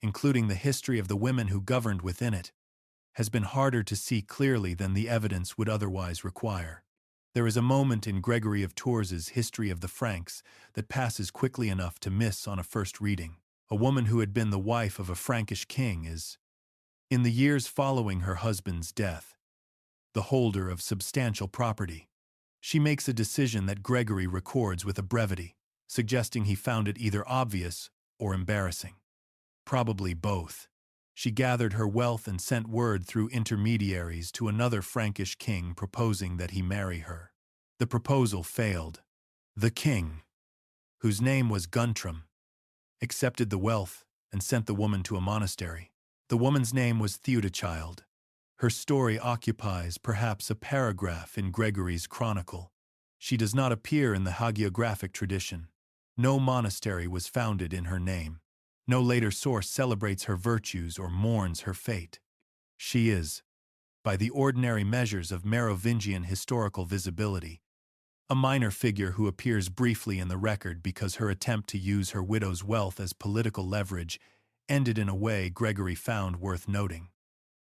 including the history of the women who governed within it, has been harder to see clearly than the evidence would otherwise require. There is a moment in Gregory of Tours' History of the Franks that passes quickly enough to miss on a first reading. A woman who had been the wife of a Frankish king is, in the years following her husband's death, the holder of substantial property. She makes a decision that Gregory records with a brevity, suggesting he found it either obvious or embarrassing. Probably both. She gathered her wealth and sent word through intermediaries to another Frankish king proposing that he marry her. The proposal failed. The king, whose name was Guntram, accepted the wealth and sent the woman to a monastery. The woman's name was Theodechilde. Her story occupies perhaps a paragraph in Gregory's chronicle. She does not appear in the hagiographic tradition. No monastery was founded in her name. No later source celebrates her virtues or mourns her fate. She is, by the ordinary measures of Merovingian historical visibility, a minor figure who appears briefly in the record because her attempt to use her widow's wealth as political leverage ended in a way Gregory found worth noting.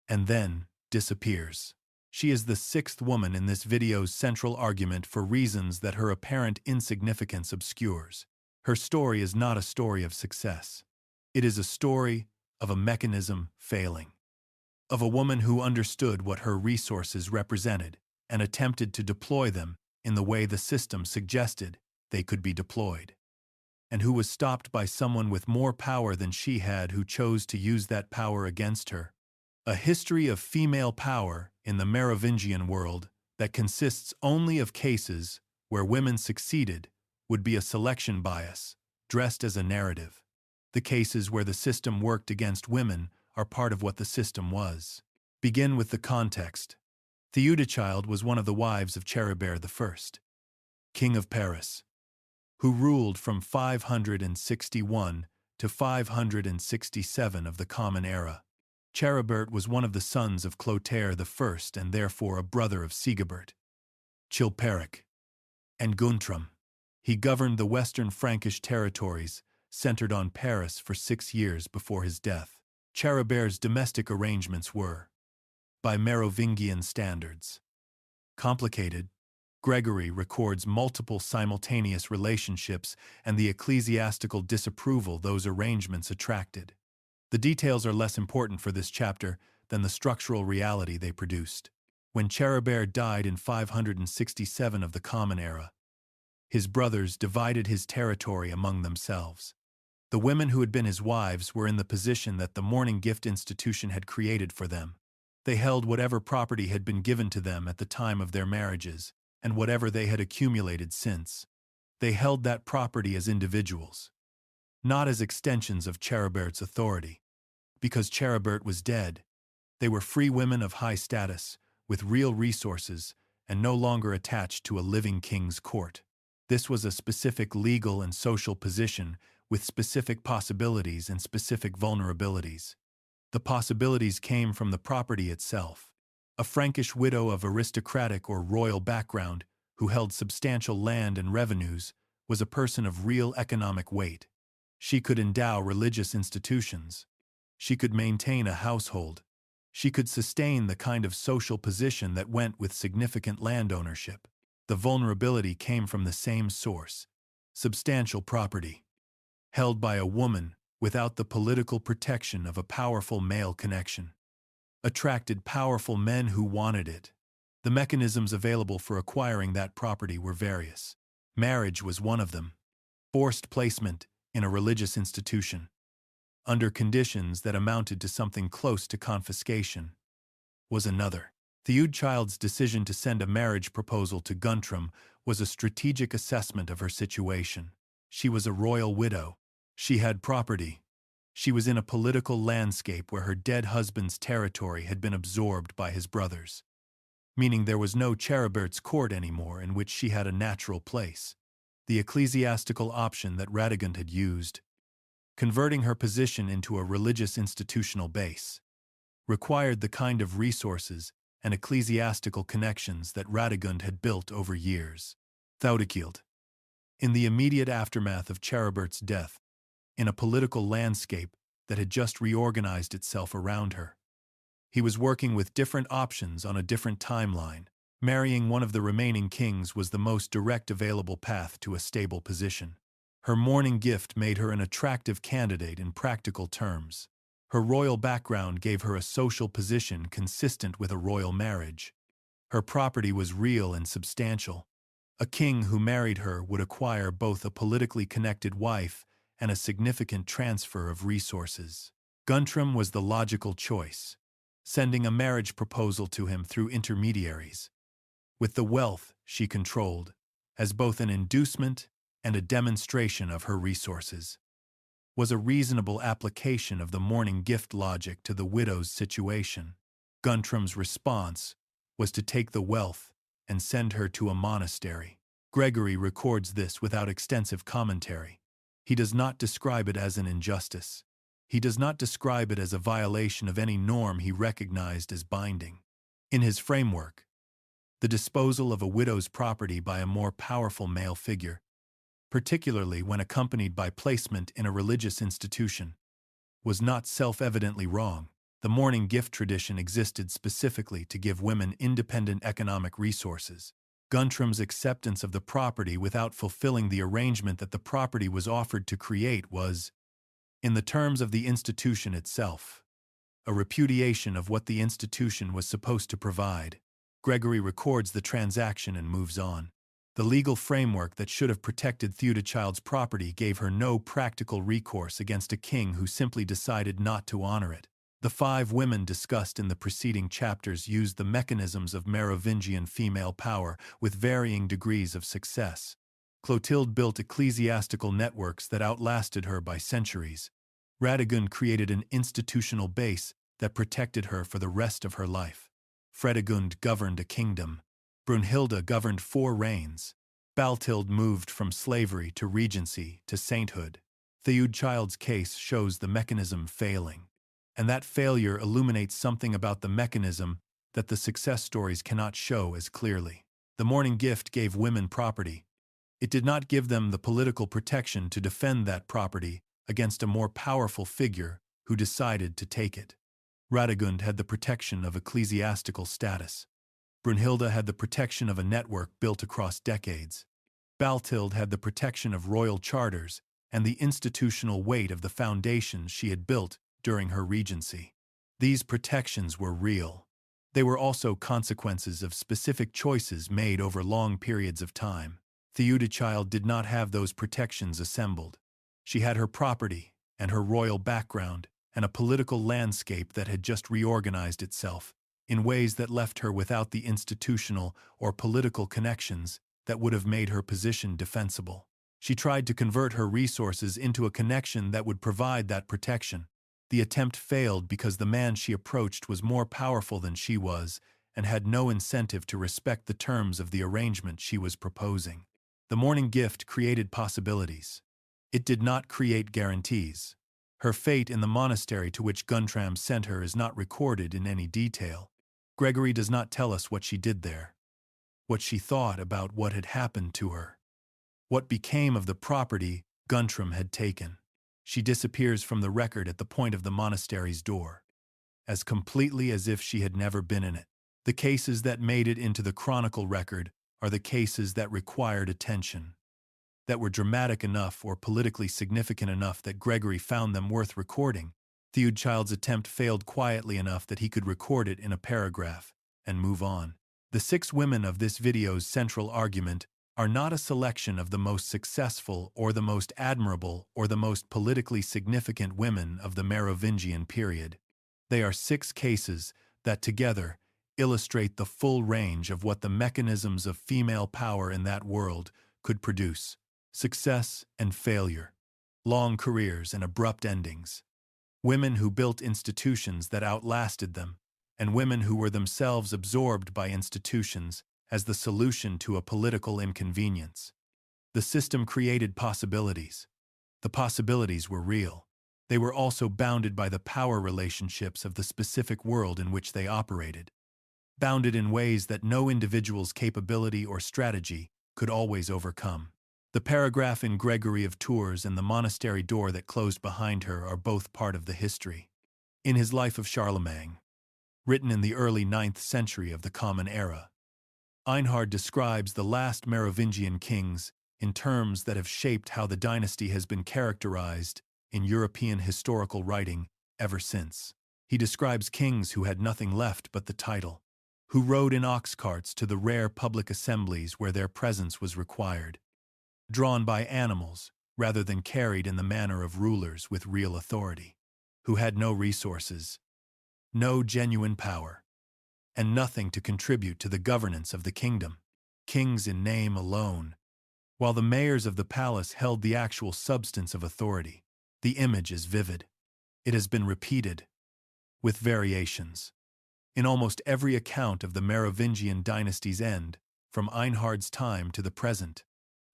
And then disappears. She is the 6th woman in this video's central argument for reasons that her apparent insignificance obscures. Her story is not a story of success. It is a story of a mechanism failing, of a woman who understood what her resources represented and attempted to deploy them in the way the system suggested they could be deployed, and who was stopped by someone with more power than she had who chose to use that power against her. A history of female power in the Merovingian world that consists only of cases where women succeeded would be a selection bias, dressed as a narrative. The cases where the system worked against women are part of what the system was. Begin with the context. Theodechilde was one of the wives of Cheribert I, king of Paris, who ruled from 561 to 567 of the Common Era. Cheribert was one of the sons of Clotilde I and therefore a brother of Sigebert, Chilperic, and Guntram. He governed the western Frankish territories, centered on Paris for 6 years before his death. Cheribert's domestic arrangements were, by Merovingian standards, complicated. Gregory records multiple simultaneous relationships and the ecclesiastical disapproval those arrangements attracted. The details are less important for this chapter than the structural reality they produced. When Cheribert died in 567 of the Common Era, His brothers divided his territory among themselves. The women who had been his wives were in the position that the mourning gift institution had created for them. They held whatever property had been given to them at the time of their marriages, and whatever they had accumulated since. They held that property as individuals, not as extensions of Cheribert's authority. Because Cheribert was dead, they were free women of high status, with real resources, and no longer attached to a living king's court. This was a specific legal and social position with specific possibilities and specific vulnerabilities. The possibilities came from the property itself. A Frankish widow of aristocratic or royal background, who held substantial land and revenues, was a person of real economic weight. She could endow religious institutions. She could maintain a household. She could sustain the kind of social position that went with significant land ownership. The vulnerability came from the same source: substantial property, held by a woman without the political protection of a powerful male connection. Attracted powerful men who wanted it. The mechanisms available for acquiring that property were various. Marriage was one of them. Forced placement in a religious institution, under conditions that amounted to something close to confiscation, was another. Theudchild's decision to send a marriage proposal to Guntram was a strategic assessment of her situation. She was a royal widow. She had property. She was in a political landscape where her dead husband's territory had been absorbed by his brothers, meaning there was no Cheribert's court anymore in which she had a natural place. The ecclesiastical option that Radegund had used, converting her position into a religious institutional base, required the kind of resources and ecclesiastical connections that Radegund had built over years. Theudchild. In the immediate aftermath of Cheribert's death, in a political landscape that had just reorganized itself around her, he was working with different options on a different timeline. Marrying one of the remaining kings was the most direct available path to a stable position. Her mourning gift made her an attractive candidate in practical terms. Her royal background gave her a social position consistent with a royal marriage. Her property was real and substantial. A king who married her would acquire both a politically connected wife and a significant transfer of resources. Guntram was the logical choice, sending a marriage proposal to him through intermediaries, with the wealth she controlled, as both an inducement and a demonstration of her resources, was a reasonable application of the mourning gift logic to the widow's situation. Guntram's response was to take the wealth and send her to a monastery. Gregory records this without extensive commentary. He does not describe it as an injustice. He does not describe it as a violation of any norm he recognized as binding. In his framework, the disposal of a widow's property by a more powerful male figure, particularly when accompanied by placement in a religious institution, was not self-evidently wrong. The mourning gift tradition existed specifically to give women independent economic resources. Guntram's acceptance of the property without fulfilling the arrangement that the property was offered to create was, in the terms of the institution itself, a repudiation of what the institution was supposed to provide. Gregory records the transaction and moves on. The legal framework that should have protected Theudchild's property gave her no practical recourse against a king who simply decided not to honor it. The 5 women discussed in the preceding chapters used the mechanisms of Merovingian female power with varying degrees of success. Clotilde built ecclesiastical networks that outlasted her by centuries. Radegund created an institutional base that protected her for the rest of her life. Fredegund governed a kingdom. Brunhilda governed 4 reigns. Balthild moved from slavery to regency to sainthood. Theudchild's case shows the mechanism failing, and that failure illuminates something about the mechanism that the success stories cannot show as clearly. The mourning gift gave women property. It did not give them the political protection to defend that property against a more powerful figure who decided to take it. Radegund had the protection of ecclesiastical status. Brunhilda had the protection of a network built across decades. Balthild had the protection of royal charters and the institutional weight of the foundations she had built during her regency. These protections were real. They were also consequences of specific choices made over long periods of time. Theudechilde did not have those protections assembled. She had her property and her royal background and a political landscape that had just reorganized itself in ways that left her without the institutional or political connections that would have made her position defensible. She tried to convert her resources into a connection that would provide that protection. The attempt failed because the man she approached was more powerful than she was and had no incentive to respect the terms of the arrangement she was proposing. The morning gift created possibilities. It did not create guarantees. Her fate in the monastery to which Guntram sent her is not recorded in any detail. Gregory does not tell us what she did there, what she thought about what had happened to her, what became of the property Guntram had taken. She disappears from the record at the point of the monastery's door, as completely as if she had never been in it. The cases that made it into the chronicle record are the cases that required attention, that were dramatic enough or politically significant enough that Gregory found them worth recording. Theudechilde's attempt failed quietly enough that he could record it in a paragraph and move on. The 6 women of this video's central argument are not a selection of the most successful or the most admirable or the most politically significant women of the Merovingian period. They are 6 cases that together illustrate the full range of what the mechanisms of female power in that world could produce: success and failure, long careers and abrupt endings, women who built institutions that outlasted them, and women who were themselves absorbed by institutions as the solution to a political inconvenience. The system created possibilities. The possibilities were real. They were also bounded by the power relationships of the specific world in which they operated, bounded in ways that no individual's capability or strategy could always overcome. The paragraph in Gregory of Tours and the monastery door that closed behind her are both part of the history. In his Life of Charlemagne, written in the early 9th century of the Common Era, Einhard describes the last Merovingian kings in terms that have shaped how the dynasty has been characterized in European historical writing ever since. He describes kings who had nothing left but the title, who rode in ox carts to the rare public assemblies where their presence was required, drawn by animals rather than carried in the manner of rulers with real authority, who had no resources, no genuine power, and nothing to contribute to the governance of the kingdom, kings in name alone, while the mayors of the palace held the actual substance of authority. The image is vivid. It has been repeated, with variations, in almost every account of the Merovingian dynasty's end, from Einhard's time to the present.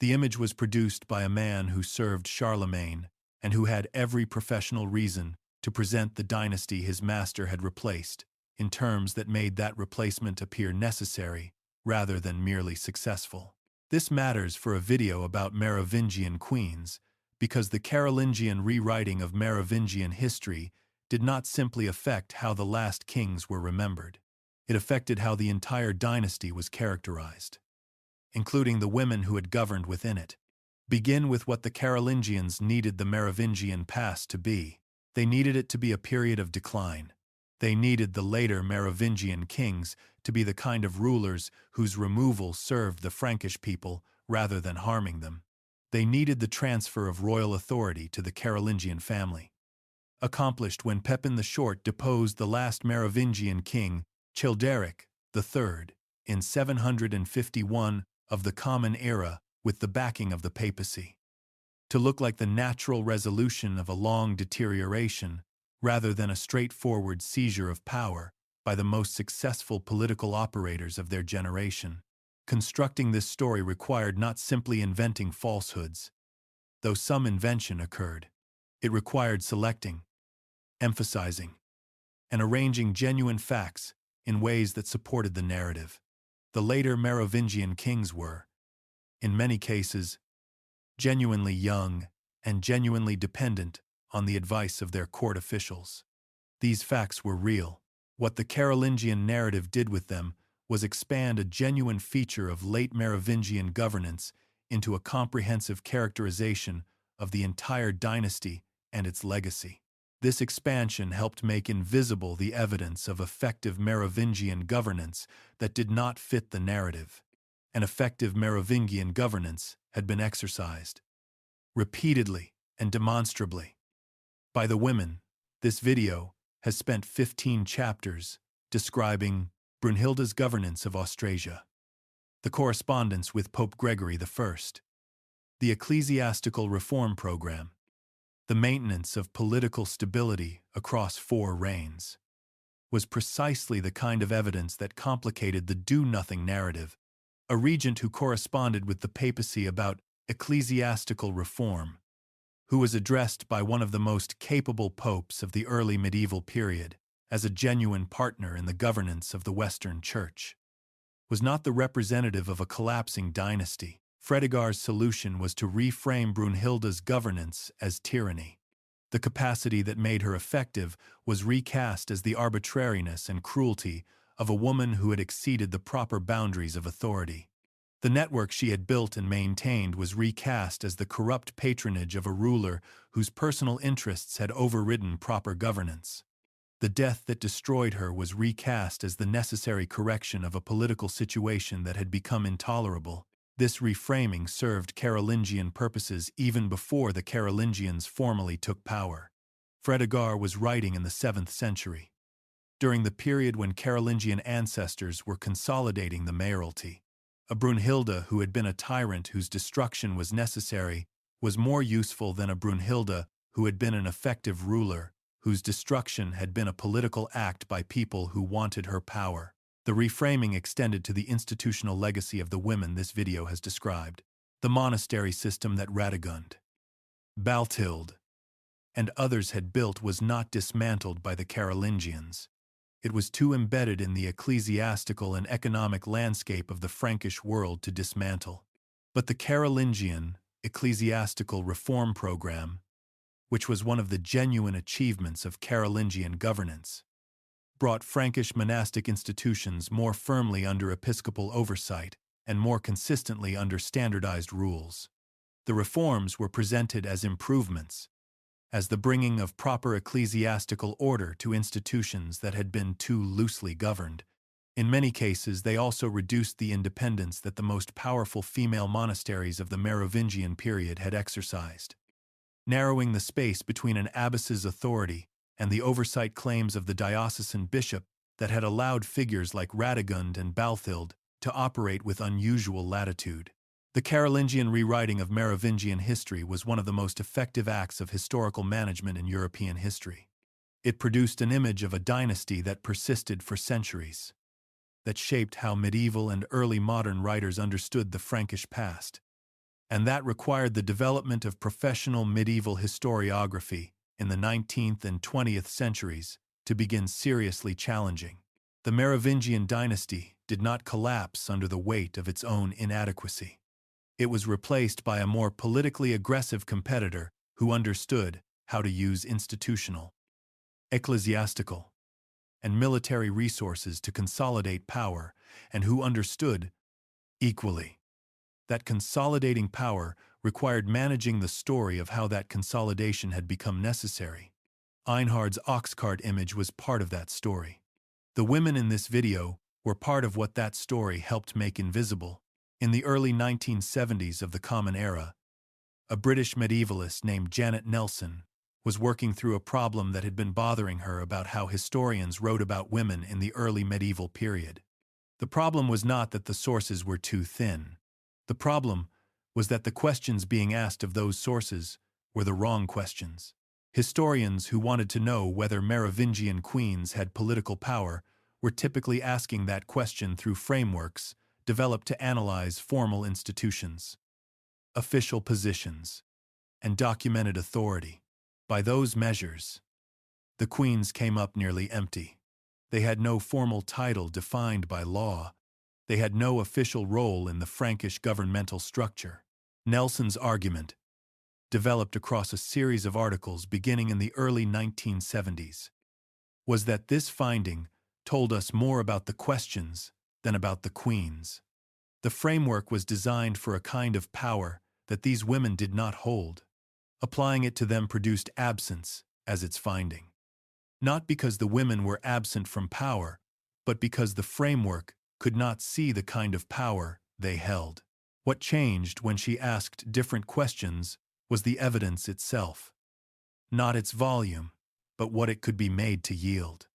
The image was produced by a man who served Charlemagne and who had every professional reason to present the dynasty his master had replaced in terms that made that replacement appear necessary rather than merely successful. This matters for a video about Merovingian queens because the Carolingian rewriting of Merovingian history did not simply affect how the last kings were remembered. It affected how the entire dynasty was characterized, including the women who had governed within it. Begin with what the Carolingians needed the Merovingian past to be. They needed it to be a period of decline. They needed the later Merovingian kings to be the kind of rulers whose removal served the Frankish people rather than harming them. They needed the transfer of royal authority to the Carolingian family, accomplished when Pepin the Short deposed the last Merovingian king, Childeric III, in 751 of the Common Era with the backing of the papacy. To look like the natural resolution of a long deterioration rather than a straightforward seizure of power by the most successful political operators of their generation. Constructing this story required not simply inventing falsehoods, though some invention occurred. It required selecting, emphasizing, and arranging genuine facts in ways that supported the narrative. The later Merovingian kings were, in many cases, genuinely young and genuinely dependent on the advice of their court officials. These facts were real. What the Carolingian narrative did with them was expand a genuine feature of late Merovingian governance into a comprehensive characterization of the entire dynasty and its legacy. This expansion helped make invisible the evidence of effective Merovingian governance that did not fit the narrative, and effective Merovingian governance had been exercised, repeatedly and demonstrably. By the women, this video has spent 15 chapters describing Brunhilda's governance of Austrasia, the correspondence with Pope Gregory I, the ecclesiastical reform program, the maintenance of political stability across 4 reigns, was precisely the kind of evidence that complicated the do-nothing narrative. A regent who corresponded with the papacy about ecclesiastical reform, who was addressed by one of the most capable popes of the early medieval period as a genuine partner in the governance of the Western Church, was not the representative of a collapsing dynasty. Fredegund's solution was to reframe Brunhilda's governance as tyranny. The capacity that made her effective was recast as the arbitrariness and cruelty of a woman who had exceeded the proper boundaries of authority. The network she had built and maintained was recast as the corrupt patronage of a ruler whose personal interests had overridden proper governance. The death that destroyed her was recast as the necessary correction of a political situation that had become intolerable. This reframing served Carolingian purposes even before the Carolingians formally took power. Fredegund was writing in the 7th century, during the period when Carolingian ancestors were consolidating the mayoralty. A Brunhilda who had been a tyrant whose destruction was necessary was more useful than a Brunhilda who had been an effective ruler, whose destruction had been a political act by people who wanted her power. The reframing extended to the institutional legacy of the women this video has described. The monastery system that Radegund, Balthild, and others had built was not dismantled by the Carolingians. It was too embedded in the ecclesiastical and economic landscape of the Frankish world to dismantle. But the Carolingian ecclesiastical reform program, which was one of the genuine achievements of Carolingian governance, brought Frankish monastic institutions more firmly under episcopal oversight and more consistently under standardized rules. The reforms were presented as improvements, as the bringing of proper ecclesiastical order to institutions that had been too loosely governed. In many cases, they also reduced the independence that the most powerful female monasteries of the Merovingian period had exercised, narrowing the space between an abbess's authority and the oversight claims of the diocesan bishop that had allowed figures like Radegund and Balthild to operate with unusual latitude. The Carolingian rewriting of Merovingian history was one of the most effective acts of historical management in European history. It produced an image of a dynasty that persisted for centuries, that shaped how medieval and early modern writers understood the Frankish past, and that required the development of professional medieval historiography in the 19th and 20th centuries to begin seriously challenging. The Merovingian dynasty did not collapse under the weight of its own inadequacy. It was replaced by a more politically aggressive competitor who understood how to use institutional, ecclesiastical, and military resources to consolidate power, and who understood, equally, that consolidating power required managing the story of how that consolidation had become necessary. Einhard's ox-cart image was part of that story. The women in this video were part of what that story helped make invisible. In the early 1970s of the Common Era, a British medievalist named Janet Nelson was working through a problem that had been bothering her about how historians wrote about women in the early medieval period. The problem was not that the sources were too thin. The problem was that the questions being asked of those sources were the wrong questions. Historians who wanted to know whether Merovingian queens had political power were typically asking that question through frameworks developed to analyze formal institutions, official positions, and documented authority. By those measures, the queens came up nearly empty. They had no formal title defined by law. They had no official role in the Frankish governmental structure. Nelson's argument, developed across a series of articles beginning in the early 1970s, was that this finding told us more about the questions than about the queens. The framework was designed for a kind of power that these women did not hold. Applying it to them produced absence as its finding. Not because the women were absent from power, but because the framework could not see the kind of power they held. What changed when she asked different questions was the evidence itself. Not its volume, but what it could be made to yield.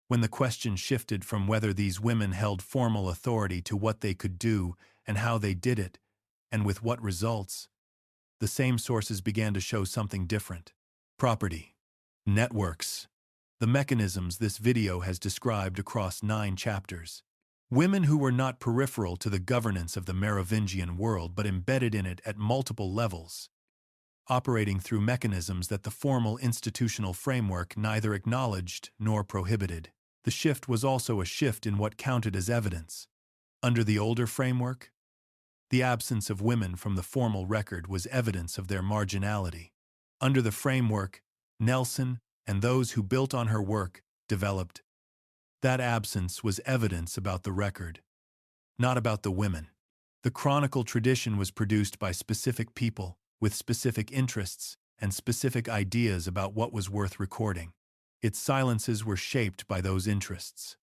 When the question shifted from whether these women held formal authority to what they could do and how they did it, and with what results, the same sources began to show something different. Property. Networks. The mechanisms this video has described across 9 chapters. Women who were not peripheral to the governance of the Merovingian world but embedded in it at multiple levels, operating through mechanisms that the formal institutional framework neither acknowledged nor prohibited. The shift was also a shift in what counted as evidence. Under the older framework, the absence of women from the formal record was evidence of their marginality. Under the framework, Nelson and those who built on her work developed. That absence was evidence about the record, not about the women. The chronicle tradition was produced by specific people with specific interests and specific ideas about what was worth recording. Its silences were shaped by those interests.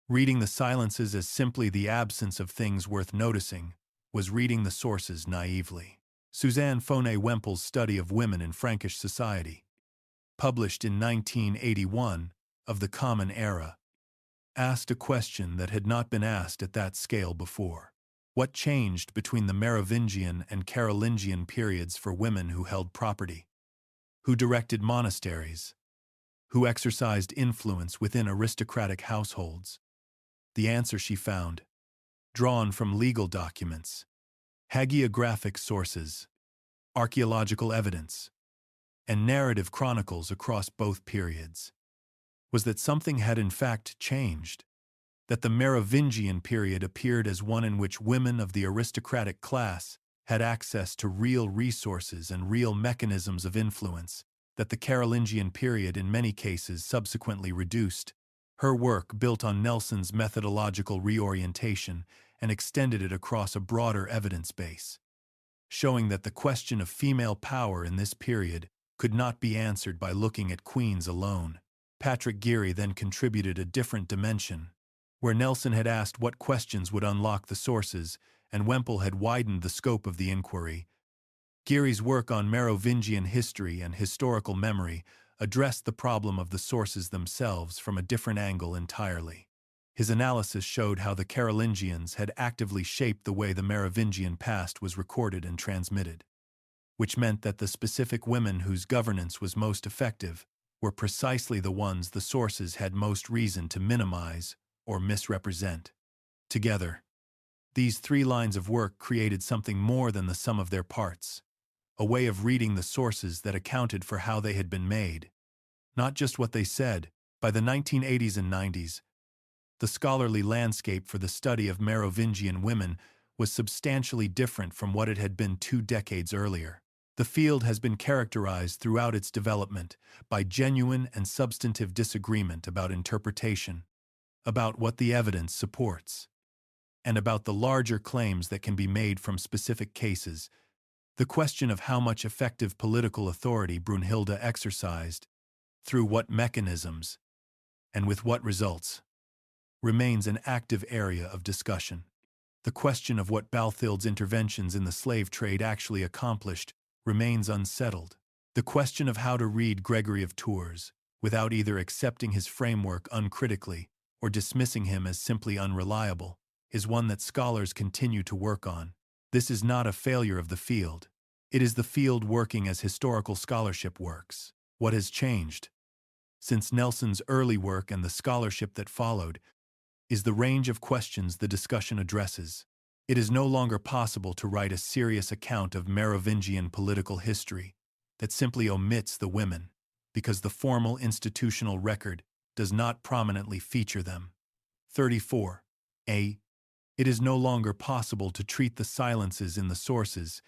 Reading the silences as simply the absence of things worth noticing was reading the sources naively. Suzanne Fonet-Wempel's study of women in Frankish society, published in 1981, of the Common Era, asked a question that had not been asked at that scale before. What changed between the Merovingian and Carolingian periods for women who held property, who directed monasteries, who exercised influence within aristocratic households? The answer she found, drawn from legal documents, hagiographic sources, archaeological evidence, and narrative chronicles across both periods, was that something had in fact changed, that the Merovingian period appeared as one in which women of the aristocratic class had access to real resources and real mechanisms of influence, that the Carolingian period in many cases subsequently reduced. Her work built on Nelson's methodological reorientation and extended it across a broader evidence base, showing that the question of female power in this period could not be answered by looking at queens alone. Patrick Geary then contributed a different dimension, where Nelson had asked what questions would unlock the sources, and Wempel had widened the scope of the inquiry. Geary's work on Merovingian history and historical memory addressed the problem of the sources themselves from a different angle entirely. His analysis showed how the Carolingians had actively shaped the way the Merovingian past was recorded and transmitted, which meant that the specific women whose governance was most effective were precisely the ones the sources had most reason to minimize or misrepresent. Together, these 3 lines of work created something more than the sum of their parts, a way of reading the sources that accounted for how they had been made, not just what they said. By the 1980s and 90s, the scholarly landscape for the study of Merovingian women was substantially different from what it had been 2 decades earlier. The field has been characterized throughout its development by genuine and substantive disagreement about interpretation, about what the evidence supports, and about the larger claims that can be made from specific cases. The question of how much effective political authority Brunhilda exercised, through what mechanisms, and with what results, remains an active area of discussion. The question of what Balthild's interventions in the slave trade actually accomplished remains unsettled. The question of how to read Gregory of Tours without either accepting his framework uncritically or dismissing him as simply unreliable is one that scholars continue to work on. This is not a failure of the field. It is the field working as historical scholarship works. What has changed since Nelson's early work and the scholarship that followed is the range of questions the discussion addresses. It is no longer possible to write a serious account of Merovingian political history that simply omits the women, because the formal institutional record does not prominently feature them. 34. A. It is no longer possible to treat the silences in the sources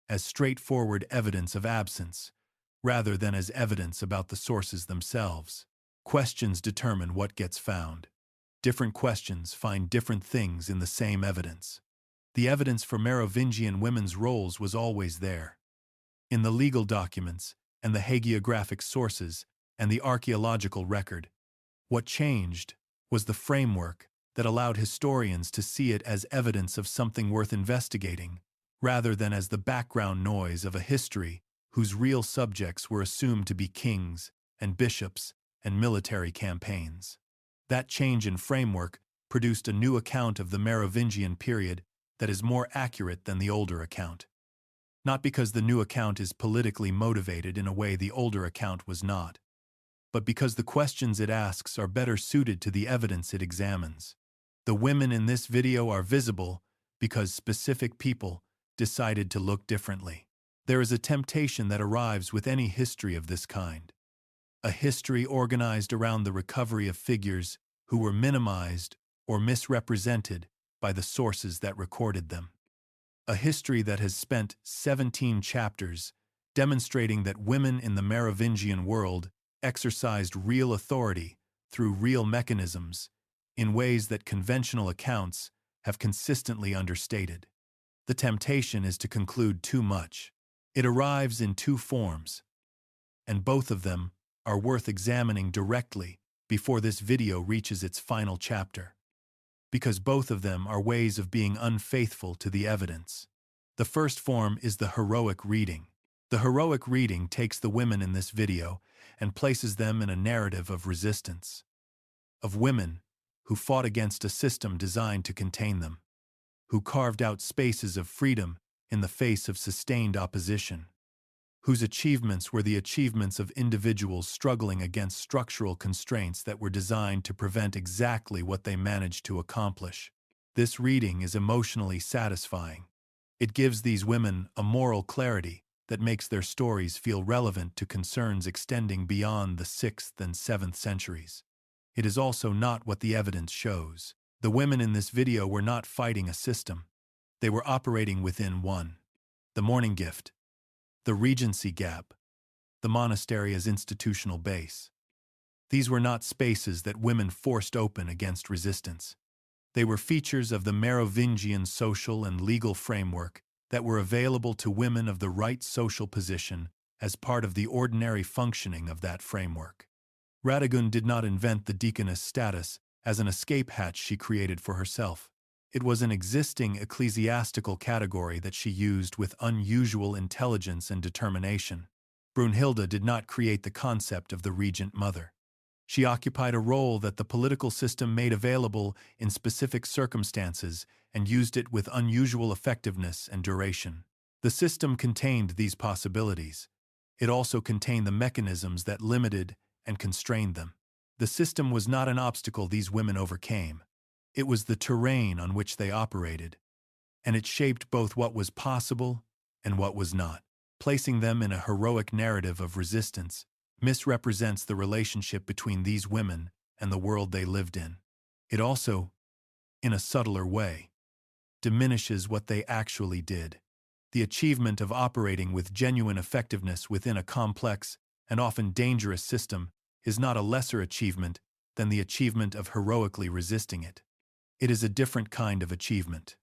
as straightforward evidence of absence, rather than as evidence about the sources themselves. Questions determine what gets found. Different questions find different things in the same evidence. The evidence for Merovingian women's roles was always there, in the legal documents and the hagiographic sources and the archaeological record. What changed was the framework that allowed historians to see it as evidence of something worth investigating, rather than as the background noise of a history whose real subjects were assumed to be kings and bishops and military campaigns. That change in framework produced a new account of the Merovingian period that is more accurate than the older account. Not because the new account is politically motivated in a way the older account was not, but because the questions it asks are better suited to the evidence it examines. The women in this video are visible because specific people decided to look differently. There is a temptation that arrives with any history of this kind. A history organized around the recovery of figures who were minimized or misrepresented by the sources that recorded them. A history that has spent 17 chapters demonstrating that women in the Merovingian world exercised real authority through real mechanisms in ways that conventional accounts have consistently understated. The temptation is to conclude too much. It arrives in two forms, and both of them are worth examining directly before this video reaches its final chapter, because both of them are ways of being unfaithful to the evidence. The first form is the heroic reading. The heroic reading takes the women in this video and places them in a narrative of resistance, of women who fought against a system designed to contain them, who carved out spaces of freedom in the face of sustained opposition, whose achievements were the achievements of individuals struggling against structural constraints that were designed to prevent exactly what they managed to accomplish. This reading is emotionally satisfying. It gives these women a moral clarity that makes their stories feel relevant to concerns extending beyond the 6th and 7th centuries. It is also not what the evidence shows. The women in this video were not fighting a system. They were operating within one: the morning gift, the regency gap, the monastery as institutional base. These were not spaces that women forced open against resistance. They were features of the Merovingian social and legal framework that were available to women of the right social position as part of the ordinary functioning of that framework. Radegund did not invent the deaconess status as an escape hatch she created for herself. It was an existing ecclesiastical category that she used with unusual intelligence and determination. Brunhilda did not create the concept of the regent mother. She occupied a role that the political system made available in specific circumstances and used it with unusual effectiveness and duration. The system contained these possibilities. It also contained the mechanisms that limited and constrained them. The system was not an obstacle these women overcame. It was the terrain on which they operated, and it shaped both what was possible and what was not. Placing them in a heroic narrative of resistance misrepresents the relationship between these women and the world they lived in. It also, in a subtler way, diminishes what they actually did. The achievement of operating with genuine effectiveness within a complex and often dangerous system is not a lesser achievement than the achievement of heroically resisting it. It is a different kind of achievement,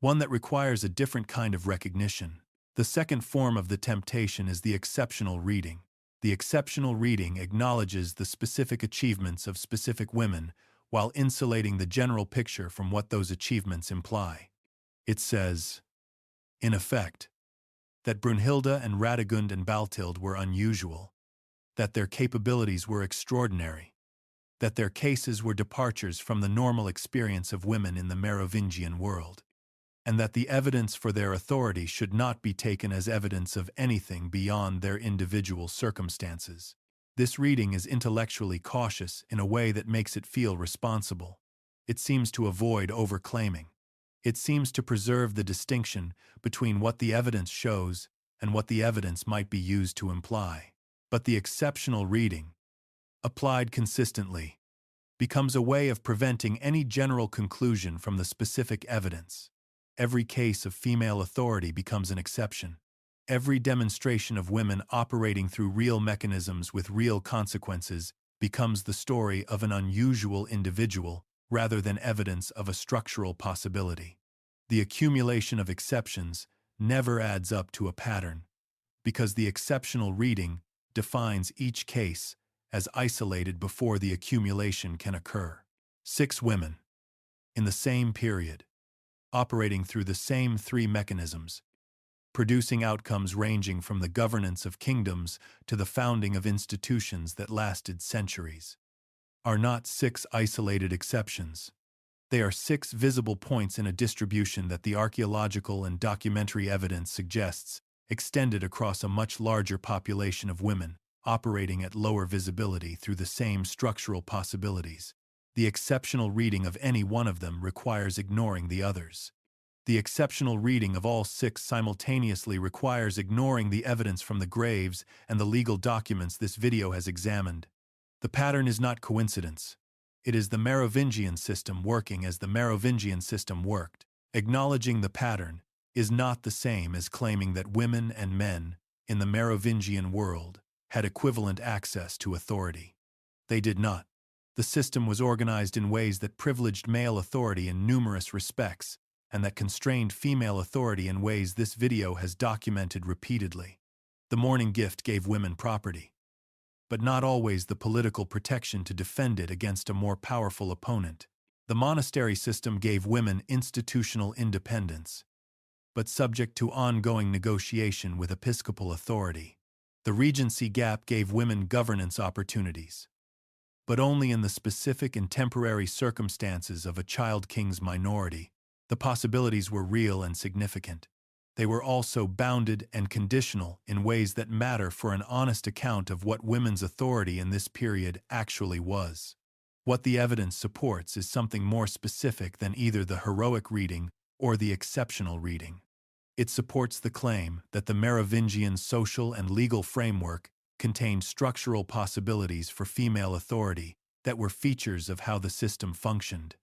one that requires a different kind of recognition. The second form of the temptation is the exceptional reading. The exceptional reading acknowledges the specific achievements of specific women while insulating the general picture from what those achievements imply. It says, in effect, that Brunhilda and Radegund and Balthild were unusual, that their capabilities were extraordinary, that their cases were departures from the normal experience of women in the Merovingian world, and that the evidence for their authority should not be taken as evidence of anything beyond their individual circumstances. This reading is intellectually cautious in a way that makes it feel responsible. It seems to avoid overclaiming. It seems to preserve the distinction between what the evidence shows and what the evidence might be used to imply. But the exceptional reading, applied consistently, becomes a way of preventing any general conclusion from the specific evidence. Every case of female authority becomes an exception. Every demonstration of women operating through real mechanisms with real consequences becomes the story of an unusual individual rather than evidence of a structural possibility. The accumulation of exceptions never adds up to a pattern, because the exceptional reading defines each case as isolated before the accumulation can occur. 6 women. in the same period, operating through the same three mechanisms, producing outcomes ranging from the governance of kingdoms to the founding of institutions that lasted centuries, are not six isolated exceptions. They are six visible points in a distribution that the archaeological and documentary evidence suggests extended across a much larger population of women, operating at lower visibility through the same structural possibilities. The exceptional reading of any one of them requires ignoring the others. The exceptional reading of all six simultaneously requires ignoring the evidence from the graves and the legal documents this video has examined. The pattern is not coincidence. It is the Merovingian system working as the Merovingian system worked. Acknowledging the pattern is not the same as claiming that women and men in the Merovingian world had equivalent access to authority. They did not. The system was organized in ways that privileged male authority in numerous respects, and that constrained female authority in ways this video has documented repeatedly. The mourning gift gave women property, but not always the political protection to defend it against a more powerful opponent. The monastery system gave women institutional independence, but subject to ongoing negotiation with episcopal authority. The regency gap gave women governance opportunities, but only in the specific and temporary circumstances of a child king's minority. The possibilities were real and significant. They were also bounded and conditional in ways that matter for an honest account of what women's authority in this period actually was. What the evidence supports is something more specific than either the heroic reading or the exceptional reading. It supports the claim that the Merovingian social and legal framework contained structural possibilities for female authority that were features of how the system functioned,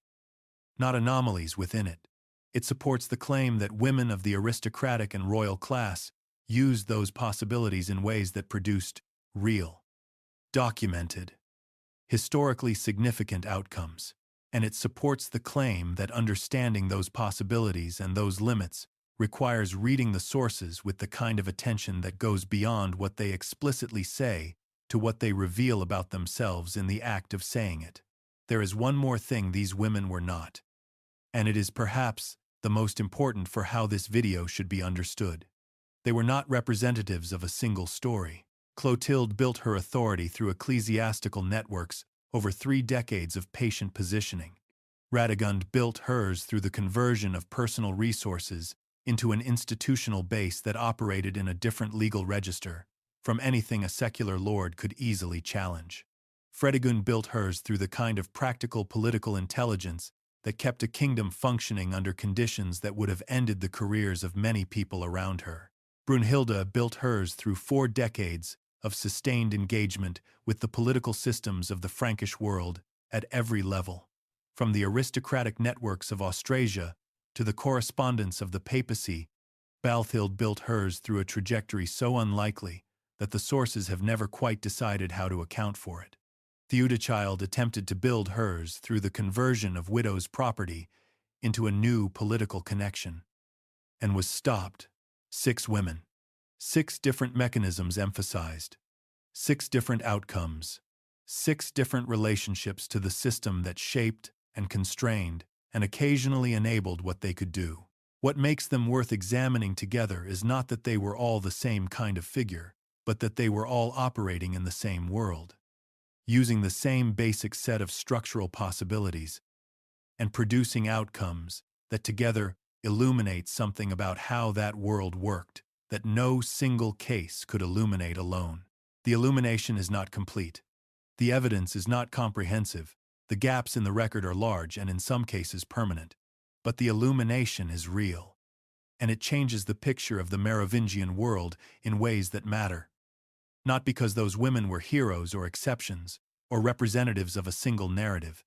not anomalies within it. It supports the claim that women of the aristocratic and royal class used those possibilities in ways that produced real, documented, historically significant outcomes. And it supports the claim that understanding those possibilities and those limits requires reading the sources with the kind of attention that goes beyond what they explicitly say to what they reveal about themselves in the act of saying it. There is one more thing these women were not, and it is perhaps the most important for how this video should be understood. They were not representatives of a single story. Clotilde built her authority through ecclesiastical networks over 3 decades of patient positioning. Radegund built hers through the conversion of personal resources into an institutional base that operated in a different legal register from anything a secular lord could easily challenge. Fredegund built hers through the kind of practical political intelligence that kept a kingdom functioning under conditions that would have ended the careers of many people around her. Brunhilda built hers through 4 decades of sustained engagement with the political systems of the Frankish world at every level, from the aristocratic networks of Austrasia to the correspondence of the papacy. Balthild built hers through a trajectory so unlikely that the sources have never quite decided how to account for it. Fredegund attempted to build hers through the conversion of widows' property into a new political connection, and was stopped. 6 women. 6 different mechanisms emphasized. 6 different outcomes. 6 different relationships to the system that shaped and constrained and occasionally enabled what they could do. What makes them worth examining together is not that they were all the same kind of figure, but that they were all operating in the same world, using the same basic set of structural possibilities, and producing outcomes that together illuminate something about how that world worked that no single case could illuminate alone. The illumination is not complete. The evidence is not comprehensive. The gaps in the record are large and in some cases permanent. But the illumination is real, and it changes the picture of the Merovingian world in ways that matter. Not because those women were heroes or exceptions, or representatives of a single narrative,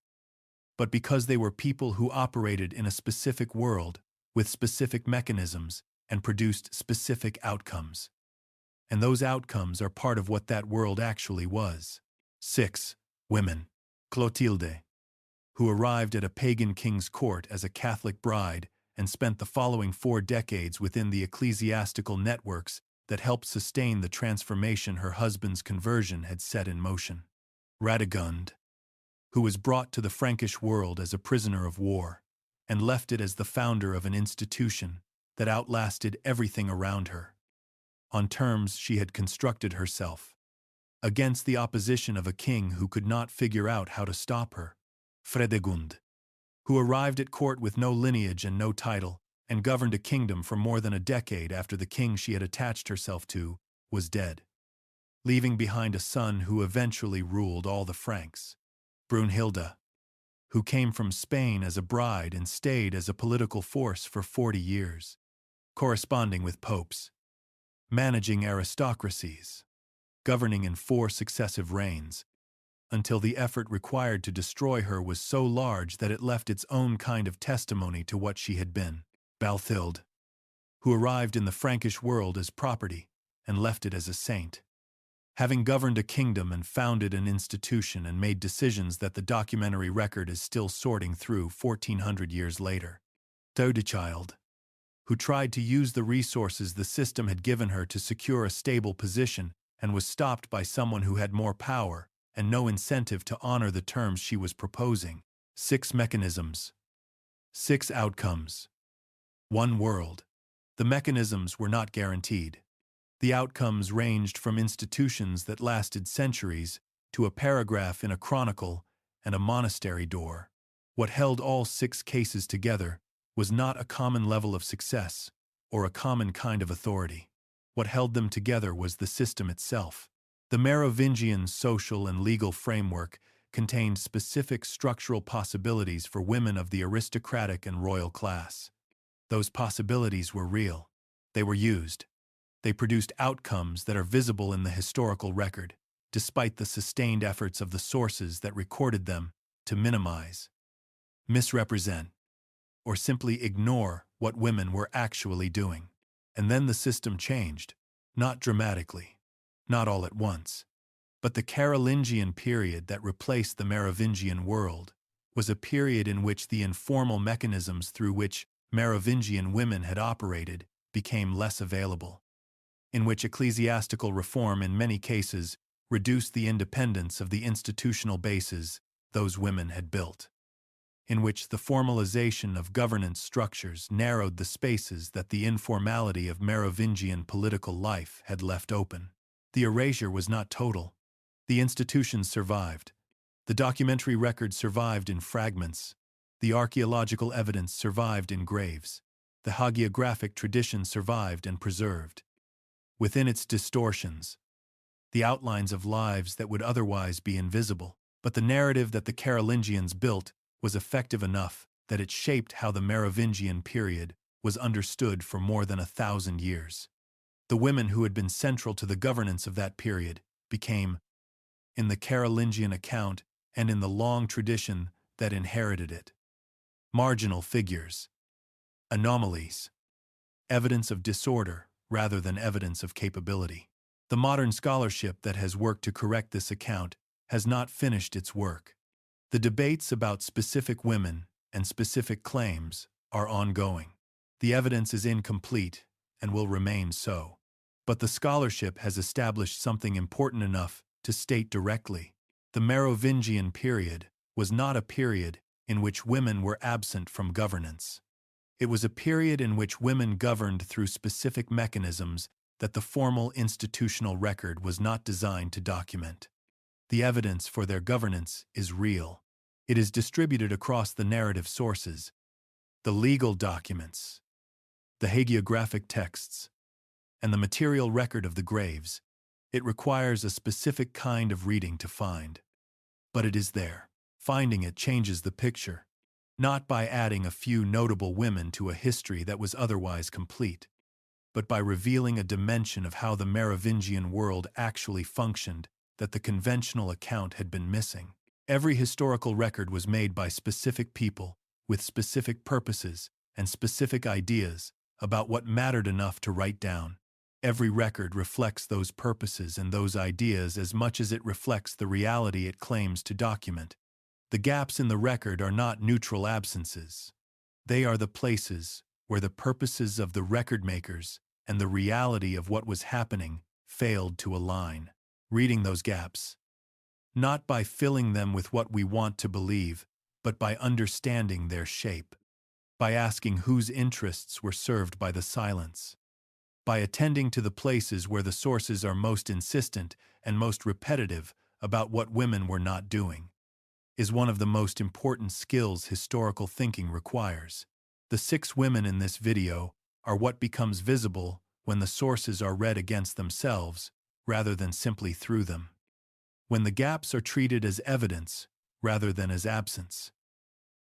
but because they were people who operated in a specific world with specific mechanisms and produced specific outcomes. And those outcomes are part of what that world actually was. 6 women. Clotilde, who arrived at a pagan king's court as a Catholic bride and spent the following 4 decades within the ecclesiastical networks that helped sustain the transformation her husband's conversion had set in motion. Radegund, who was brought to the Frankish world as a prisoner of war, and left it as the founder of an institution that outlasted everything around her, on terms she had constructed herself, against the opposition of a king who could not figure out how to stop her, Fredegund, who arrived at court with no lineage and no title, and governed a kingdom for more than a decade after the king she had attached herself to was dead, leaving behind a son who eventually ruled all the Franks, Brunhilda, who came from Spain as a bride and stayed as a political force for 40 years, corresponding with popes, managing aristocracies, governing in 4 successive reigns, until the effort required to destroy her was so large that it left its own kind of testimony to what she had been, Balthild, who arrived in the Frankish world as property and left it as a saint, having governed a kingdom and founded an institution and made decisions that the documentary record is still sorting through 1400 years later. Radegund, who tried to use the resources the system had given her to secure a stable position and was stopped by someone who had more power and no incentive to honor the terms she was proposing. 6 mechanisms. 6 outcomes. 1 world. The mechanisms were not guaranteed. The outcomes ranged from institutions that lasted centuries to a paragraph in a chronicle and a monastery door. What held all 6 cases together was not a common level of success or a common kind of authority. What held them together was the system itself. The Merovingian social and legal framework contained specific structural possibilities for women of the aristocratic and royal class. Those possibilities were real. They were used. They produced outcomes that are visible in the historical record, despite the sustained efforts of the sources that recorded them to minimize, misrepresent, or simply ignore what women were actually doing. And then the system changed, not dramatically, not all at once. But the Carolingian period that replaced the Merovingian world was a period in which the informal mechanisms through which Merovingian women had operated became less available, in which ecclesiastical reform in many cases reduced the independence of the institutional bases those women had built, in which the formalization of governance structures narrowed the spaces that the informality of Merovingian political life had left open. The erasure was not total. The institutions survived. The documentary record survived in fragments. The archaeological evidence survived in graves. The hagiographic tradition survived and preserved. Within its distortions, the outlines of lives that would otherwise be invisible. But the narrative that the Carolingians built was effective enough that it shaped how the Merovingian period was understood for more than 1,000 years. The women who had been central to the governance of that period became, in the Carolingian account and in the long tradition that inherited it, marginal figures, anomalies, evidence of disorder rather than evidence of capability. The modern scholarship that has worked to correct this account has not finished its work. The debates about specific women and specific claims are ongoing. The evidence is incomplete and will remain so. But the scholarship has established something important enough to state directly. The Merovingian period was not a period in which women were absent from governance. It was a period in which women governed through specific mechanisms that the formal institutional record was not designed to document. The evidence for their governance is real. It is distributed across the narrative sources, the legal documents, the hagiographic texts, and the material record of the graves. It requires a specific kind of reading to find. But it is there. Finding it changes the picture, not by adding a few notable women to a history that was otherwise complete, but by revealing a dimension of how the Merovingian world actually functioned that the conventional account had been missing. Every historical record was made by specific people with specific purposes and specific ideas about what mattered enough to write down. Every record reflects those purposes and those ideas as much as it reflects the reality it claims to document. The gaps in the record are not neutral absences. They are the places where the purposes of the record makers and the reality of what was happening failed to align. Reading those gaps, not by filling them with what we want to believe, but by understanding their shape, by asking whose interests were served by the silence, by attending to the places where the sources are most insistent and most repetitive about what women were not doing, is one of the most important skills historical thinking requires. The 6 women in this video are what becomes visible when the sources are read against themselves rather than simply through them. When the gaps are treated as evidence rather than as absence.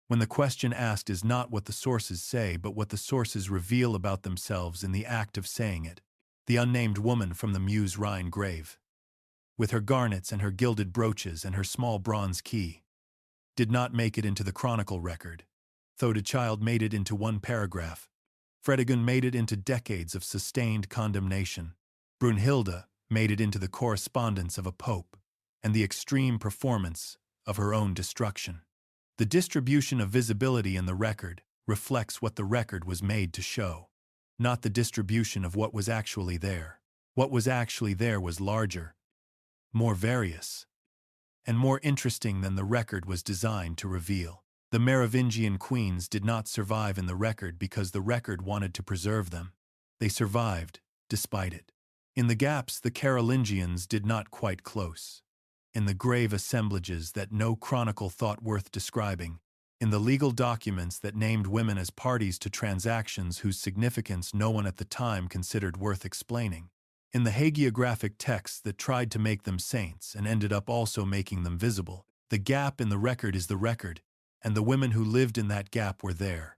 When the question asked is not what the sources say but what the sources reveal about themselves in the act of saying it. The unnamed woman from the Meuse Rhine grave, with her garnets and her gilded brooches and her small bronze key, did not make it into the chronicle record. Clotilde made it into 1 paragraph. Fredegund made it into decades of sustained condemnation. Brunhilda made it into the correspondence of a pope and the extreme performance of her own destruction. The distribution of visibility in the record reflects what the record was made to show, not the distribution of what was actually there. What was actually there was larger, more various, and more interesting than the record was designed to reveal. The Merovingian queens did not survive in the record because the record wanted to preserve them. They survived, despite it. In the gaps, the Carolingians did not quite close. In the grave assemblages that no chronicle thought worth describing, in the legal documents that named women as parties to transactions whose significance no one at the time considered worth explaining, in the hagiographic texts that tried to make them saints and ended up also making them visible. The gap in the record is the record, and the women who lived in that gap were there.